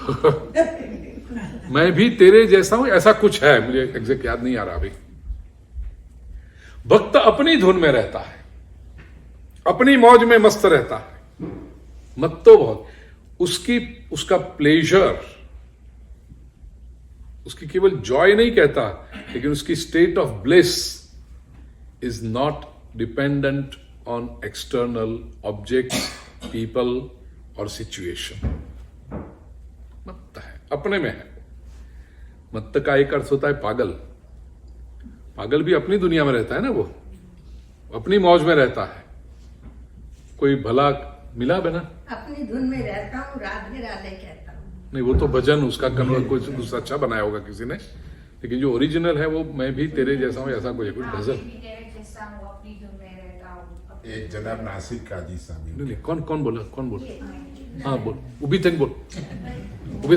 मैं भी तेरे जैसा हूं, ऐसा कुछ है, मुझे एग्जैक्ट याद नहीं आ रहा अभी। भक्त अपनी धुन में रहता है, अपनी मौज में मस्त रहता है। मत तो बहुत उसका प्लेजर, उसकी केवल जॉय नहीं कहता, लेकिन उसकी state of bliss is not dependent on external objects, people और सिचुएशन। मत्त है, अपने में है। मत्त का एक अर्थ होता है पागल। पागल भी अपनी दुनिया में रहता है ना, वो अपनी मौज में रहता है। कोई भला मिला बना, अपनी धुन में रहता हूँ, राधे राधे कहता हूँ। नहीं वो तो भजन, उसका कन्वर्ट कोई दूसरा अच्छा बनाया होगा किसी ने, लेकिन जो ओरिजिनल है वो मैं भी तेरे जैसा हूँ, ऐसा कोई गजल। एक जनाब नासिक काजी साहब। नहीं, कौन बोला, कौन बोला? हाँ बोल, उभी थे बोल, उभी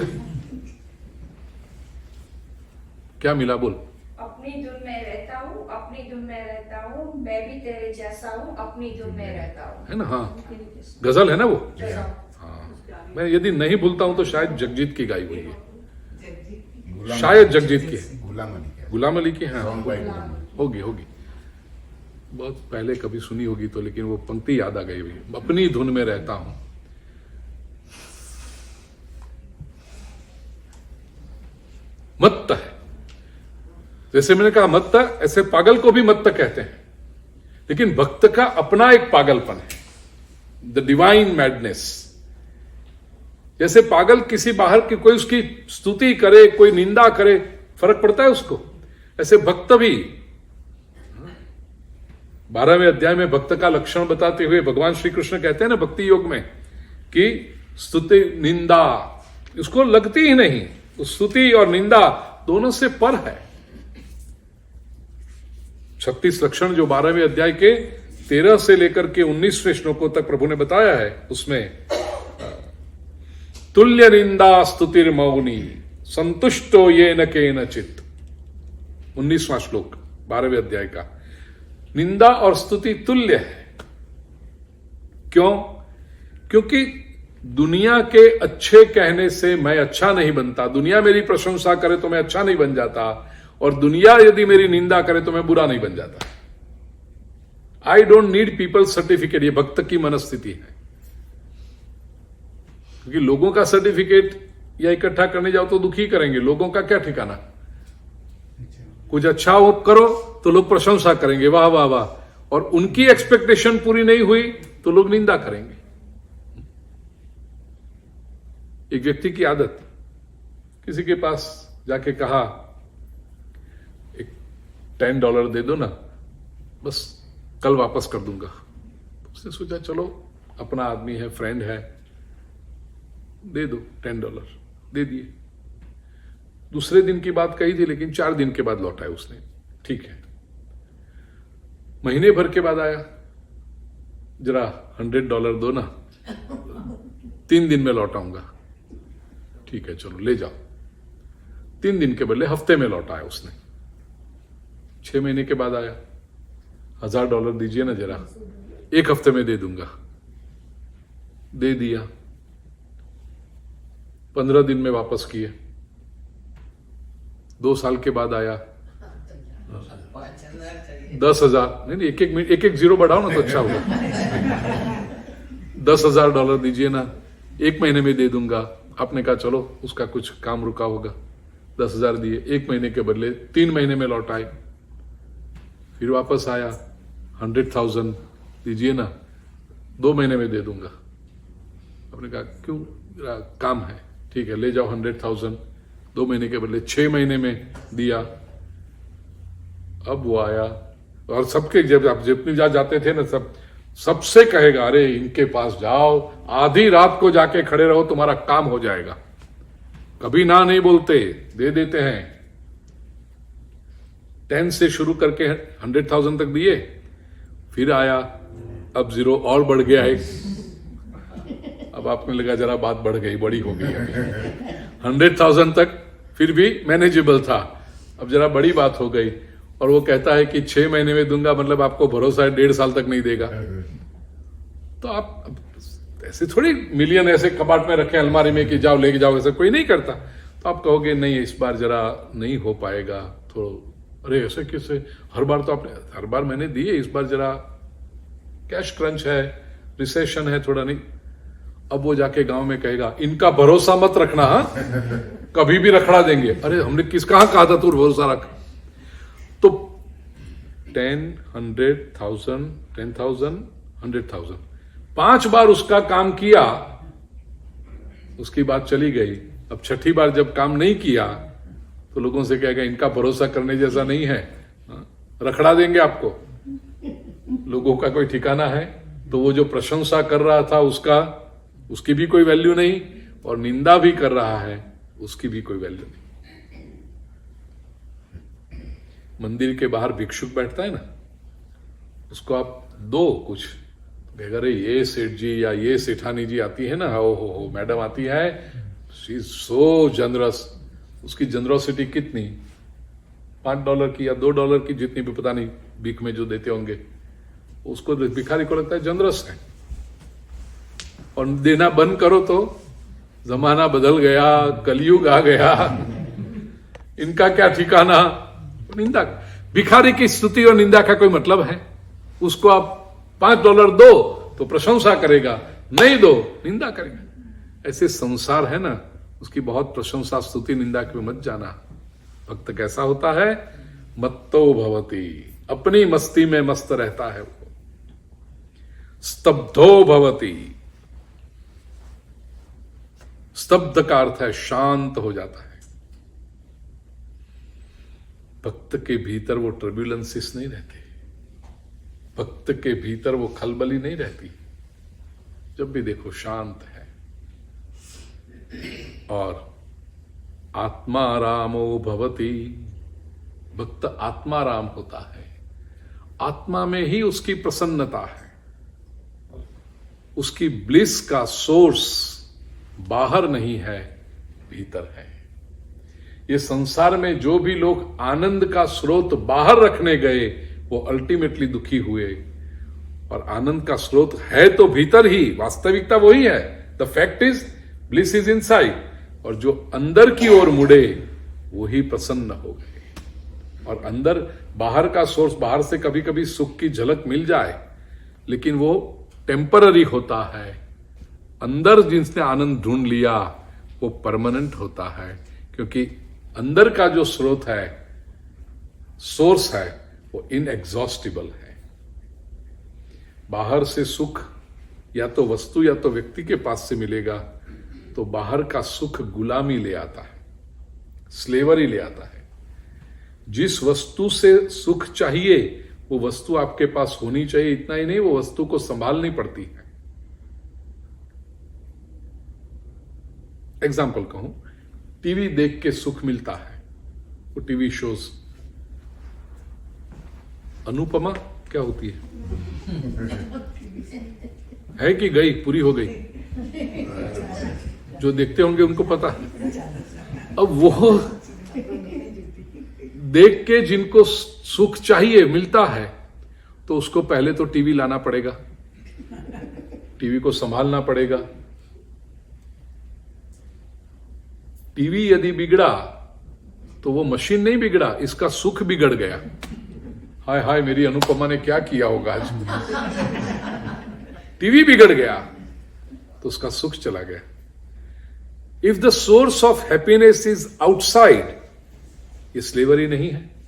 क्या मिला बोल। अपनी धुन में रहता हूँ, अपनी धुन में रहता हूँ, मैं भी तेरे जैसा हूँ, अपनी धुन में रहता हूँ, है ना? हाँ, गजल है ना वो। जैसा। हाँ, मैं यदि नहीं भूलता हूं तो शायद जगजीत की गाई हुई है, शायद जगजीत की है, गुलाम अली की। हाँ होगी, बहुत पहले कभी सुनी होगी तो, लेकिन वो पंक्ति याद आ गई हुई। अपनी धुन में रहता हूं। मत्त है, जैसे मैंने कहा मत्त, ऐसे पागल को भी मत्त कहते हैं। लेकिन भक्त का अपना एक पागलपन है, द डिवाइन मैडनेस। जैसे पागल किसी बाहर की कोई उसकी स्तुति करे, कोई निंदा करे, फर्क पड़ता है उसको, ऐसे भक्त भी। 12वें अध्याय में भक्त का लक्षण बताते हुए भगवान श्री कृष्ण कहते हैं ना भक्ति योग में, कि स्तुति निंदा उसको लगती ही नहीं। उस स्तुति और निंदा दोनों से पर है। 36 लक्षण जो 12वें अध्याय के 13 से लेकर के 19वें श्लोकों तक प्रभु ने बताया है, उसमें तुल्य निंदा स्तुतिर मौनी संतुष्टो ये न के नचित, 19वां श्लोक 12वें अध्याय का। निंदा और स्तुति तुल्य है। क्यों? क्योंकि दुनिया के अच्छे कहने से मैं अच्छा नहीं बनता, दुनिया मेरी प्रशंसा करे तो मैं अच्छा नहीं बन जाता, और दुनिया यदि मेरी निंदा करे तो मैं बुरा नहीं बन जाता। I don't need people certificate. ये भक्त की मनस्थिति है, क्योंकि लोगों का सर्टिफिकेट या इकट्ठा करने जाओ तो दुखी करेंगे, लोगों का क्या ठिकाना। कुछ अच्छा हो करो तो लोग प्रशंसा करेंगे, वाह वाह वाह, और उनकी एक्सपेक्टेशन पूरी नहीं हुई तो लोग निंदा करेंगे। एक व्यक्ति की आदत, किसी के पास जाके कहा एक $10 दे दो ना, बस कल वापस कर दूंगा। तो उसने सोचा चलो अपना आदमी है, फ्रेंड है, दे दो $10, दे दिए। दूसरे दिन की बात कही थी, लेकिन 4 दिन के बाद लौटाया उसने, ठीक है। महीने भर के बाद आया, जरा $100 दो ना, 3 दिन में लौटाऊंगा। ठीक है चलो ले जाओ। 3 दिन के बदले हफ्ते में लौटाया उसने। 6 महीने के बाद आया, $1000 दीजिए ना जरा, 1 हफ्ते में दे दूंगा। दे दिया, 15 दिन में वापस किए। 2 साल के बाद आया 10,000। नहीं, एक जीरो बढ़ाओ ना तो अच्छा होगा। $10,000 दीजिए ना, 1 महीने में दे दूंगा। आपने कहा चलो उसका कुछ काम रुका होगा, 10,000 दिए, 1 महीने के बदले 3 महीने में लौटाए। फिर वापस आया 100,000 दीजिए ना, 2 महीने में दे दूंगा। आपने कहा क्यों, मेरा काम है, ठीक है ले जाओ 100,000, 2 महीने के बदले 6 महीने में दिया। अब वो आया और सबके, जब आप जितनी जाते थे ना, सबसे कहेगा अरे इनके पास जाओ, आधी रात को जाके खड़े रहो, तुम्हारा काम हो जाएगा। कभी ना नहीं बोलते, दे देते हैं। 10 से शुरू करके 100,000 तक दिए। फिर आया, अब जीरो और बढ़ गया है। अब आपने लगा जरा बात बढ़ गई, बड़ी हो गई। 100,000 तक फिर भी मैनेजेबल था, अब जरा बड़ी बात हो गई। और वो कहता है कि 6 महीने में दूंगा, मतलब आपको भरोसा है 1.5 साल तक नहीं देगा। तो आप ऐसे थोड़ी मिलियन ऐसे कबाट में रखे अलमारी में कि जाओ लेके जाओ, ऐसा कोई नहीं करता। तो आप कहोगे नहीं इस बार जरा नहीं हो पाएगा, थोड़ा अरे ऐसे कैसे, हर बार तो आपने, हर बार मैंने दिए, इस बार जरा कैश क्रंच है, रिसेशन है, थोड़ा नहीं। अब वो जाके गांव में कहेगा इनका भरोसा मत रखना, कभी भी रखड़ा देंगे। अरे हमने कहां कहा था तू भरोसा रख। तो 10, 100,000, 10,000, 100,000, 5 बार उसका काम किया, उसकी बात चली गई। अब 6ठी बार जब काम नहीं किया तो लोगों से कहेगा इनका भरोसा करने जैसा नहीं है, रखड़ा देंगे आपको। लोगों का कोई ठिकाना है। तो वो जो प्रशंसा कर रहा था उसकी भी कोई वैल्यू नहीं, और निंदा भी कर रहा है उसकी भी कोई वैल्यू नहीं। मंदिर के बाहर भिक्षुक बैठता है ना, उसको आप दो कुछ, अरे ये सेठ जी या ये सेठानी जी आती है ना, हो मैडम आती है, शी इज सो जनरस। उसकी जनरसिटी कितनी, $5 की या $2 की, जितनी भी पता नहीं भीख में जो देते होंगे, उसको भिखारी को लगता है जनरस है। और देना बंद करो तो जमाना बदल गया, कलयुग आ गया, इनका क्या ठिकाना। निंदा, भिखारी की स्तुति और निंदा का कोई मतलब है? उसको आप $5 दो तो प्रशंसा करेगा, नहीं दो निंदा करेगा। ऐसे संसार है ना, उसकी बहुत प्रशंसा स्तुति निंदा की मत जाना। भक्त कैसा होता है, मत्तो भवति, अपनी मस्ती में मस्त रहता है वो। स्तब्धो भवति, स्तब्ध का अर्थ है शांत हो जाता है। भक्त के भीतर वो टर्ब्यूलेंसेस नहीं रहते, भक्त के भीतर वो खलबली नहीं रहती, जब भी देखो शांत है। और आत्मारामो भवति, भक्त आत्माराम होता है, आत्मा में ही उसकी प्रसन्नता है। उसकी ब्लिस का सोर्स बाहर नहीं है, भीतर है। ये संसार में जो भी लोग आनंद का स्रोत बाहर रखने गए वो अल्टीमेटली दुखी हुए। और आनंद का स्रोत है तो भीतर ही, वास्तविकता वही है। The fact is bliss is inside. और जो अंदर की ओर मुड़े वही प्रसन्न हो गए। और अंदर, बाहर का सोर्स, बाहर से कभी कभी सुख की झलक मिल जाए, लेकिन वो टेम्पररी होता है। अंदर जिसने आनंद ढूंढ लिया वो परमानेंट होता है, क्योंकि अंदर का जो स्रोत है, सोर्स है, वो इनएग्जॉस्टिबल है। बाहर से सुख या तो वस्तु या तो व्यक्ति के पास से मिलेगा, तो बाहर का सुख गुलामी ले आता है, स्लेवरी ले आता है। जिस वस्तु से सुख चाहिए वो वस्तु आपके पास होनी चाहिए, इतना ही नहीं, वो वस्तु को संभालनी पड़ती है। एग्जाम्पल कहूं, टीवी देख के सुख मिलता है, वो टीवी शोज। अनुपमा क्या होती है कि गई, पूरी हो गई? जो देखते होंगे उनको पता। अब वो देख के जिनको सुख चाहिए मिलता है, तो उसको पहले तो टीवी लाना पड़ेगा, टीवी को संभालना पड़ेगा। टीवी यदि बिगड़ा तो वो मशीन नहीं बिगड़ा, इसका सुख बिगड़ गया। हाय हाय मेरी अनुपमा ने क्या किया होगा आज। टीवी बिगड़ गया तो उसका सुख चला गया। If the source of happiness is outside, ये स्लेवरी नहीं है।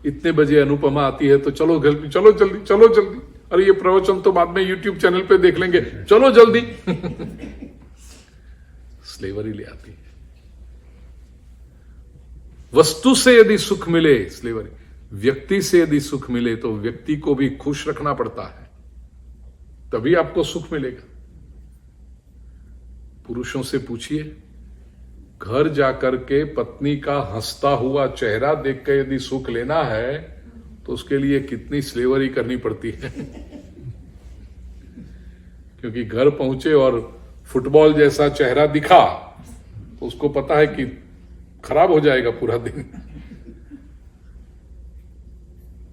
इतने बजे अनुपमा आती है तो चलो जल्दी, चलो जल्दी, चलो जल्दी, अरे ये प्रवचन तो बाद में यूट्यूब चैनल पे देख लेंगे, चलो जल्दी। स्लेवरी ले आती है। वस्तु से यदि सुख मिले, स्लेवरी। व्यक्ति से यदि सुख मिले तो व्यक्ति को भी खुश रखना पड़ता है, तभी आपको सुख मिलेगा। पुरुषों से पूछिए, घर जाकर के पत्नी का हंसता हुआ चेहरा देख के यदि सुख लेना है तो उसके लिए कितनी स्लेवरी करनी पड़ती है। क्योंकि घर पहुंचे और फुटबॉल जैसा चेहरा दिखा तो उसको पता है कि खराब हो जाएगा पूरा दिन।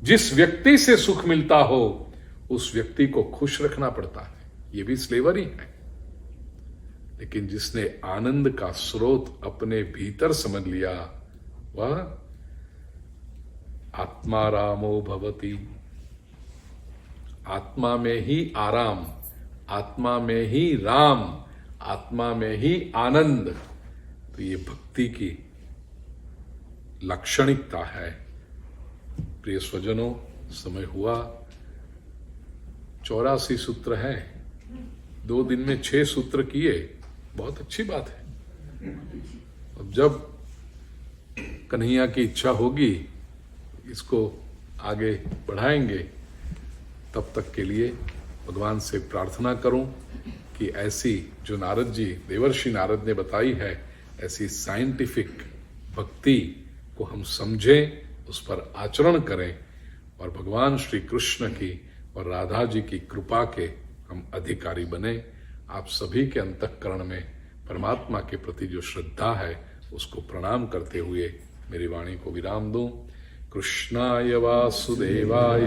जिस व्यक्ति से सुख मिलता हो उस व्यक्ति को खुश रखना पड़ता है, यह भी स्लेवरी है। लेकिन जिसने आनंद का स्रोत अपने भीतर समझ लिया, वह आत्मा रामो भवति। आत्मा में ही आराम, आत्मा में ही राम, आत्मा में ही आनंद। तो ये भक्ति की लाक्षणिकता है। प्रिय स्वजनों, समय हुआ। 84 सूत्र हैं, 2 दिन में 6 सूत्र किए, बहुत अच्छी बात है। अब जब कन्हैया की इच्छा होगी इसको आगे बढ़ाएंगे। तब तक के लिए भगवान से प्रार्थना करूं कि ऐसी जो नारद जी, देवर्षि नारद ने बताई है, ऐसी साइंटिफिक भक्ति को हम समझें, उस पर आचरण करें और भगवान श्री कृष्ण की और राधा जी की कृपा के हम अधिकारी बने। आप सभी के अंतःकरण में परमात्मा के प्रति जो श्रद्धा है उसको प्रणाम करते हुए मेरी वाणी को विराम दूं। कृष्णाय वासुदेवाय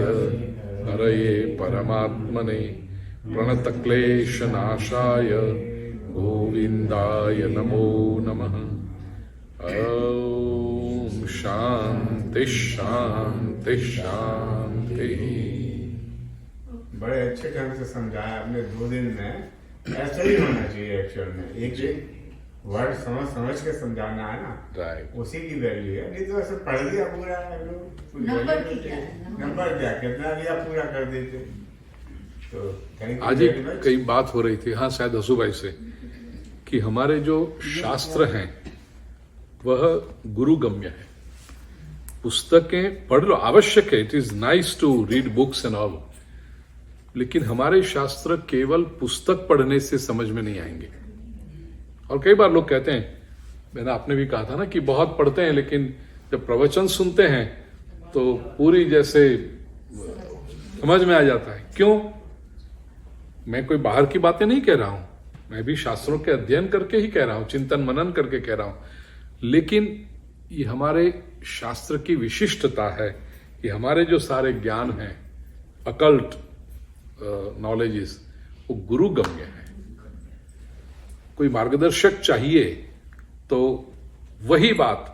हरये परमात्मने प्रणतक्लेशनाशाय गोविंदाय नमो नमः। ओम शांति शांति शांति। बड़े अच्छे ढंग से समझाया आपने 2 दिन में। ऐसा ही होना चाहिए एक्चुअल में। एक वर्ड समझ के समझाना है ना, राइट, उसी की वैल्यू है। नहीं तो ऐसे पढ़ लिया पूरा, नंबर की क्या है? नंबर क्या, कितना लिया पूरा कर देते। तो थैंक यू आज वेरी एक मच। कई बात हो रही थी, हाँ शायद हसू भाई से, कि हमारे जो शास्त्र हैं वह गुरुगम्य है। पुस्तकें पढ़ लो, आवश्यक है, it is nice to read books and all, लेकिन हमारे शास्त्र केवल पुस्तक पढ़ने से समझ में नहीं आएंगे। और कई बार लोग कहते हैं, मैंने आपने भी कहा था ना कि बहुत पढ़ते हैं लेकिन जब प्रवचन सुनते हैं तो पूरी जैसे समझ में आ जाता है। क्यों? मैं कोई बाहर की बातें नहीं कह रहा हूं, मैं भी शास्त्रों के अध्ययन करके ही कह रहा हूं, चिंतन मनन करके कह रहा हूं। लेकिन ये हमारे शास्त्र की विशिष्टता है कि हमारे जो सारे ज्ञान हैं, अकल्ट नॉलेजेस, वो गुरुगम्य है। कोई मार्गदर्शक चाहिए तो वही बात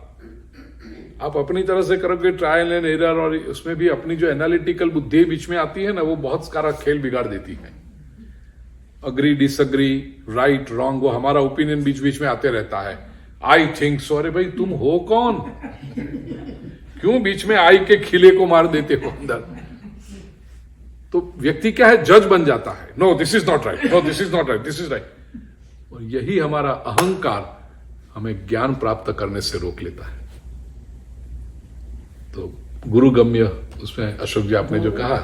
आप अपनी तरह से करोगे, ट्रायल एंड एरर, और उसमें भी अपनी जो एनालिटिकल बुद्धि बीच में आती है ना, वो बहुत सारा खेल बिगाड़ देती है। अग्री डिसअग्री, राइट रॉन्ग, वो हमारा ओपिनियन बीच बीच में आते रहता है। आई थिंक सो, अरे भाई तुम हो कौन? क्यों बीच में आई के खिले को मार देते हो अंदर? तो व्यक्ति क्या है, जज बन जाता है। No this is not right, no this is not right, this is right. और यही हमारा अहंकार हमें ज्ञान प्राप्त करने से रोक लेता है। तो गुरुगम्य, उसमें अशोक जी आपने जो कहा,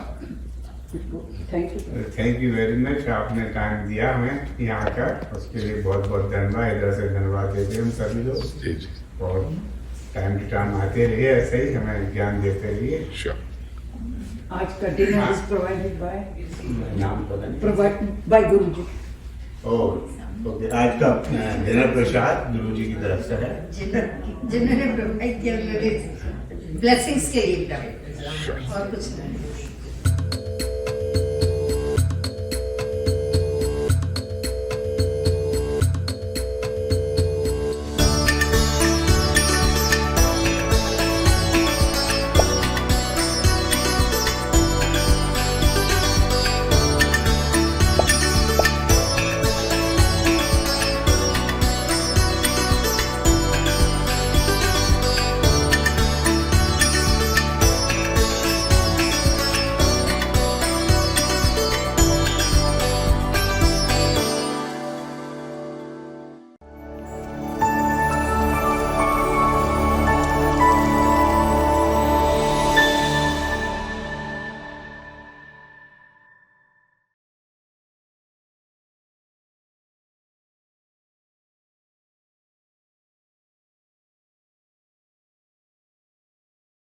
थैंक यू वेरी मच। आपने टाइम दिया हमें यहाँ का, उसके लिए बहुत बहुत धन्यवाद। इधर से धन्यवाद देते हम सभी लोग। जी जी, और टाइम टू टाइम आते रहिए, ऐसे ही हमें ज्ञान देते रहिए। श्योर। आज का डिनर इज प्रोवाइडेड बाय नाम पता नहीं। Provide by Guruji. ओके, आज का डिनर प्रसाद गुरु जी की तरफ से है। जिन्होंने प्रोवाइड किया, उन्होंने ब्लेसिंग्स के लिए प्रोवाइड। और कुछ नहीं